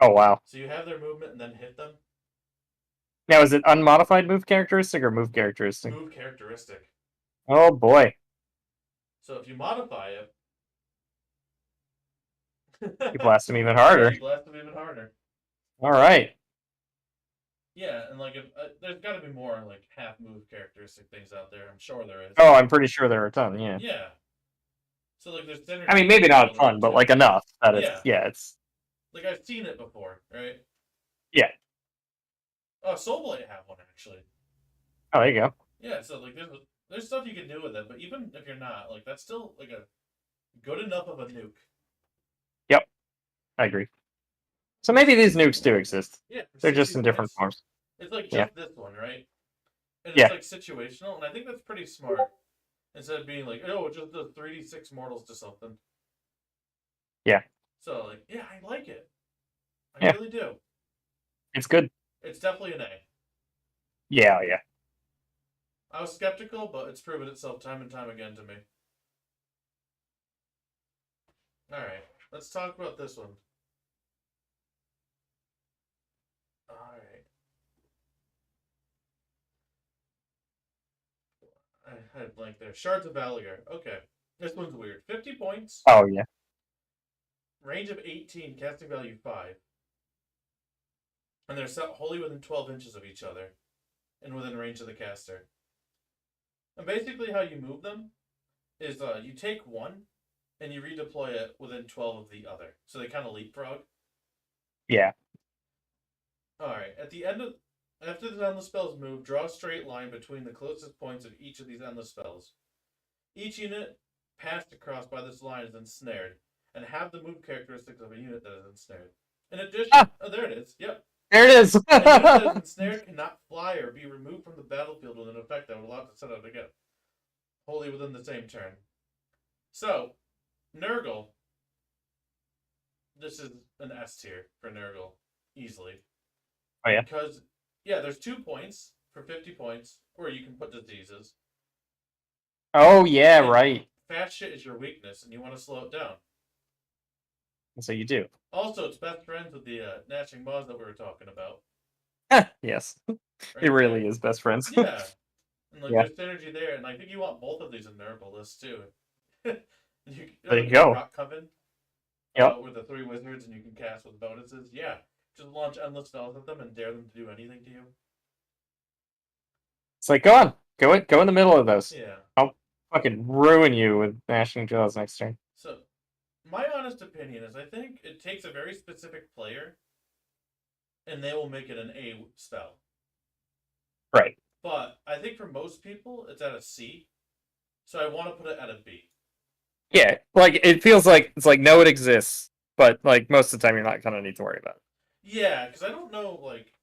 Oh wow! So you have their movement and then hit them. Now is it unmodified move characteristic or move characteristic? Move characteristic. Oh boy! So if you modify it, You blast him even harder. You blast them even harder. All right. Yeah, and like if there's got to be more like half move characteristic things out there. I'm sure there is. Oh, I'm pretty sure there are a ton. Yeah. Yeah. So like there's synergy. I mean, maybe not a ton, but like enough that it's like I've seen it before, right? Yeah. Oh, Soulblade have one actually. Oh, there you go. Yeah, so like there's stuff you can do with it, but even if you're not, like that's still like a good enough of a nuke. Yep, I agree. So maybe these nukes do exist. Yeah, They're just in different forms. It's like just this one, right? And Yeah. it's like situational, and I think that's pretty smart. Instead of being like, oh, it just does 3d6 mortals to something. Yeah. So like, yeah, I like it. I Yeah. really do. It's good. It's definitely an A. Yeah. I was skeptical, but it's proven itself time and time again to me. Alright, let's talk about this one. Alright. I had a blank there. Shards of Valiger. Okay. This one's weird. 50 points. Oh yeah. Range of 18, casting value 5. And they're set wholly within 12 inches of each other. And within range of the caster. And basically how you move them is you take one and you redeploy it within 12 of the other. So they kind of leapfrog. Yeah. Alright, at the end of after the endless spells move, draw a straight line between the closest points of each of these endless spells. Each unit passed across by this line is ensnared, and have the move characteristics of a unit that is ensnared. In addition, Ah! oh, there it is. Yep. There it is. A unit that is ensnared cannot fly or be removed from the battlefield with an effect that would allow it to set out again, wholly within the same turn. So, Nurgle. This is an S tier for Nurgle, easily. Oh, yeah? Because, yeah, there's 2 points for 50 points, or you can put diseases. Oh yeah, And right. fast shit is your weakness, and you want to slow it down. So you do. Also, it's best friends with the Gnashing Maws that we were talking about. Yes. Right It really there. is best friends. Yeah. And like Yeah. there's synergy there, and I think you want both of these in Nurgle lists too. There you go. Rock Coven. Yep. With the 3 wizards, and you can cast with bonuses. Yeah. Just launch endless spells at them and dare them to do anything to you. It's like, go on. Go in the middle of those. Yeah. I'll fucking ruin you with Gnashing Jaws next turn. So, my honest opinion is I think it takes a very specific player, and they will make it an A spell. Right. But I think for most people, it's at a C. So I want to put it at a B. Yeah, like it feels like it's like no, it exists, but like most of the time you're not gonna need to worry about it. Yeah, because I don't know like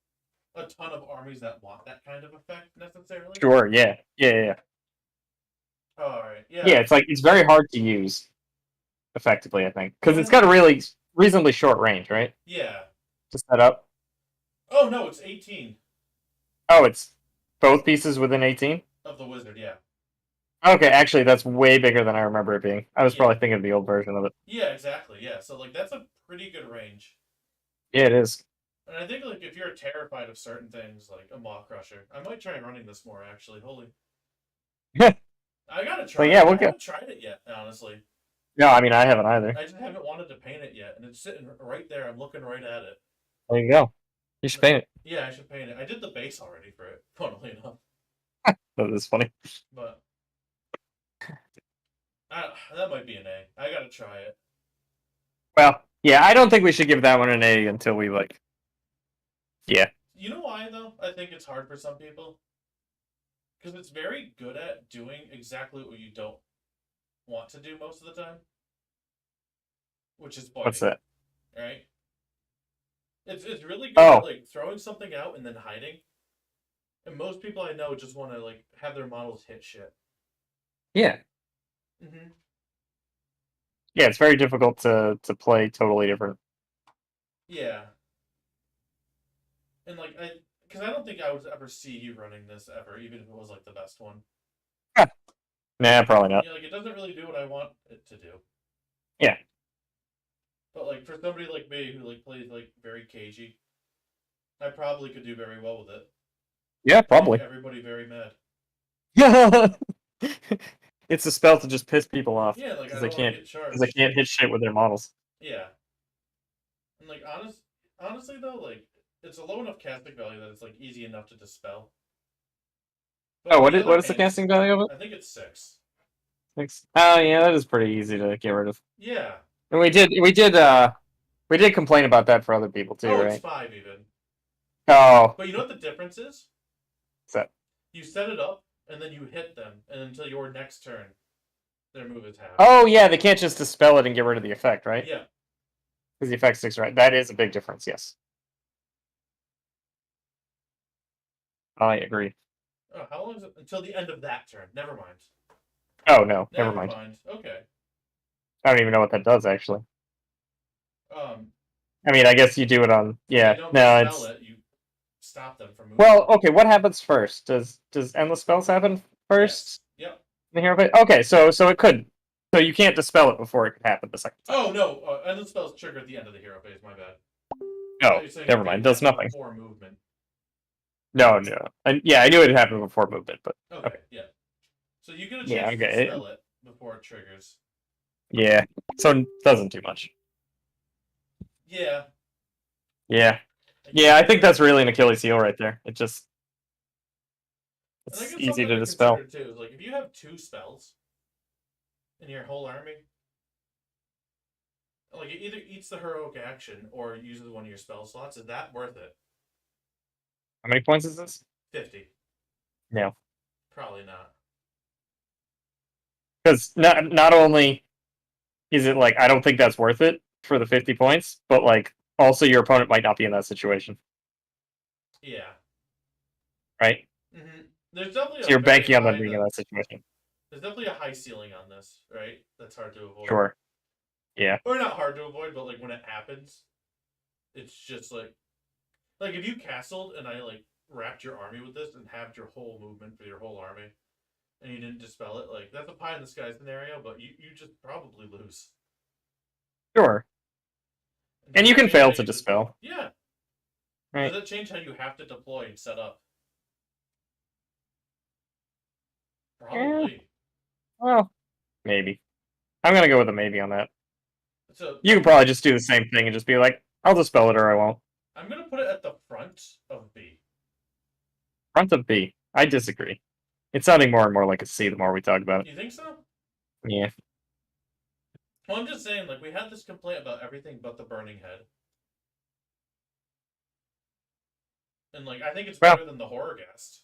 a ton of armies that want that kind of effect necessarily. Sure. Yeah. All right. Yeah. Yeah, it's like it's very hard to use effectively, I think, because it's got a really reasonably short range, right? Yeah. To set up. Oh no, it's 18 Oh, it's both pieces within 18. of the wizard. Yeah. Okay, actually, that's way bigger than I remember it being. I was Yeah. probably thinking of the old version of it. Yeah. Exactly. Yeah. So like that's a pretty good range. Yeah, it is. And I think like if you're terrified of certain things like a Maw Crusher, I might try running this more actually. Holy. I gotta try. But yeah, we'll I go. haven't tried it yet, honestly. No, I mean I haven't either. I just haven't wanted to paint it yet, and it's sitting right there. I'm looking right at it. There you go. You should paint it. Yeah, I should paint it. I did the base already for it, funnily enough. That is funny. But that might be an A. I gotta try it. Well, yeah, I don't think we should give that one an A until we like. Yeah. You know why though? I think it's hard for some people because it's very good at doing exactly what you don't want to do most of the time, which is fighting. What's that? Right? It's really good Oh. at like throwing something out and then hiding. And most people I know just want to like have their models hit shit. Yeah. Mm-hmm. Yeah, it's very difficult to play totally different. Yeah. And like because I don't think I would ever see you running this ever, even if it was like the best one. Nah, probably not. Yeah, like it doesn't really do what I want it to do. Yeah. But like for somebody like me who like plays like very cagey, I probably could do very well with it. Yeah, probably. Make everybody very mad. Yeah. It's a spell to just piss people off. Yeah, like I Because don't they want can't to get charged. because they can't hit shit with their models. Yeah. And like honestly though, like it's a low enough casting value that it's like easy enough to dispel. But Oh, on what the is other what is the hand, casting value of it? I think it's 6. 6. Oh yeah, that is pretty easy to get rid of. Yeah. And we did complain about that for other people too, Oh, right? it's 5 even. Oh, But you know what the difference is? what's that? You set it up and then you hit them, and until your next turn, their move is half. Oh yeah, they can't just dispel it and get rid of the effect, right? Yeah. Because the effect sticks right. That is a big difference, yes. I agree. Oh, how long is it until the end of that turn? Never mind. Oh no, never mind. Okay. I don't even know what that does actually. Um. I mean, I guess you do it on. Yeah, You don't no, dispel it's. it. You stop them from moving. Well, okay. What happens first? Does endless spells happen first? Yes. Yep. In the hero phase? Okay, so it could. So you can't dispel it before it could happen the second time. Oh no! Endless spells trigger at the end of the hero phase. My bad. Oh, never mind. Does nothing. Before movement. No. And yeah, I knew it happened before movement, but Okay. Yeah. So you get a chance Yeah, to okay. dispel it before it triggers. yeah. So it doesn't do much. Yeah. Yeah. Yeah, I think that's really an Achilles heel right there. It just And I it's guess easy something to dispel. consider, too, is like if you have 2 spells in your whole army, like it either eats the heroic action or uses one of your spell slots. Is that worth it? How many points is this? 50. No. Probably not. Because not only is it like I don't think that's worth it for the 50 points, but like also your opponent might not be in that situation, Yeah. right? Mm-hmm. There's definitely So a you're very banking on them high being in that situation. there's definitely a high ceiling on this, right? That's hard to avoid. Sure. Yeah. Or not hard to avoid, but like when it happens, it's just like if you castled and I like wrapped your army with this and halved your whole movement for your whole army, and you didn't dispel it, like that's a pie in the sky scenario, but you just probably lose. Sure. And Does you that can change fail how to you dispel. Yeah. Right. Does that change how you have to deploy and set up? Yeah. Probably. Well, maybe. I'm gonna go with a maybe on that. So You could probably just do the same thing and just be like, I'll dispel it or I won't. I'm gonna put it at the front of B. Front of B. I disagree. It's sounding more and more like a C the more we talk about it. You think so? Yeah. Well, I'm just saying, like we had this complaint about everything but the burning head, and like I think it's Well, better than the horror guest.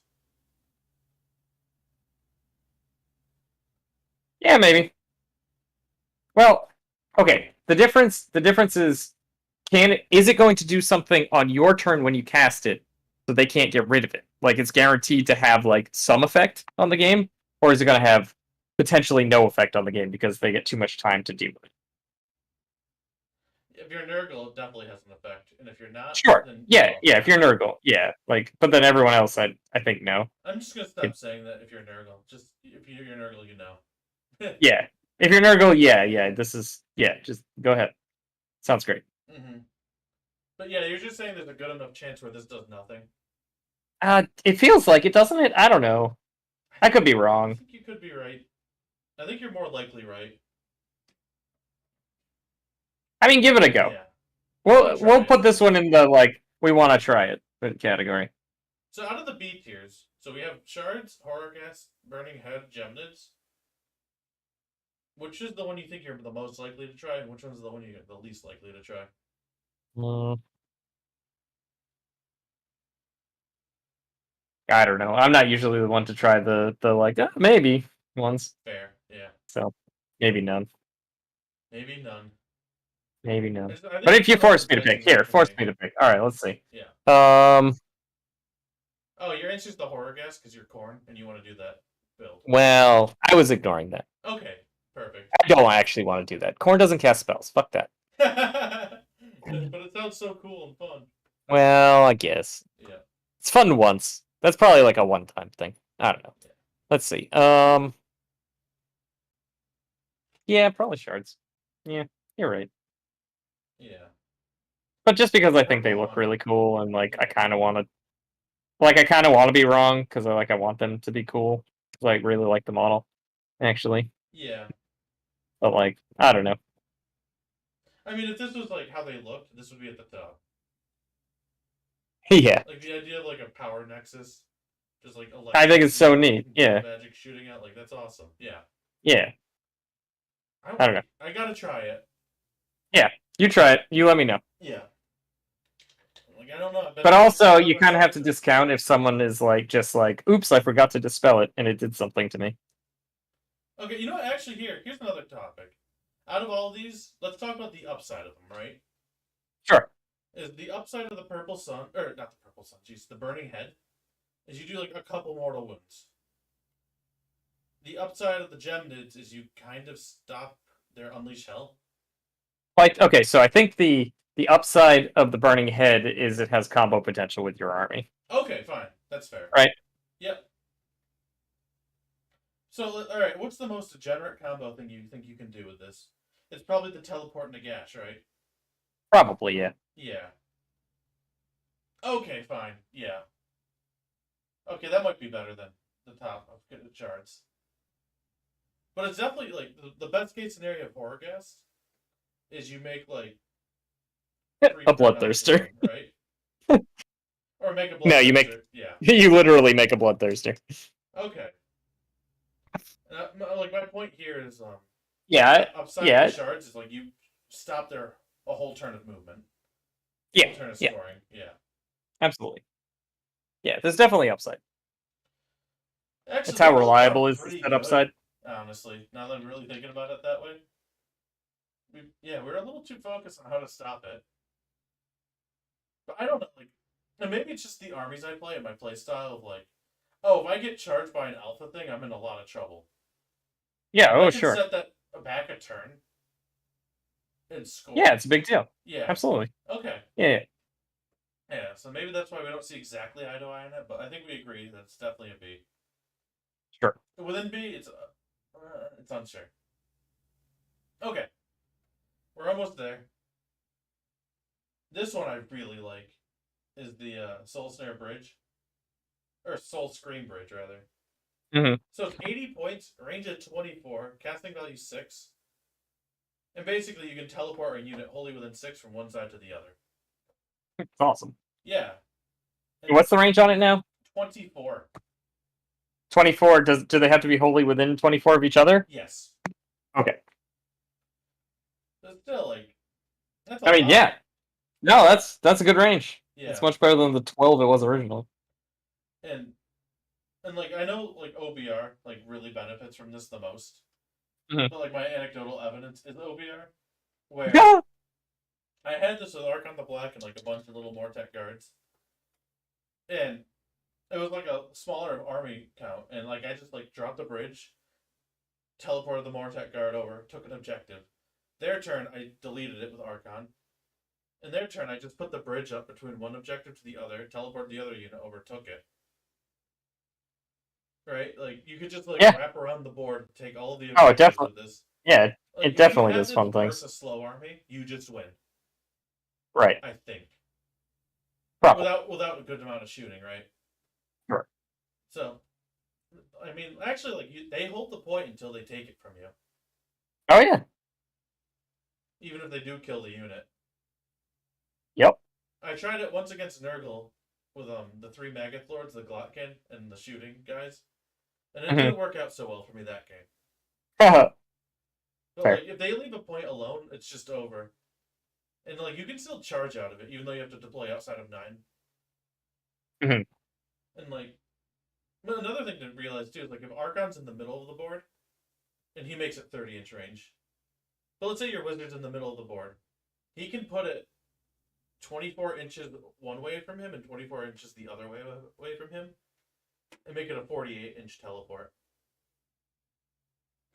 yeah, maybe. Well, okay. The difference is it going to do something on your turn when you cast it so they can't get rid of it? Like it's guaranteed to have like some effect on the game, or is it going to have potentially no effect on the game because they get too much time to deal with it? If you're Nurgle, it definitely has an effect, and if you're not, Sure. then Yeah, well, yeah, if you're Nurgle, yeah. Like but then everyone else I think no. I'm just gonna stop saying that. If you're Nurgle, just if you're Nurgle, you know. Yeah. If you're Nurgle, yeah, just go ahead. Sounds great. Mm-hmm. But yeah, you're just saying there's a good enough chance where this does nothing. It feels like it, doesn't it? I don't know. I could be I wrong. think you could be right. I think you're more likely right. I mean, give it a go. Yeah. We'll put this one in the like we want to try it category. So out of the B tiers, so we have shards, horror gas, burning head, gemnids. Which is the one you think you're the most likely to try, and which one's the one you're the least likely to try? I don't know. I'm not usually the one to try the like maybe ones. Fair, yeah. So maybe none. Maybe none. Maybe none. I think But if you it's one force of me to the pick, things here, for force me. me to pick. All right, let's see. Yeah. Um. Oh, your answer's the horror gas because you're corn and you want to do that build. Well, I was ignoring that. Okay, perfect. I don't actually want to do that. Corn doesn't cast spells. Fuck that. But it sounds so cool and fun. Well, I guess. Yeah. It's fun once. That's probably like a one-time thing. I don't know. Yeah. Let's see. Yeah, probably shards. Yeah, you're right. Yeah. But just because I think they look really cool and like I kind of want to be wrong because I want them to be cool. I really like the model, actually. Yeah. But like I don't know. I mean, if this was like how they looked, this would be at the top. Yeah. Like the idea of like a power nexus, just like I think it's so neat. Yeah. Magic shooting out, like that's awesome. Yeah. Yeah. I don't know. I gotta try it. Yeah. You try it. You let me know. Yeah. Like I don't know. But also, you kind of have to discount if someone is like just like, "Oops, I forgot to dispel it, and it did something to me." Okay, you know what? Actually, here's another topic. Out of all of these, let's talk about the upside of them, right? Sure. Is the upside of the purple sun, or not the purple sun? Jeez, the burning head, is you do like a couple mortal wounds. The upside of the gemnids is you kind of stop their unleash hell. Like, okay, so I think the upside of the burning head is it has combo potential with your army. Okay, fine, that's fair. Right. Yep. So, all right, what's the most degenerate combo thing you think you can do with this? It's probably the teleport and a gash, right? Probably, yeah. Yeah. Okay, fine. Yeah. Okay, that might be better than the top of good shards. But it's definitely like the best case scenario of horror gas is you make like A bloodthirster. right? Or make a bloodthirster. No, you make yeah. you literally make a bloodthirster. Okay. Like my point here is Yeah, upside yeah. of the shards is like you stop their a whole turn of movement. Yeah, Whole turn of yeah. scoring. Yeah. Absolutely. Yeah, there's definitely upside. Actually, That's how the reliable are is pretty that good, upside. honestly, now that I'm really thinking about it that way. We're a little too focused on how to stop it. But I don't know, like, and maybe it's just the armies I play and my play style of like, oh, if I get charged by an alpha thing, I'm in a lot of trouble. Yeah, I oh can sure. set that back a turn and score. Yeah, it's a big deal. Yeah. Absolutely. Okay. Yeah. Yeah. So maybe that's why we don't see exactly eye to eye on it, but I think we agree that's definitely a B. Sure. Within B, it's unsure. Okay. We're almost there. This one I really like is the Soul Snare Bridge. Or Soul Scream Bridge, rather. Mhm. So it's 80 points, range of 24, casting value 6. And basically, you can teleport a unit wholly within 6 from one side to the other. It's awesome. Yeah. And What's the range on it now? 24. 24. Do they have to be wholly within 24 of each other? Yes. Okay. But still, like, that's a I mean, lot. yeah. No, that's a good range. Yeah. It's much better than the 12 it was originally. And like I know like OBR like really benefits from this the most. Mhm. But like my anecdotal evidence is OBR, where Yeah. I had this with Archon the Black and like a bunch of little Mortek guards, and it was like a smaller army count, and like I just like dropped the bridge, teleported the Mortek guard over, took an objective. Their turn, I deleted it with Archon. In their turn, I just put the bridge up between one objective to the other, teleported the other unit over, took it. Right? Like you could just like Yeah. wrap around the board, take all of the Oh, objectives definitely. with this. Yeah, Like, it definitely if you have does fun this versus things. a slow army, you just win. Right. I think. Probably. Without a good amount of shooting, right? Sure. So, I mean, actually, like they hold the point until they take it from you, Oh yeah. even if they do kill the unit. Yep. I tried it once against Nurgle with the 3 Magath Lords, the Glotkin, and the shooting guys, and it didn't work out so well for me that game. But Fair. like, if they leave a point alone, it's just over. And like, you can still charge out of it, even though you have to deploy outside of 9. Mhm. And like, but another thing to realize too is like, if Archon's in the middle of the board, and he makes it 30-inch range, but let's say your wizard's in the middle of the board, he can put it 24 inches one way from him and 24 inches the other way from him, and make it a 48-inch teleport.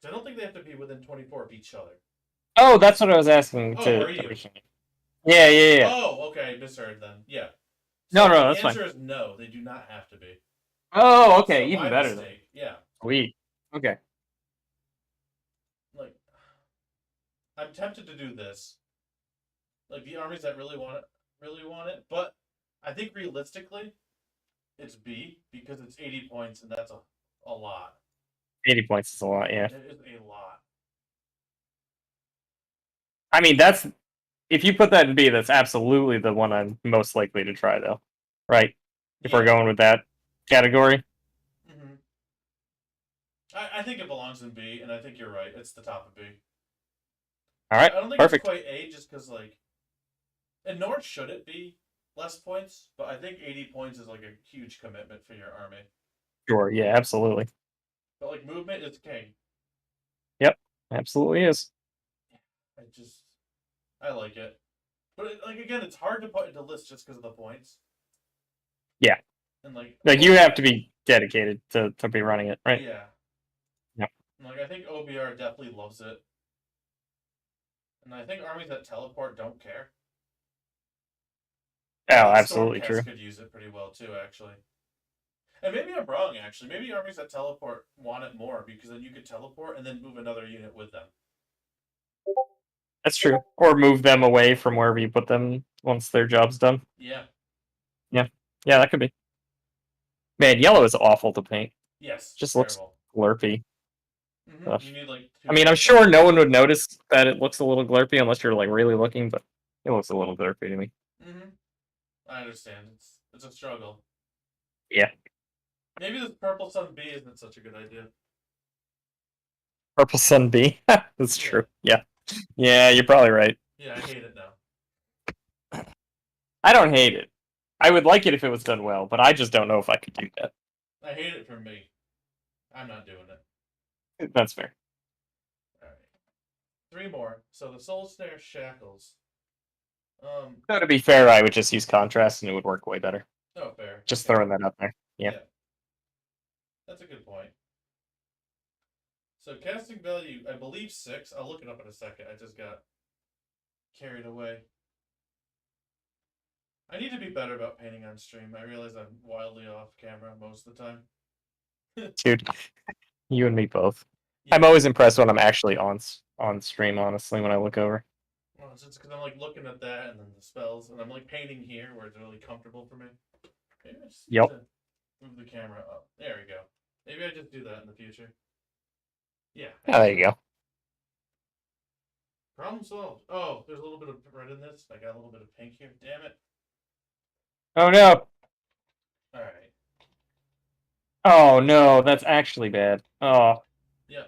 I don't think they have to be within 24 of each other. Oh, that's what I was asking. Oh, are you? Yeah. Oh, okay, misheard then. Yeah. No, So that's the fine. answer is no. They do not have to be. Oh, okay, So even my better then. mistake. Yeah. Sweet. Okay. Like, I'm tempted to do this. Like the armies that really want it, but I think realistically, it's B because it's 80 points and that's a lot. 80 points is a lot, yeah. It is a lot. I mean, if you put that in B, that's absolutely the one I'm most likely to try, though. Right? If we're going with that category. Mm-hmm. I think it belongs in B, and I think you're right. It's the top of B. All right, I don't think perfect. it's quite A just because, like, and nor should it be less points, but I think 80 points is, like, a huge commitment for your army. Sure, yeah, absolutely. But, like, movement is king. Yep, absolutely is. I like it. But, like, again, it's hard to put into lists just because of the points. Yeah. And, like you have to be dedicated to be running it, right? Yeah. Yep. And, like, I think OBR definitely loves it. And I think armies that teleport don't care. Oh, absolutely true. Could use it pretty well too, actually. And maybe I'm wrong, actually. Maybe armies that teleport want it more because then you could teleport and then move another unit with them. That's true. Or move them away from wherever you put them once their job's done. Yeah. Yeah, that could be. Man, yellow is awful to paint. Yes. Just looks glurpy. Mm-hmm. You need, like, I mean, I'm sure no one would notice that it looks a little glurpy unless you're like really looking, but it looks a little glurpy to me. Mm-hmm. I understand. It's a struggle. Yeah. Maybe this Purple Sun B isn't such a good idea. Purple Sun B? That's true. Yeah. Yeah, you're probably right. Yeah, I hate it now. I don't hate it. I would like it if it was done well, but I just don't know if I could do that. I hate it for me. I'm not doing it. That's fair. Alright. 3 more. So the Soul Snare Shackles. So to be fair, I would just use contrast and it would work way better. Oh, fair. Just Okay. throwing that out there. Yeah. That's a good point. So casting value, I believe 6. I'll look it up in a second. I just got carried away. I need to be better about painting on stream. I realize I'm wildly off camera most of the time. Dude, you and me both. Yeah. I'm always impressed when I'm actually on stream, honestly, when I look over. Well, it's just because I'm like looking at that and then the spells, and I'm like painting here where it's really comfortable for me. Maybe I just need Yep. to move the camera up. There we go. Maybe I just do that in the future. Yeah. Yeah, there you go. Problem solved. Oh, there's a little bit of red in this. I got a little bit of pink here. Damn it. Oh no! Alright. Oh no, that's actually bad. Oh. Yeah.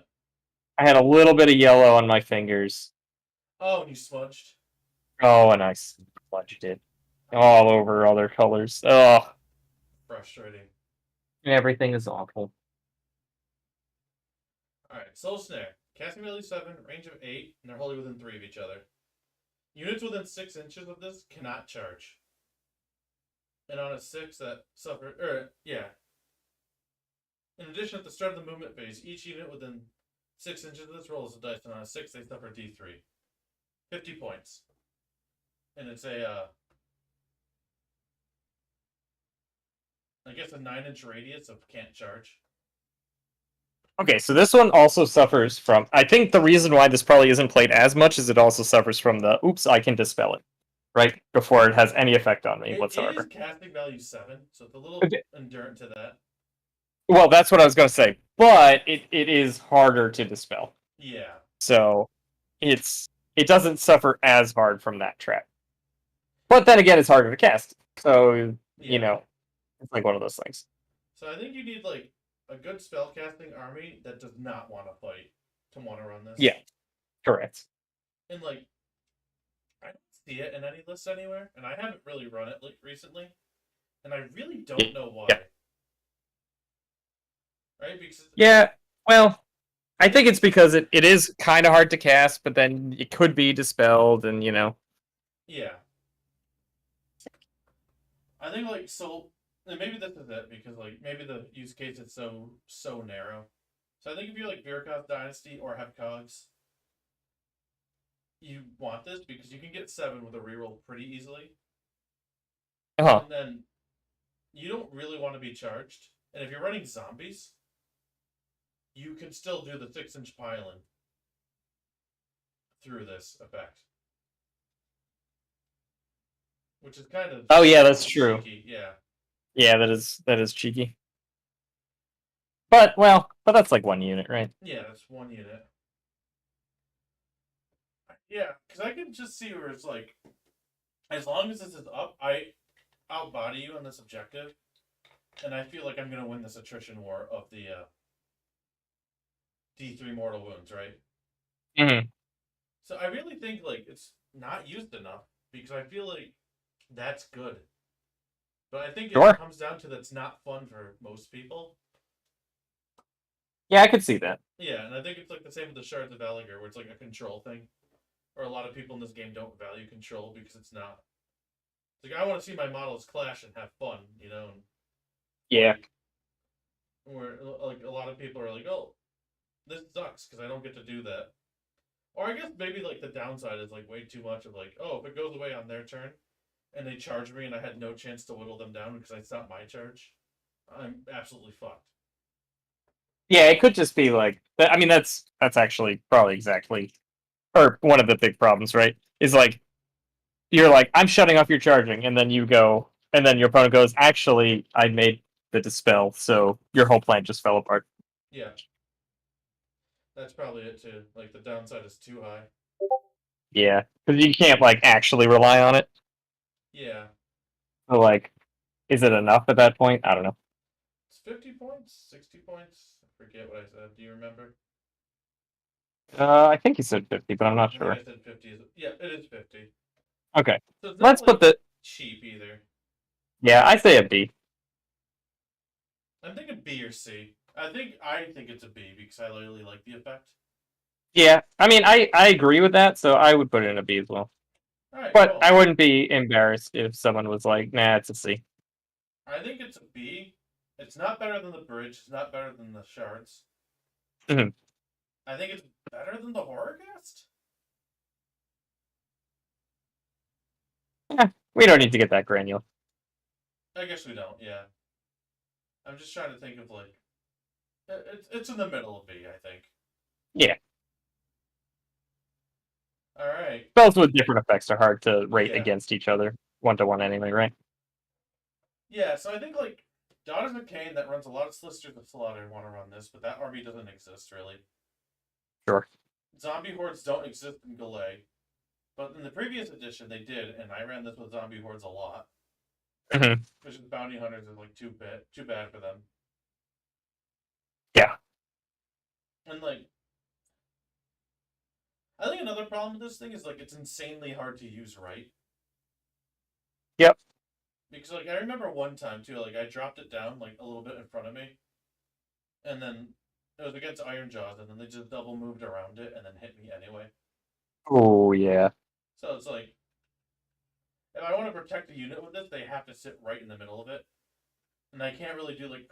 I had a little bit of yellow on my fingers. Oh, and you smudged. Oh, and I smudged it all over other colors. Oh, Frustrating. everything is awful. Alright, Soul Snare. Casting value 7, range of 8, and they're wholly within 3 of each other. Units within 6 inches of this cannot charge. And on a 6 that suffer In addition, at the start of the movement phase, each unit within 6 inches of this rolls a dice, and on a 6 they suffer D3. 50 points. And it's a I guess a 9-inch radius of can't charge. Okay, so this one also suffers from... I think the reason why this probably isn't played as much is it also suffers from the, oops, I can dispel it. Right? Before it has any effect on me whatsoever. It is casting value 7, so it's a little endurant to that. Well, that's what I was going to say. But it is harder to dispel. Yeah. So it doesn't suffer as hard from that trap. But then again, it's harder to cast. So, you know, it's like one of those things. So I think you need like a good spellcasting army that does not want to fight to want to run this. Yeah. Correct. And like I don't see it in any lists anywhere, and I haven't really run it like recently. And I really don't know why. Yeah. Right? Because well, I think it's because it is kind of hard to cast, but then it could be dispelled, and you know. Yeah. I think like and maybe this is it because like maybe the use case is so narrow. So I think if you're like Virkoth Dynasty or have cogs, you want this because you can get 7 with a reroll pretty easily. Uh-huh. And then you don't really want to be charged. And if you're running zombies, you can still do the 6-inch pile-in through this effect. Which is kind of... Oh yeah, that's true. Cheeky. Yeah. Yeah, that is cheeky. But that's like 1 unit, right? Yeah, that's 1 unit. Yeah, because I can just see where it's like, as long as this is up, I outbody you on this objective, and I feel like I'm going to win this attrition war of the D3 mortal wounds, right? Mm-hmm. So I really think like it's not used enough, because I feel like that's good. But I think it comes down to that's not fun for most people. Yeah, I could see that. Yeah, and I think it's like the same with the Shards of Valagor, where it's like a control thing. Or a lot of people in this game don't value control because it's not. It's like, I want to see my models clash and have fun, you know? And yeah. where like a lot of people are like, oh, this sucks because I don't get to do that. Or I guess maybe like the downside is like way too much of like, oh, if it goes away on their turn and they charge me and I had no chance to whittle them down because it's not my charge, I'm absolutely fucked. Yeah, it could just be like, I mean, that's actually probably exactly, or one of the big problems, right? Is like, you're like, I'm shutting off your charging, and then you go, and then your opponent goes, actually, I made the dispel, so your whole plan just fell apart. Yeah. That's probably it too. Like the downside is too high. Yeah, because you can't like actually rely on it. Yeah. So like, is it enough at that point? I don't know. It's 50 points, 60 points. I forget what I said. Do you remember? I think you said 50, but I'm not I sure. think I said 50. Yeah, it is 50. Okay, So it's let's not put the. cheap either. Yeah, I say a B. I'm thinking B or C. I think it's a B because I really like the effect. Yeah, I mean, I agree with that, so I would put it in a B as well. Alright, But cool. I wouldn't be embarrassed if someone was like, "Nah, it's a C." I think it's a B. It's not better than the bridge. It's not better than the shards. Mhm. I think it's better than the Horrorcast. We don't need to get that granular. I guess we don't. Yeah. I'm just trying to think of like. It's in the middle of B, I think. Yeah. All right. Spells with different effects are hard to rate Yeah. against each other, 1-to-1 anyway, right? Yeah. So I think like Daughters of Cain that runs a lot of Slisters of Slaughter want to run this, but that army doesn't exist really. Sure. Zombie hordes don't exist in Gallet, but in the previous edition they did, and I ran this with zombie hordes a lot. Mhm. Which is bounty hunters is like too bad for them. Yeah. And like, I think another problem with this thing is like it's insanely hard to use right. Yep. Because like I remember one time too, like I dropped it down like a little bit in front of me, and then it was against Iron Jaws, and then they just double moved around it and then hit me anyway. Oh yeah. So it's like, if I want to protect a unit with this, they have to sit right in the middle of it, and I can't really do like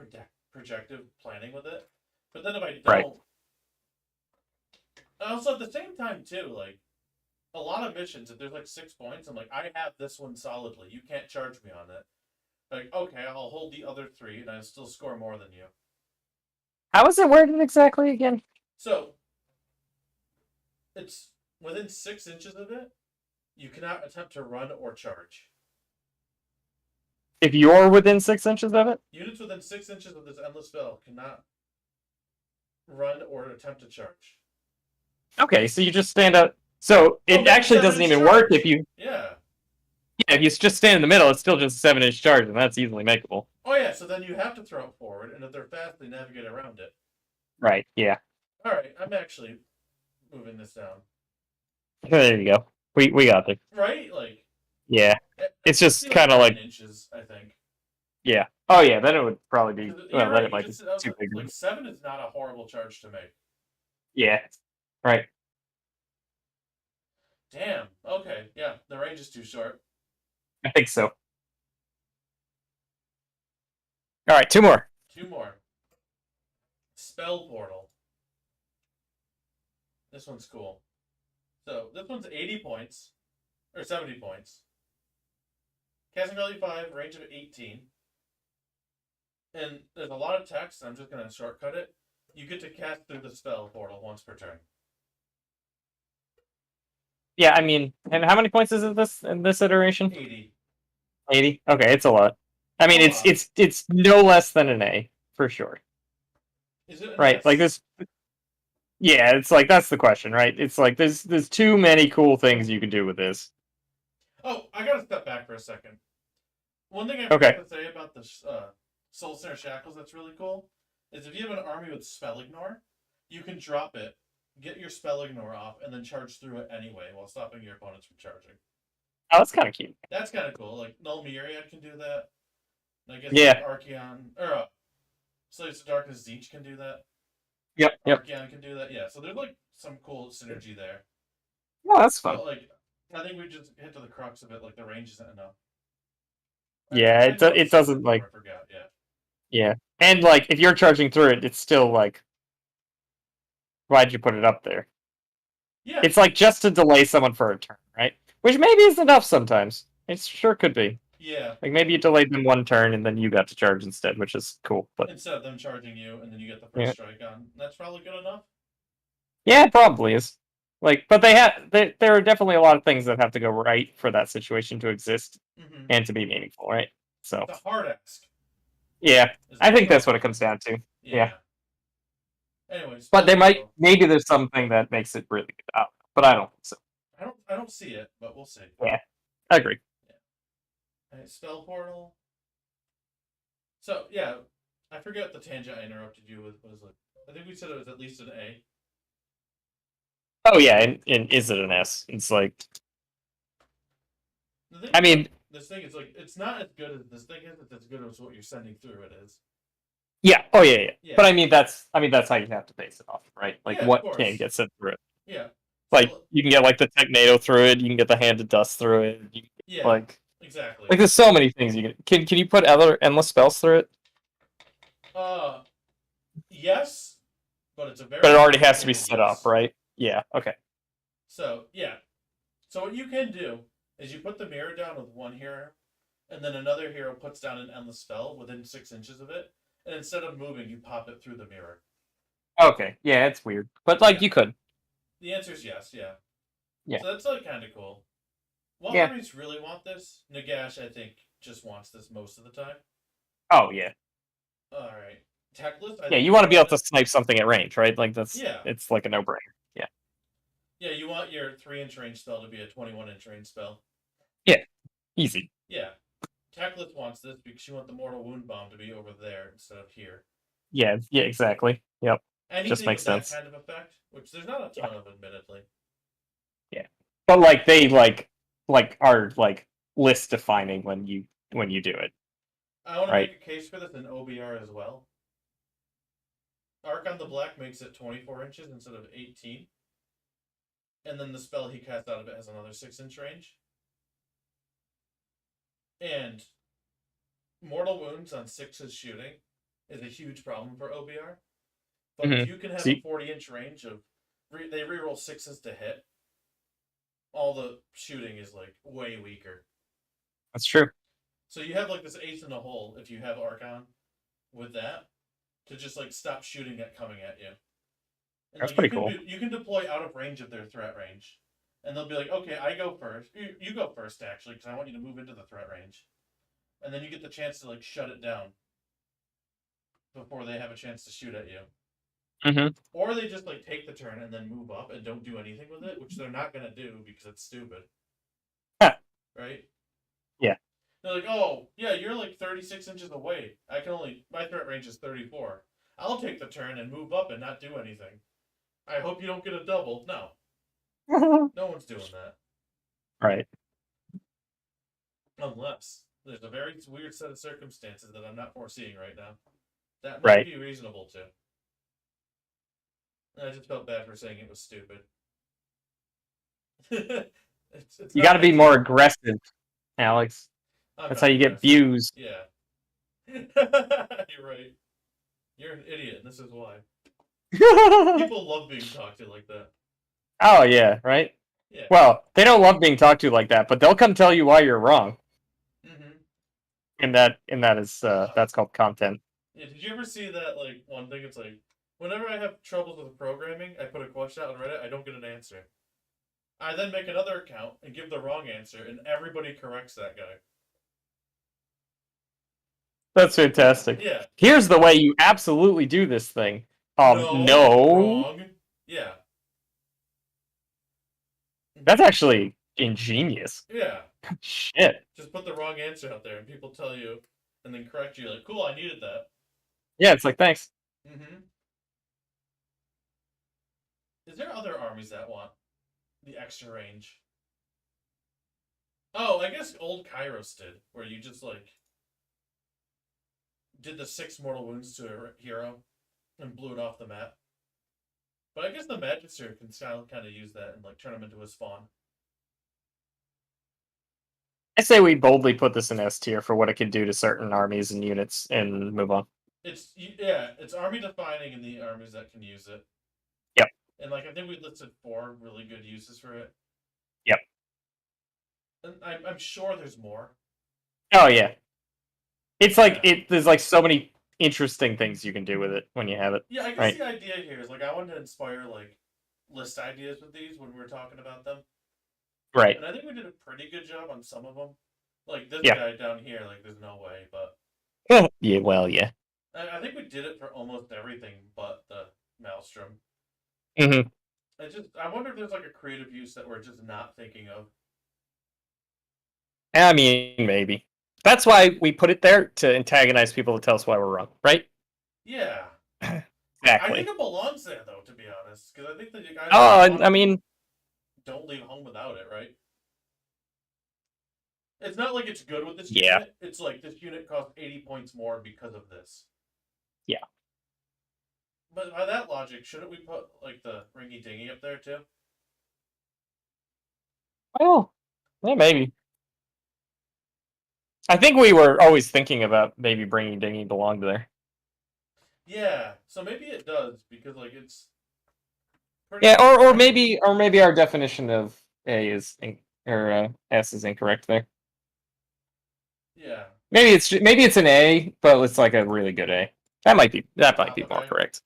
projective planning with it. But then if I don't, Right. also at the same time too, like a lot of missions, if there's like 6 points, I'm like, I have this one solidly. You can't charge me on it. Like, okay, I'll hold the other 3, and I still score more than you. How is it worded exactly again? So, it's within 6 inches of it, you cannot attempt to run or charge. If you're within 6 inches of it? Units within 6 inches of this endless spell cannot run or attempt to charge. Okay, so you just stand up. So it actually doesn't even work if you. Yeah. Yeah, if you just stand in the middle, it's still just a 7-inch charge, and that's easily makeable. Oh yeah, so then you have to throw it forward, and if they're fast, they navigate around it. Right. Yeah. All right, I'm actually moving this down. There you go. We got there. Right, like. Yeah. It's just kind of like 9 inches, I think. Yeah. Oh yeah. Then it would probably be. Well, Right, then it might be too big. Like 7 is not a horrible charge to make. Yeah. Right. Damn. Okay. Yeah, the range is too short. I think so. All right, 2 more. 2 more. Spell Portal. This one's cool. So this one's 80 points, or 70 points. Casting value 5, range of 18. And there's a lot of text. I'm just gonna shortcut it. You get to cast through the spell portal once per turn. Yeah, I mean, and how many points is it in this iteration? 80. 80. Okay, it's a lot. I mean, it's no less than an A for sure. Is it right? S? Like this. Yeah, it's like that's the question, right? It's like there's too many cool things you can do with this. Oh, I gotta step back for a second. One thing I Okay. forgot to say about the Soul Snare Shackles that's really cool is if you have an army with Spell Ignore, you can drop it, get your Spell Ignore off, and then charge through it anyway while stopping your opponents from charging. Oh, that's kind of cute. That's kind of cool. Like Null Myriad can do that. And I guess Yeah. like Archeon or Slaves of Darkness Zeech can do that. Yep. Archeon can do that. Yeah. So there's like some cool synergy there. Oh, that's fun. But like, I think we just hit to the crux of it. Like the range isn't enough. Yeah, it doesn't like. I forgot. Yeah. Yeah, and like if you're charging through it, it's still like, why'd you put it up there? Yeah. It's like just to delay someone for a turn, right? Which maybe is enough sometimes. It sure could be. Yeah. Like maybe you delayed them 1 turn and then you got to charge instead, which is cool. But Instead of them charging you, and then you get the first strike on. That's probably good enough. yeah, it probably is. Like, but there are definitely a lot of things that have to go right for that situation to exist and to be meaningful, right? So the hard ask. Yeah, I think that's what it comes down to. Yeah. Anyways, but maybe there's something that makes it really good out, but I don't think so. I don't see it, but we'll see. Yeah, I agree. Yeah. Right, Spell Portal. So yeah, I forget the tangent I interrupted you with. Was like, I think we said it was at least an A. Oh yeah, and is it an S? It's like, I mean, this thing is like it's not as good as this thing is. It's as good as what you're sending through it is. Yeah. Oh yeah. But I mean that's how you have to base it off, right? Like what can get sent through it. Yeah. Like So, you can get like the Technado through it. You can get the Hand of Dust through it. You can yeah, like exactly. there's so many things you can. Can you put other endless spells through it? Uh, yes, but it's a But very it already has to be complicated set up, yes. right? Yeah. Okay. So yeah, so what you can do is you put the mirror down with one hero, and then another hero puts down an endless spell within 6 inches of it, and instead of moving, you pop it through the mirror. Okay. Yeah, it's weird, but like Yeah, you could. the answer is yes. Yeah. Yeah. So that's like kind of cool. What Yeah. armies really want this? Nagash, I think, just wants this most of the time. Oh yeah. All right. Teclis, I Yeah, think you you want to be able want to it. snipe something at range, right? Like Yeah. it's like a no-brainer. Yeah. Yeah, you want your 3-inch range spell to be a 21-inch range spell. Yeah. Easy. Yeah. Teclis wants this because you want the Mortal Wound Bomb to be over there instead of here. Yeah. Yeah. Exactly. Yep. Just Anything makes with that sense. kind of effect, which there's not a Yeah. ton of, admittedly. Yeah. But like they like are like list defining when you do it, I want to right? make a case for this in OBR as well. Archon the Black makes it 24 inches instead of 18. And then the spell he casts out of it has another 6-inch range. And Mortal Wounds on 6's shooting is a huge problem for OBR. But if you can have a See, 40-inch range of. They reroll 6's to hit, all the shooting is like way weaker. that's true. So you have like this ace in the hole if you have Archon with that to just like stop shooting at coming at you. And That's like pretty cool. you can deploy out of range of their threat range, and they'll be like, okay, I go first. You go first actually, because I want you to move into the threat range, and then you get the chance to like shut it down before they have a chance to shoot at you. Mm-hmm. Or they just like take the turn and then move up and don't do anything with it, which they're not gonna do because it's stupid. Huh. Right? Yeah. They're like, oh yeah, you're like 36 inches away. My threat range is 34. I'll take the turn and move up and not do anything. I hope you don't get a double. No. No one's doing that. Right. Unless there's a very weird set of circumstances that I'm not foreseeing right now. That might Right. be reasonable too. I just felt bad for saying it was stupid. it's You not got to be more aggressive, Alex. I'm That's not how you get aggressive. views. Yeah. You're right. You're an idiot. This is why. People love being talked to like that. Oh yeah, right. Yeah. Well, they don't love being talked to like that, but they'll come tell you why you're wrong. Mm-hmm. And that is that's called content. Yeah. Did you ever see that like one thing? It's like whenever I have troubles with programming, I put a question out on Reddit. I don't get an answer. I then make another account and give the wrong answer, and everybody corrects that guy. That's fantastic. Yeah. Here's the way you absolutely do this thing. No. Wrong. Yeah. That's actually ingenious. Yeah. Shit. Just put the wrong answer out there, and people tell you, and then correct you. Like, cool, I needed that. Yeah, it's like thanks. Mm-hmm. Is there other armies that want the extra range? Oh, I guess old Kairos did, where you just like did the 6 mortal wounds to a hero and blew it off the map. But I guess the Magister can kind of use that and like turn him into a spawn. I say we boldly put this in S tier for what it can do to certain armies and units and move on. It's army defining in the armies that can use it. Yep. And like I think we listed 4 really good uses for it. Yep. And I'm sure there's more. Oh yeah. It's like there's like so many interesting things you can do with it when you have it. Yeah, I guess right? The idea here is like I wanted to inspire like list ideas with these when we were talking about them. Right. And I think we did a pretty good job on some of them. Like this Yeah. guy down here, like there's no way, but yeah, well, yeah. I think we did it for almost everything but the Maelstrom. Mm-hmm. I wonder if there's like a creative use that we're just not thinking of. I mean, maybe. That's why we put it there to antagonize people to tell us why we're wrong, right? Yeah. Exactly. I think it belongs there though, to be honest, because I think that you guys. I mean, don't leave home without it, right? It's not like it's good with this yeah. unit. It's like this unit costs 80 points more because of this. Yeah. But by that logic, shouldn't we put like the ringy dingy up there too? Well, yeah, maybe. I think we were always thinking about maybe bringing Dingy Belong there. Yeah, so maybe it does because like it's pretty Yeah, or surprising. maybe our definition of A is S is incorrect there. Yeah, Maybe it's an A, but it's like a really good A. That might be top of more A. correct.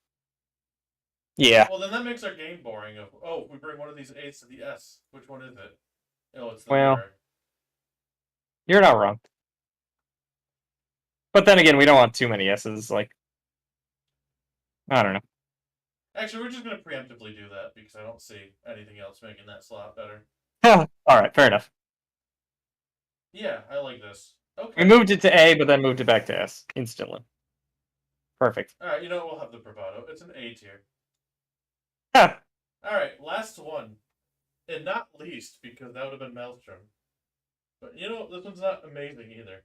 Yeah. Well, then that makes our game boring. Of oh, we bring one of these A's to the S. Which one is it? Oh, it's the Well, mirror. you're not wrong. But then again, we don't want too many S's. Like, I don't know. Actually, we're just gonna preemptively do that because I don't see anything else making that slot better. All right, fair enough. Yeah, I like this. We Okay. moved it to A, but then moved it back to S instantly. Perfect. All right. You know what? We'll have the bravado. It's an A tier. Huh. All right. Last one, and not least because that would have been Maelstrom. But you know this one's not amazing either.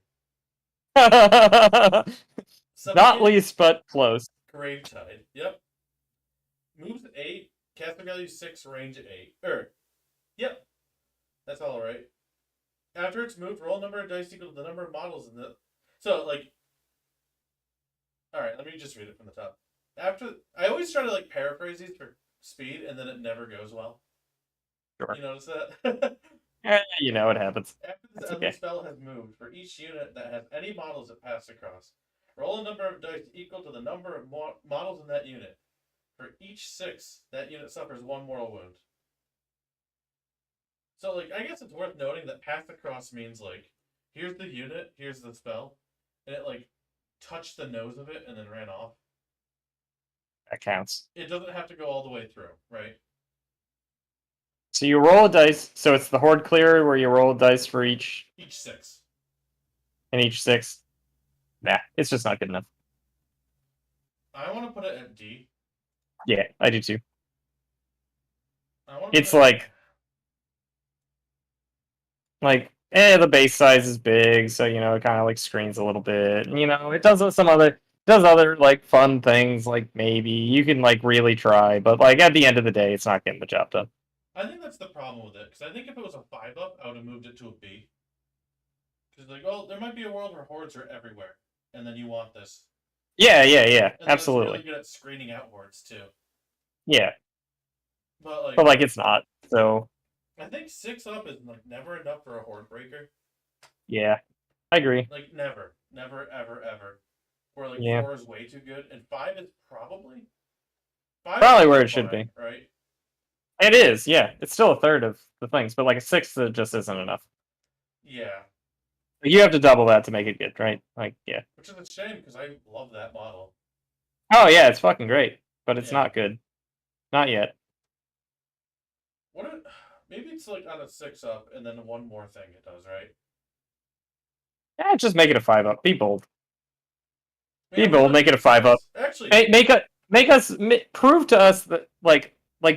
Not least, but close. Gravetide. Yep. Moves 8, casting value 6, range 8. Yep. That's all right. After it's moved, roll a number of dice equal to the number of models in the. So, like. Alright, let me just read it from the top. I always try to, like, paraphrase these for speed, and then it never goes well. Sure. You notice that? You know, it happens. After this That's other okay. spell has moved, for each unit that has any models it passed across, roll a number of dice equal to the number of models in that unit. For each 6, that unit suffers 1 mortal wound. So, like, I guess it's worth noting that pass across means, like, here's the unit, here's the spell, and it, like, touched the nose of it and then ran off. That counts. It doesn't have to go all the way through, right? So you roll a dice. So it's the horde clear where you roll a dice for each 6. and each 6. Nah, it's just not good enough. I want to put it at D. Yeah, I do too. It's it the base size is big, so you know it kind of like screens a little bit. You know, it does other like fun things, like maybe you can like really try, but like at the end of the day, it's not getting the job done. I think that's the problem with it, because I think if it was a 5-up, I would have moved it to a B. Because, like, oh, there might be a world where hordes are everywhere, and then you want this. Yeah, And absolutely. it's really good at screening out hordes, too. Yeah, But like it's not. So I think 6-up is like never enough for a horde breaker. yeah, I agree. Like never, ever, ever. Where like Yeah. 4 is way too good, and 5 is probably Where it should be. right? It is, yeah. It's still a third of the things, but like a sixth just isn't enough. Yeah. You have to double that to make it good, right? Like, yeah. Which is a shame because I love that model. Oh yeah, it's fucking great, but it's not good. Not yet. Maybe it's like on a 6-up, and then one more thing it does, right? Yeah, just make it a 5-up. Be bold. Be bold. Make it a 5-up. Actually, prove to us that like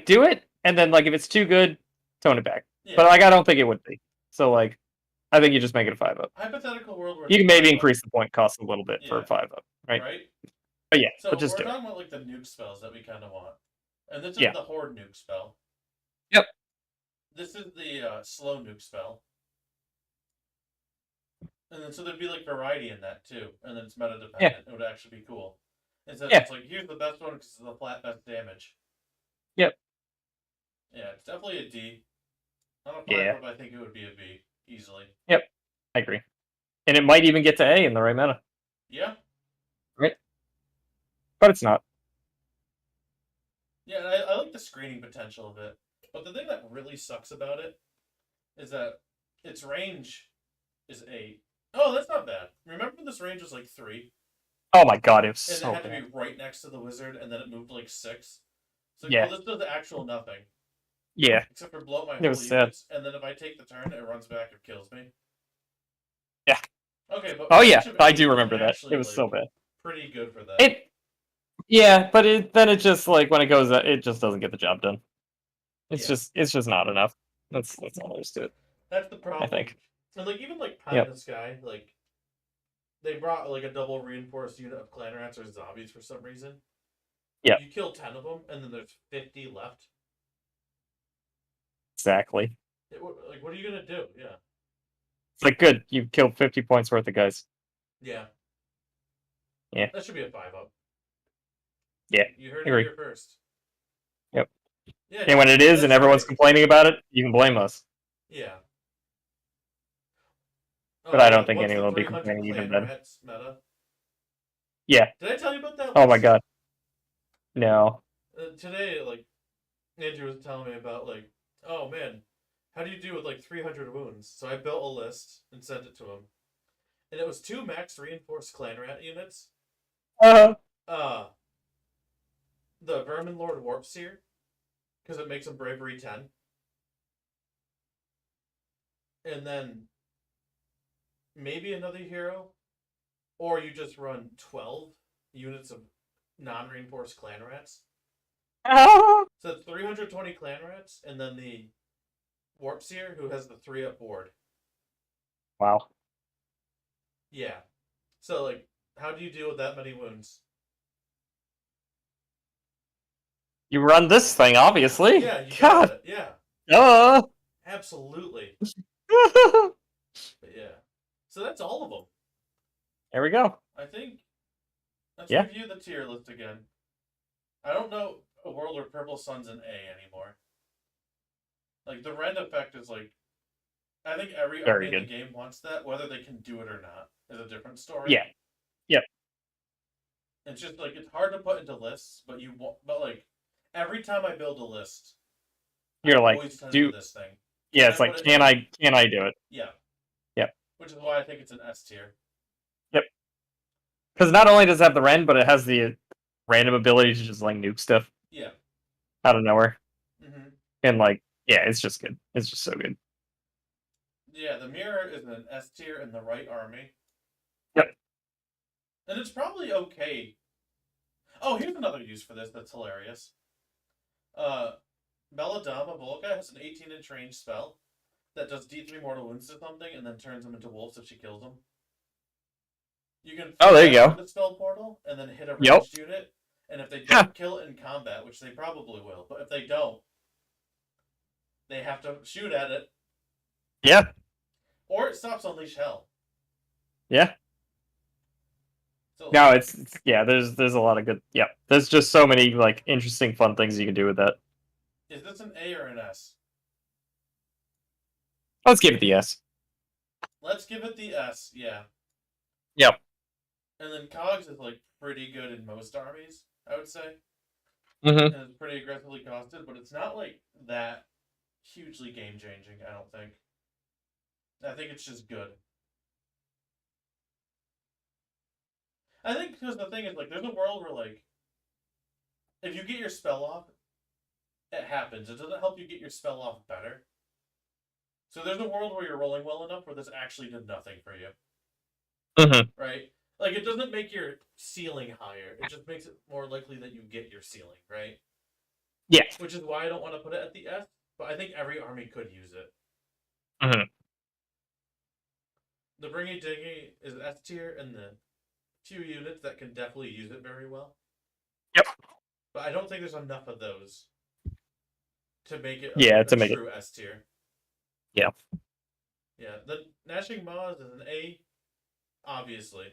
do it, and then like if it's too good, tone it back. yeah. But like I don't think it would be. So like, I think you just make it a 5-up. Hypothetical world where You can maybe increase the point cost a little bit for a 5-up, right? Right. But yeah, So but just we're do it. talking about like the nuke spells that we kind of want, and this is Yeah. the horde nuke spell. Yep. This is the slow nuke spell. And then so there'd be like variety in that too, and then it's meta dependent. Yeah. It would actually be cool. Instead, Yeah. it's like here's the best one because it's the flat best damage. Yep. Yeah, it's definitely a D. On a 5-up, Yeah. I think it would be a B easily. Yep, I agree. And it might even get to A in the right meta. Yeah. Right. But it's not. Yeah, and I like the screening potential of it. But the thing that really sucks about it is that its range is 8. Oh, that's not bad. Remember when this range was like 3? Oh my god, it was And so it had bad. to be right next to the wizard, and then it moved like 6. So Yeah. this does actual nothing. Yeah. Except for blow up my It was whole sad. units, and then if I take the turn, it runs back and kills me. Yeah. Okay, but oh yeah, I range do was remember that. actually, It was so bad. Pretty good for that. But then it just like when it goes, it just doesn't get the job done. It's just not enough. That's all there is to it. That's the problem. I think. And like even like Pie in the Sky, like they brought like a double reinforced unit of clan rats or zombies for some reason. Yeah. You kill 10 of them, and then there's 50 left. Exactly. Like, what are you gonna do? Yeah. It's like, good, you've killed 50 points worth of guys. Yeah. Yeah. That should be a 5-up. Yeah. You heard it Agree. here first. Yep. Yeah. And when it is, and that's everyone's great. complaining about it, you can blame us. Yeah. But I don't what's think the anyone will be 300 complaining even clan then. rats meta? Yeah. Did I tell you about that? Oh my once? god. No. Today, like, Andrew was telling me about, like, oh man, how do you do with like 300 wounds? So I built a list and sent it to him, and it was 2 max reinforced clan rat units. Uh, The Vermin Lord Warp Seer, because it makes him bravery 10, and then maybe another hero, or you just run 12 units of non-reinforced clan rats. So it's 320 clan rats, and then the Warp Seer, who has the 3-up board. wow. Yeah. So, like, how do you deal with that many wounds? You run this thing, obviously. Yeah, you God. got it. Yeah. Absolutely. But yeah. So that's all of them. There we go. I think. Let's Yeah. review the tier list again. I don't know a world where Purple Sun's an A anymore. Like, the Rend effect is like. I think every Very army in good. the game wants that. Whether they can do it or not is a different story. Yeah. Yep. It's just like it's hard to put into lists, but like every time I build a list, You're I like, always tend to do. do this thing. Yeah, Can it's I like, put it can in- I do it? Yeah. Yep. Which is why I think it's an S tier. Yep. Because not only does it have the rend, but it has the random ability to just like nuke stuff Yeah. out of nowhere. Mm-hmm. And like, yeah, it's just good. It's just so good. Yeah, the mirror is an S tier in the right army. Yep. And it's probably okay. Oh, here's another use for this that's hilarious. Belladama Volca has an 18-inch range spell that does D3 mortal wounds to something and then turns them into wolves if she kills them. You can there you go. the spell portal and then hit a ranged Yep. unit, and if they don't kill it in combat, which they probably will, but if they don't, they have to shoot at it. Yeah. Or it stops Unleash Hell. Yeah. So, No, it's yeah. There's a lot of good. Yeah, there's just so many like interesting, fun things you can do with that. is this an A or an S? Let's give it the S. Let's give it the S, yeah. Yep. And then Cogs is like pretty good in most armies, I would say. Mm-hmm. And it's pretty aggressively costed, but it's not like that hugely game changing, I don't think. I think it's just good. I think because the thing is, like, there's a world where, like, if you get your spell off, it happens. It doesn't help you get your spell off better. So there's a world where you're rolling well enough where this actually did nothing for you. Mm-hmm. Right? Like, it doesn't make your ceiling higher. It just makes it more likely that you get your ceiling, right? Yeah. Which is why I don't want to put it at the S, but I think every army could use it. Mm-hmm. The Bringy Dingy is S tier, and the few units that can definitely use it very well. Yep. But I don't think there's enough of those to make it a true S tier. Yeah. Yeah. The Gnashing Maws is an A, obviously.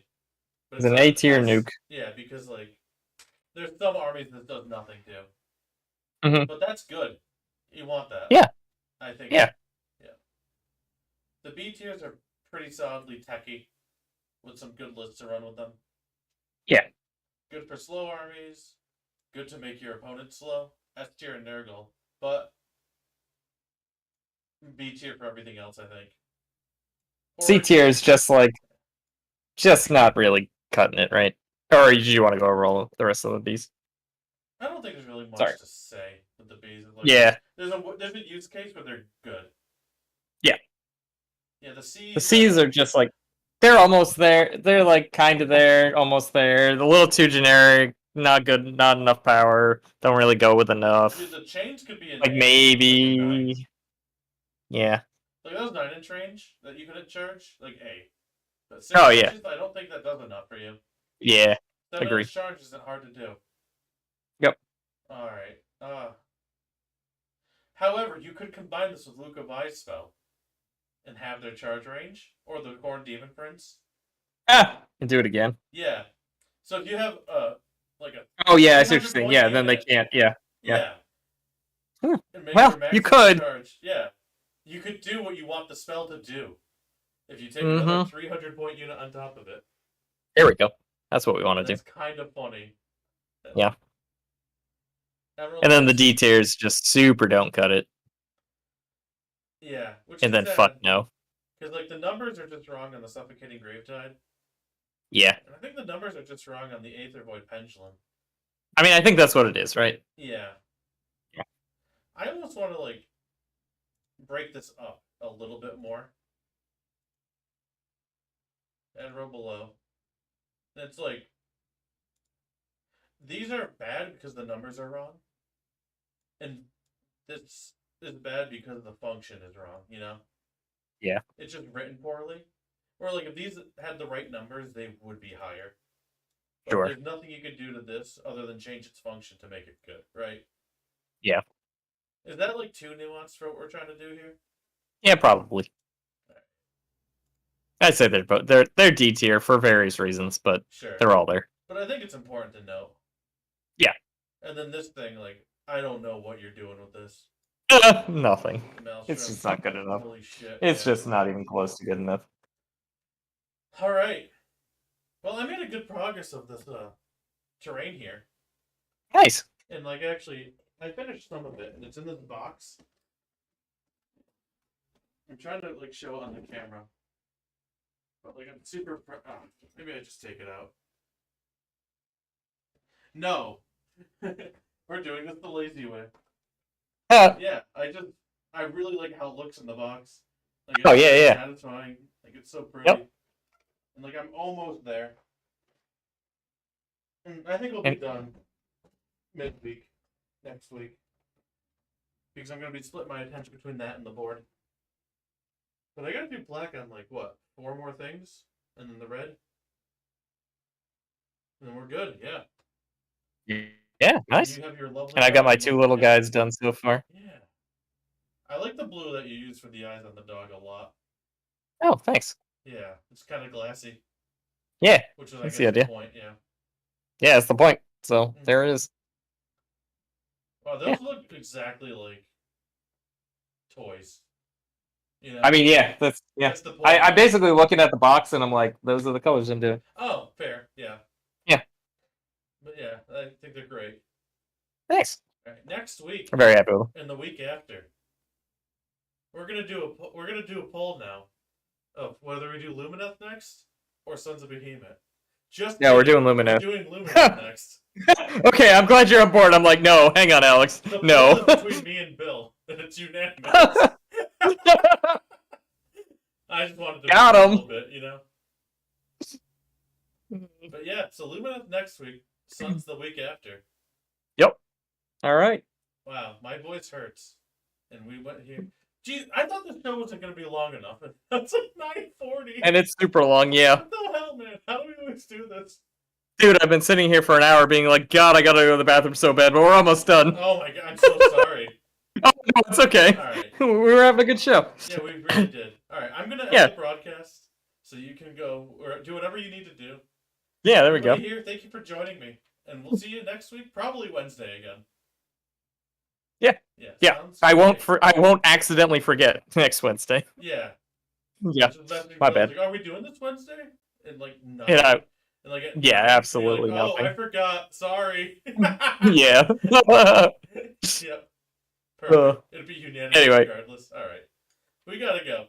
But It's an A tier S. nuke. Yeah, because like there's some armies that does nothing to. Mm-hmm. But that's good. You want that. Yeah. I think. Yeah. Yeah. The B tiers are pretty solidly techy, with some good lists to run with them. Yeah. Good for slow armies. Good to make your opponent slow. S tier and Nurgle. But B tier for everything else, I think. C tier is just like, just not really cutting it, right? Or do you want to go roll the rest of the Bs? I don't think there's really much to say with the Bs. Like, yeah. There's a use case where they're good. Yeah. Yeah, the C's. The C's are just like, they're almost there. They're like kind of there, almost there. A little too generic. Not good. Not enough power. Don't really go with enough. Dude, the chains could be an like A, maybe. Like yeah. Like those 9-inch range that you couldn't charge, like A. But 6 Oh, yeah. inches, I don't think that does enough for you. Yeah. 7 agree. inch charge isn't hard to do. Yep. Alright. However, you could combine this with Luca Vi's spell and have their charge range, or the Corn Demon Prince. And do it again. Yeah. So if you have like a Oh yeah, I see what 300 you're saying. point Yeah, then they unit, can't. Yeah. yeah. Hmm. And make Well, your max you could. charge. Yeah. You could do what you want the spell to do. If you take Mm-hmm. another 300 point unit on top of it. There we go. That's what we want to do. That's kind of funny. Yeah. Emerald And then the Prince- D tiers just super don't cut it. Yeah. Which And is then fuck no. Because like the numbers are just wrong on the Suffocating Gravetide. Yeah. And I think the numbers are just wrong on the Aether Void Pendulum. I mean, I think that's what it is, right? Yeah. Yeah. I almost want to like break this up a little bit more. And row below. It's like these are bad because the numbers are wrong. And this is bad because the function is wrong, you know? Yeah. It's just written poorly. Or like if these had the right numbers, they would be higher. But Sure. there's nothing you can do to this other than change its function to make it good, right? Yeah. Is that like too nuanced for what we're trying to do here? Yeah, probably. I'd say they're D tier for various reasons, but Sure. they're all there. But I think it's important to know. Yeah. And then this thing, like, I don't know what you're doing with this. Nothing. Maelstrom. It's just not good enough. Holy shit. It's yeah. just not even close to good enough. All right. Well, I made a good progress of this terrain here. Nice. And, like, actually, I finished some of it, and it's in this box. I'm trying to, like, show it on the camera. But, like, I'm super... maybe I just take it out. No. We're doing this the lazy way. Yeah, I really like how it looks in the box. Like, Oh, it's yeah, so yeah. satisfying. Like, it's so pretty. Yep. And, like, I'm almost there. And I think we'll be done midweek next week. Because I'm going to be splitting my attention between that and the board. But I got to do black on, like, what? 4 more things? And then the red? And then we're good, yeah. Yeah, And nice. you have your lovely And I got my dog 2 little yeah. guys done so far. Yeah. I like the blue that you use for the eyes on the dog a lot. Oh, thanks. Yeah, it's kind of glassy. Yeah, Which is, I that's guess, the idea. point, yeah. Yeah, that's the point. So there it is. Wow, those look exactly like toys. You know? I mean, yeah, that's the point. I'm basically looking at the box and I'm like, those are the colors I'm doing. Oh, fair, yeah. Yeah. But yeah, I think they're great. Thanks. All right, next week I'm very happy with them. and the week after, we're gonna do a poll now of whether we do Lumineth next or Sons of Behemoth. Yeah, we're doing We're Lumineth. doing Lumineth next. Okay, I'm glad you're on board. I'm like, no, hang on, Alex. The No. poll is between me and Bill, and it's unanimous. I just wanted to Got a 'em. little bit, you know. But yeah, so Lumineth next week, Suns the week after. All right. Wow, my voice hurts, and we went here. Geez, I thought this show wasn't gonna be long enough. It's like 9:40. And it's super long, yeah. What the hell, man? How do we always do this? Dude, I've been sitting here for an hour being like, God, I gotta go to the bathroom so bad, but we're almost done. Oh my god, I'm so sorry. Oh, no, it's okay. All right. We were having a good show. Yeah, we really did. All right, I'm gonna end Yeah. the broadcast so you can go or do whatever you need to do. Yeah, there we go. Everybody here, thank you for joining me, and we'll see you next week, probably Wednesday again. Yeah. Yeah. Yeah, I won't accidentally forget next Wednesday. Yeah. Yeah, Just messaging my Bill, bad. like, are we doing this Wednesday? And like no. Yeah, And like yeah, be absolutely like, oh, nothing. I forgot. Sorry. yeah. Yep. Perfect. It'll be unanimous Anyway. regardless. All right. We gotta go.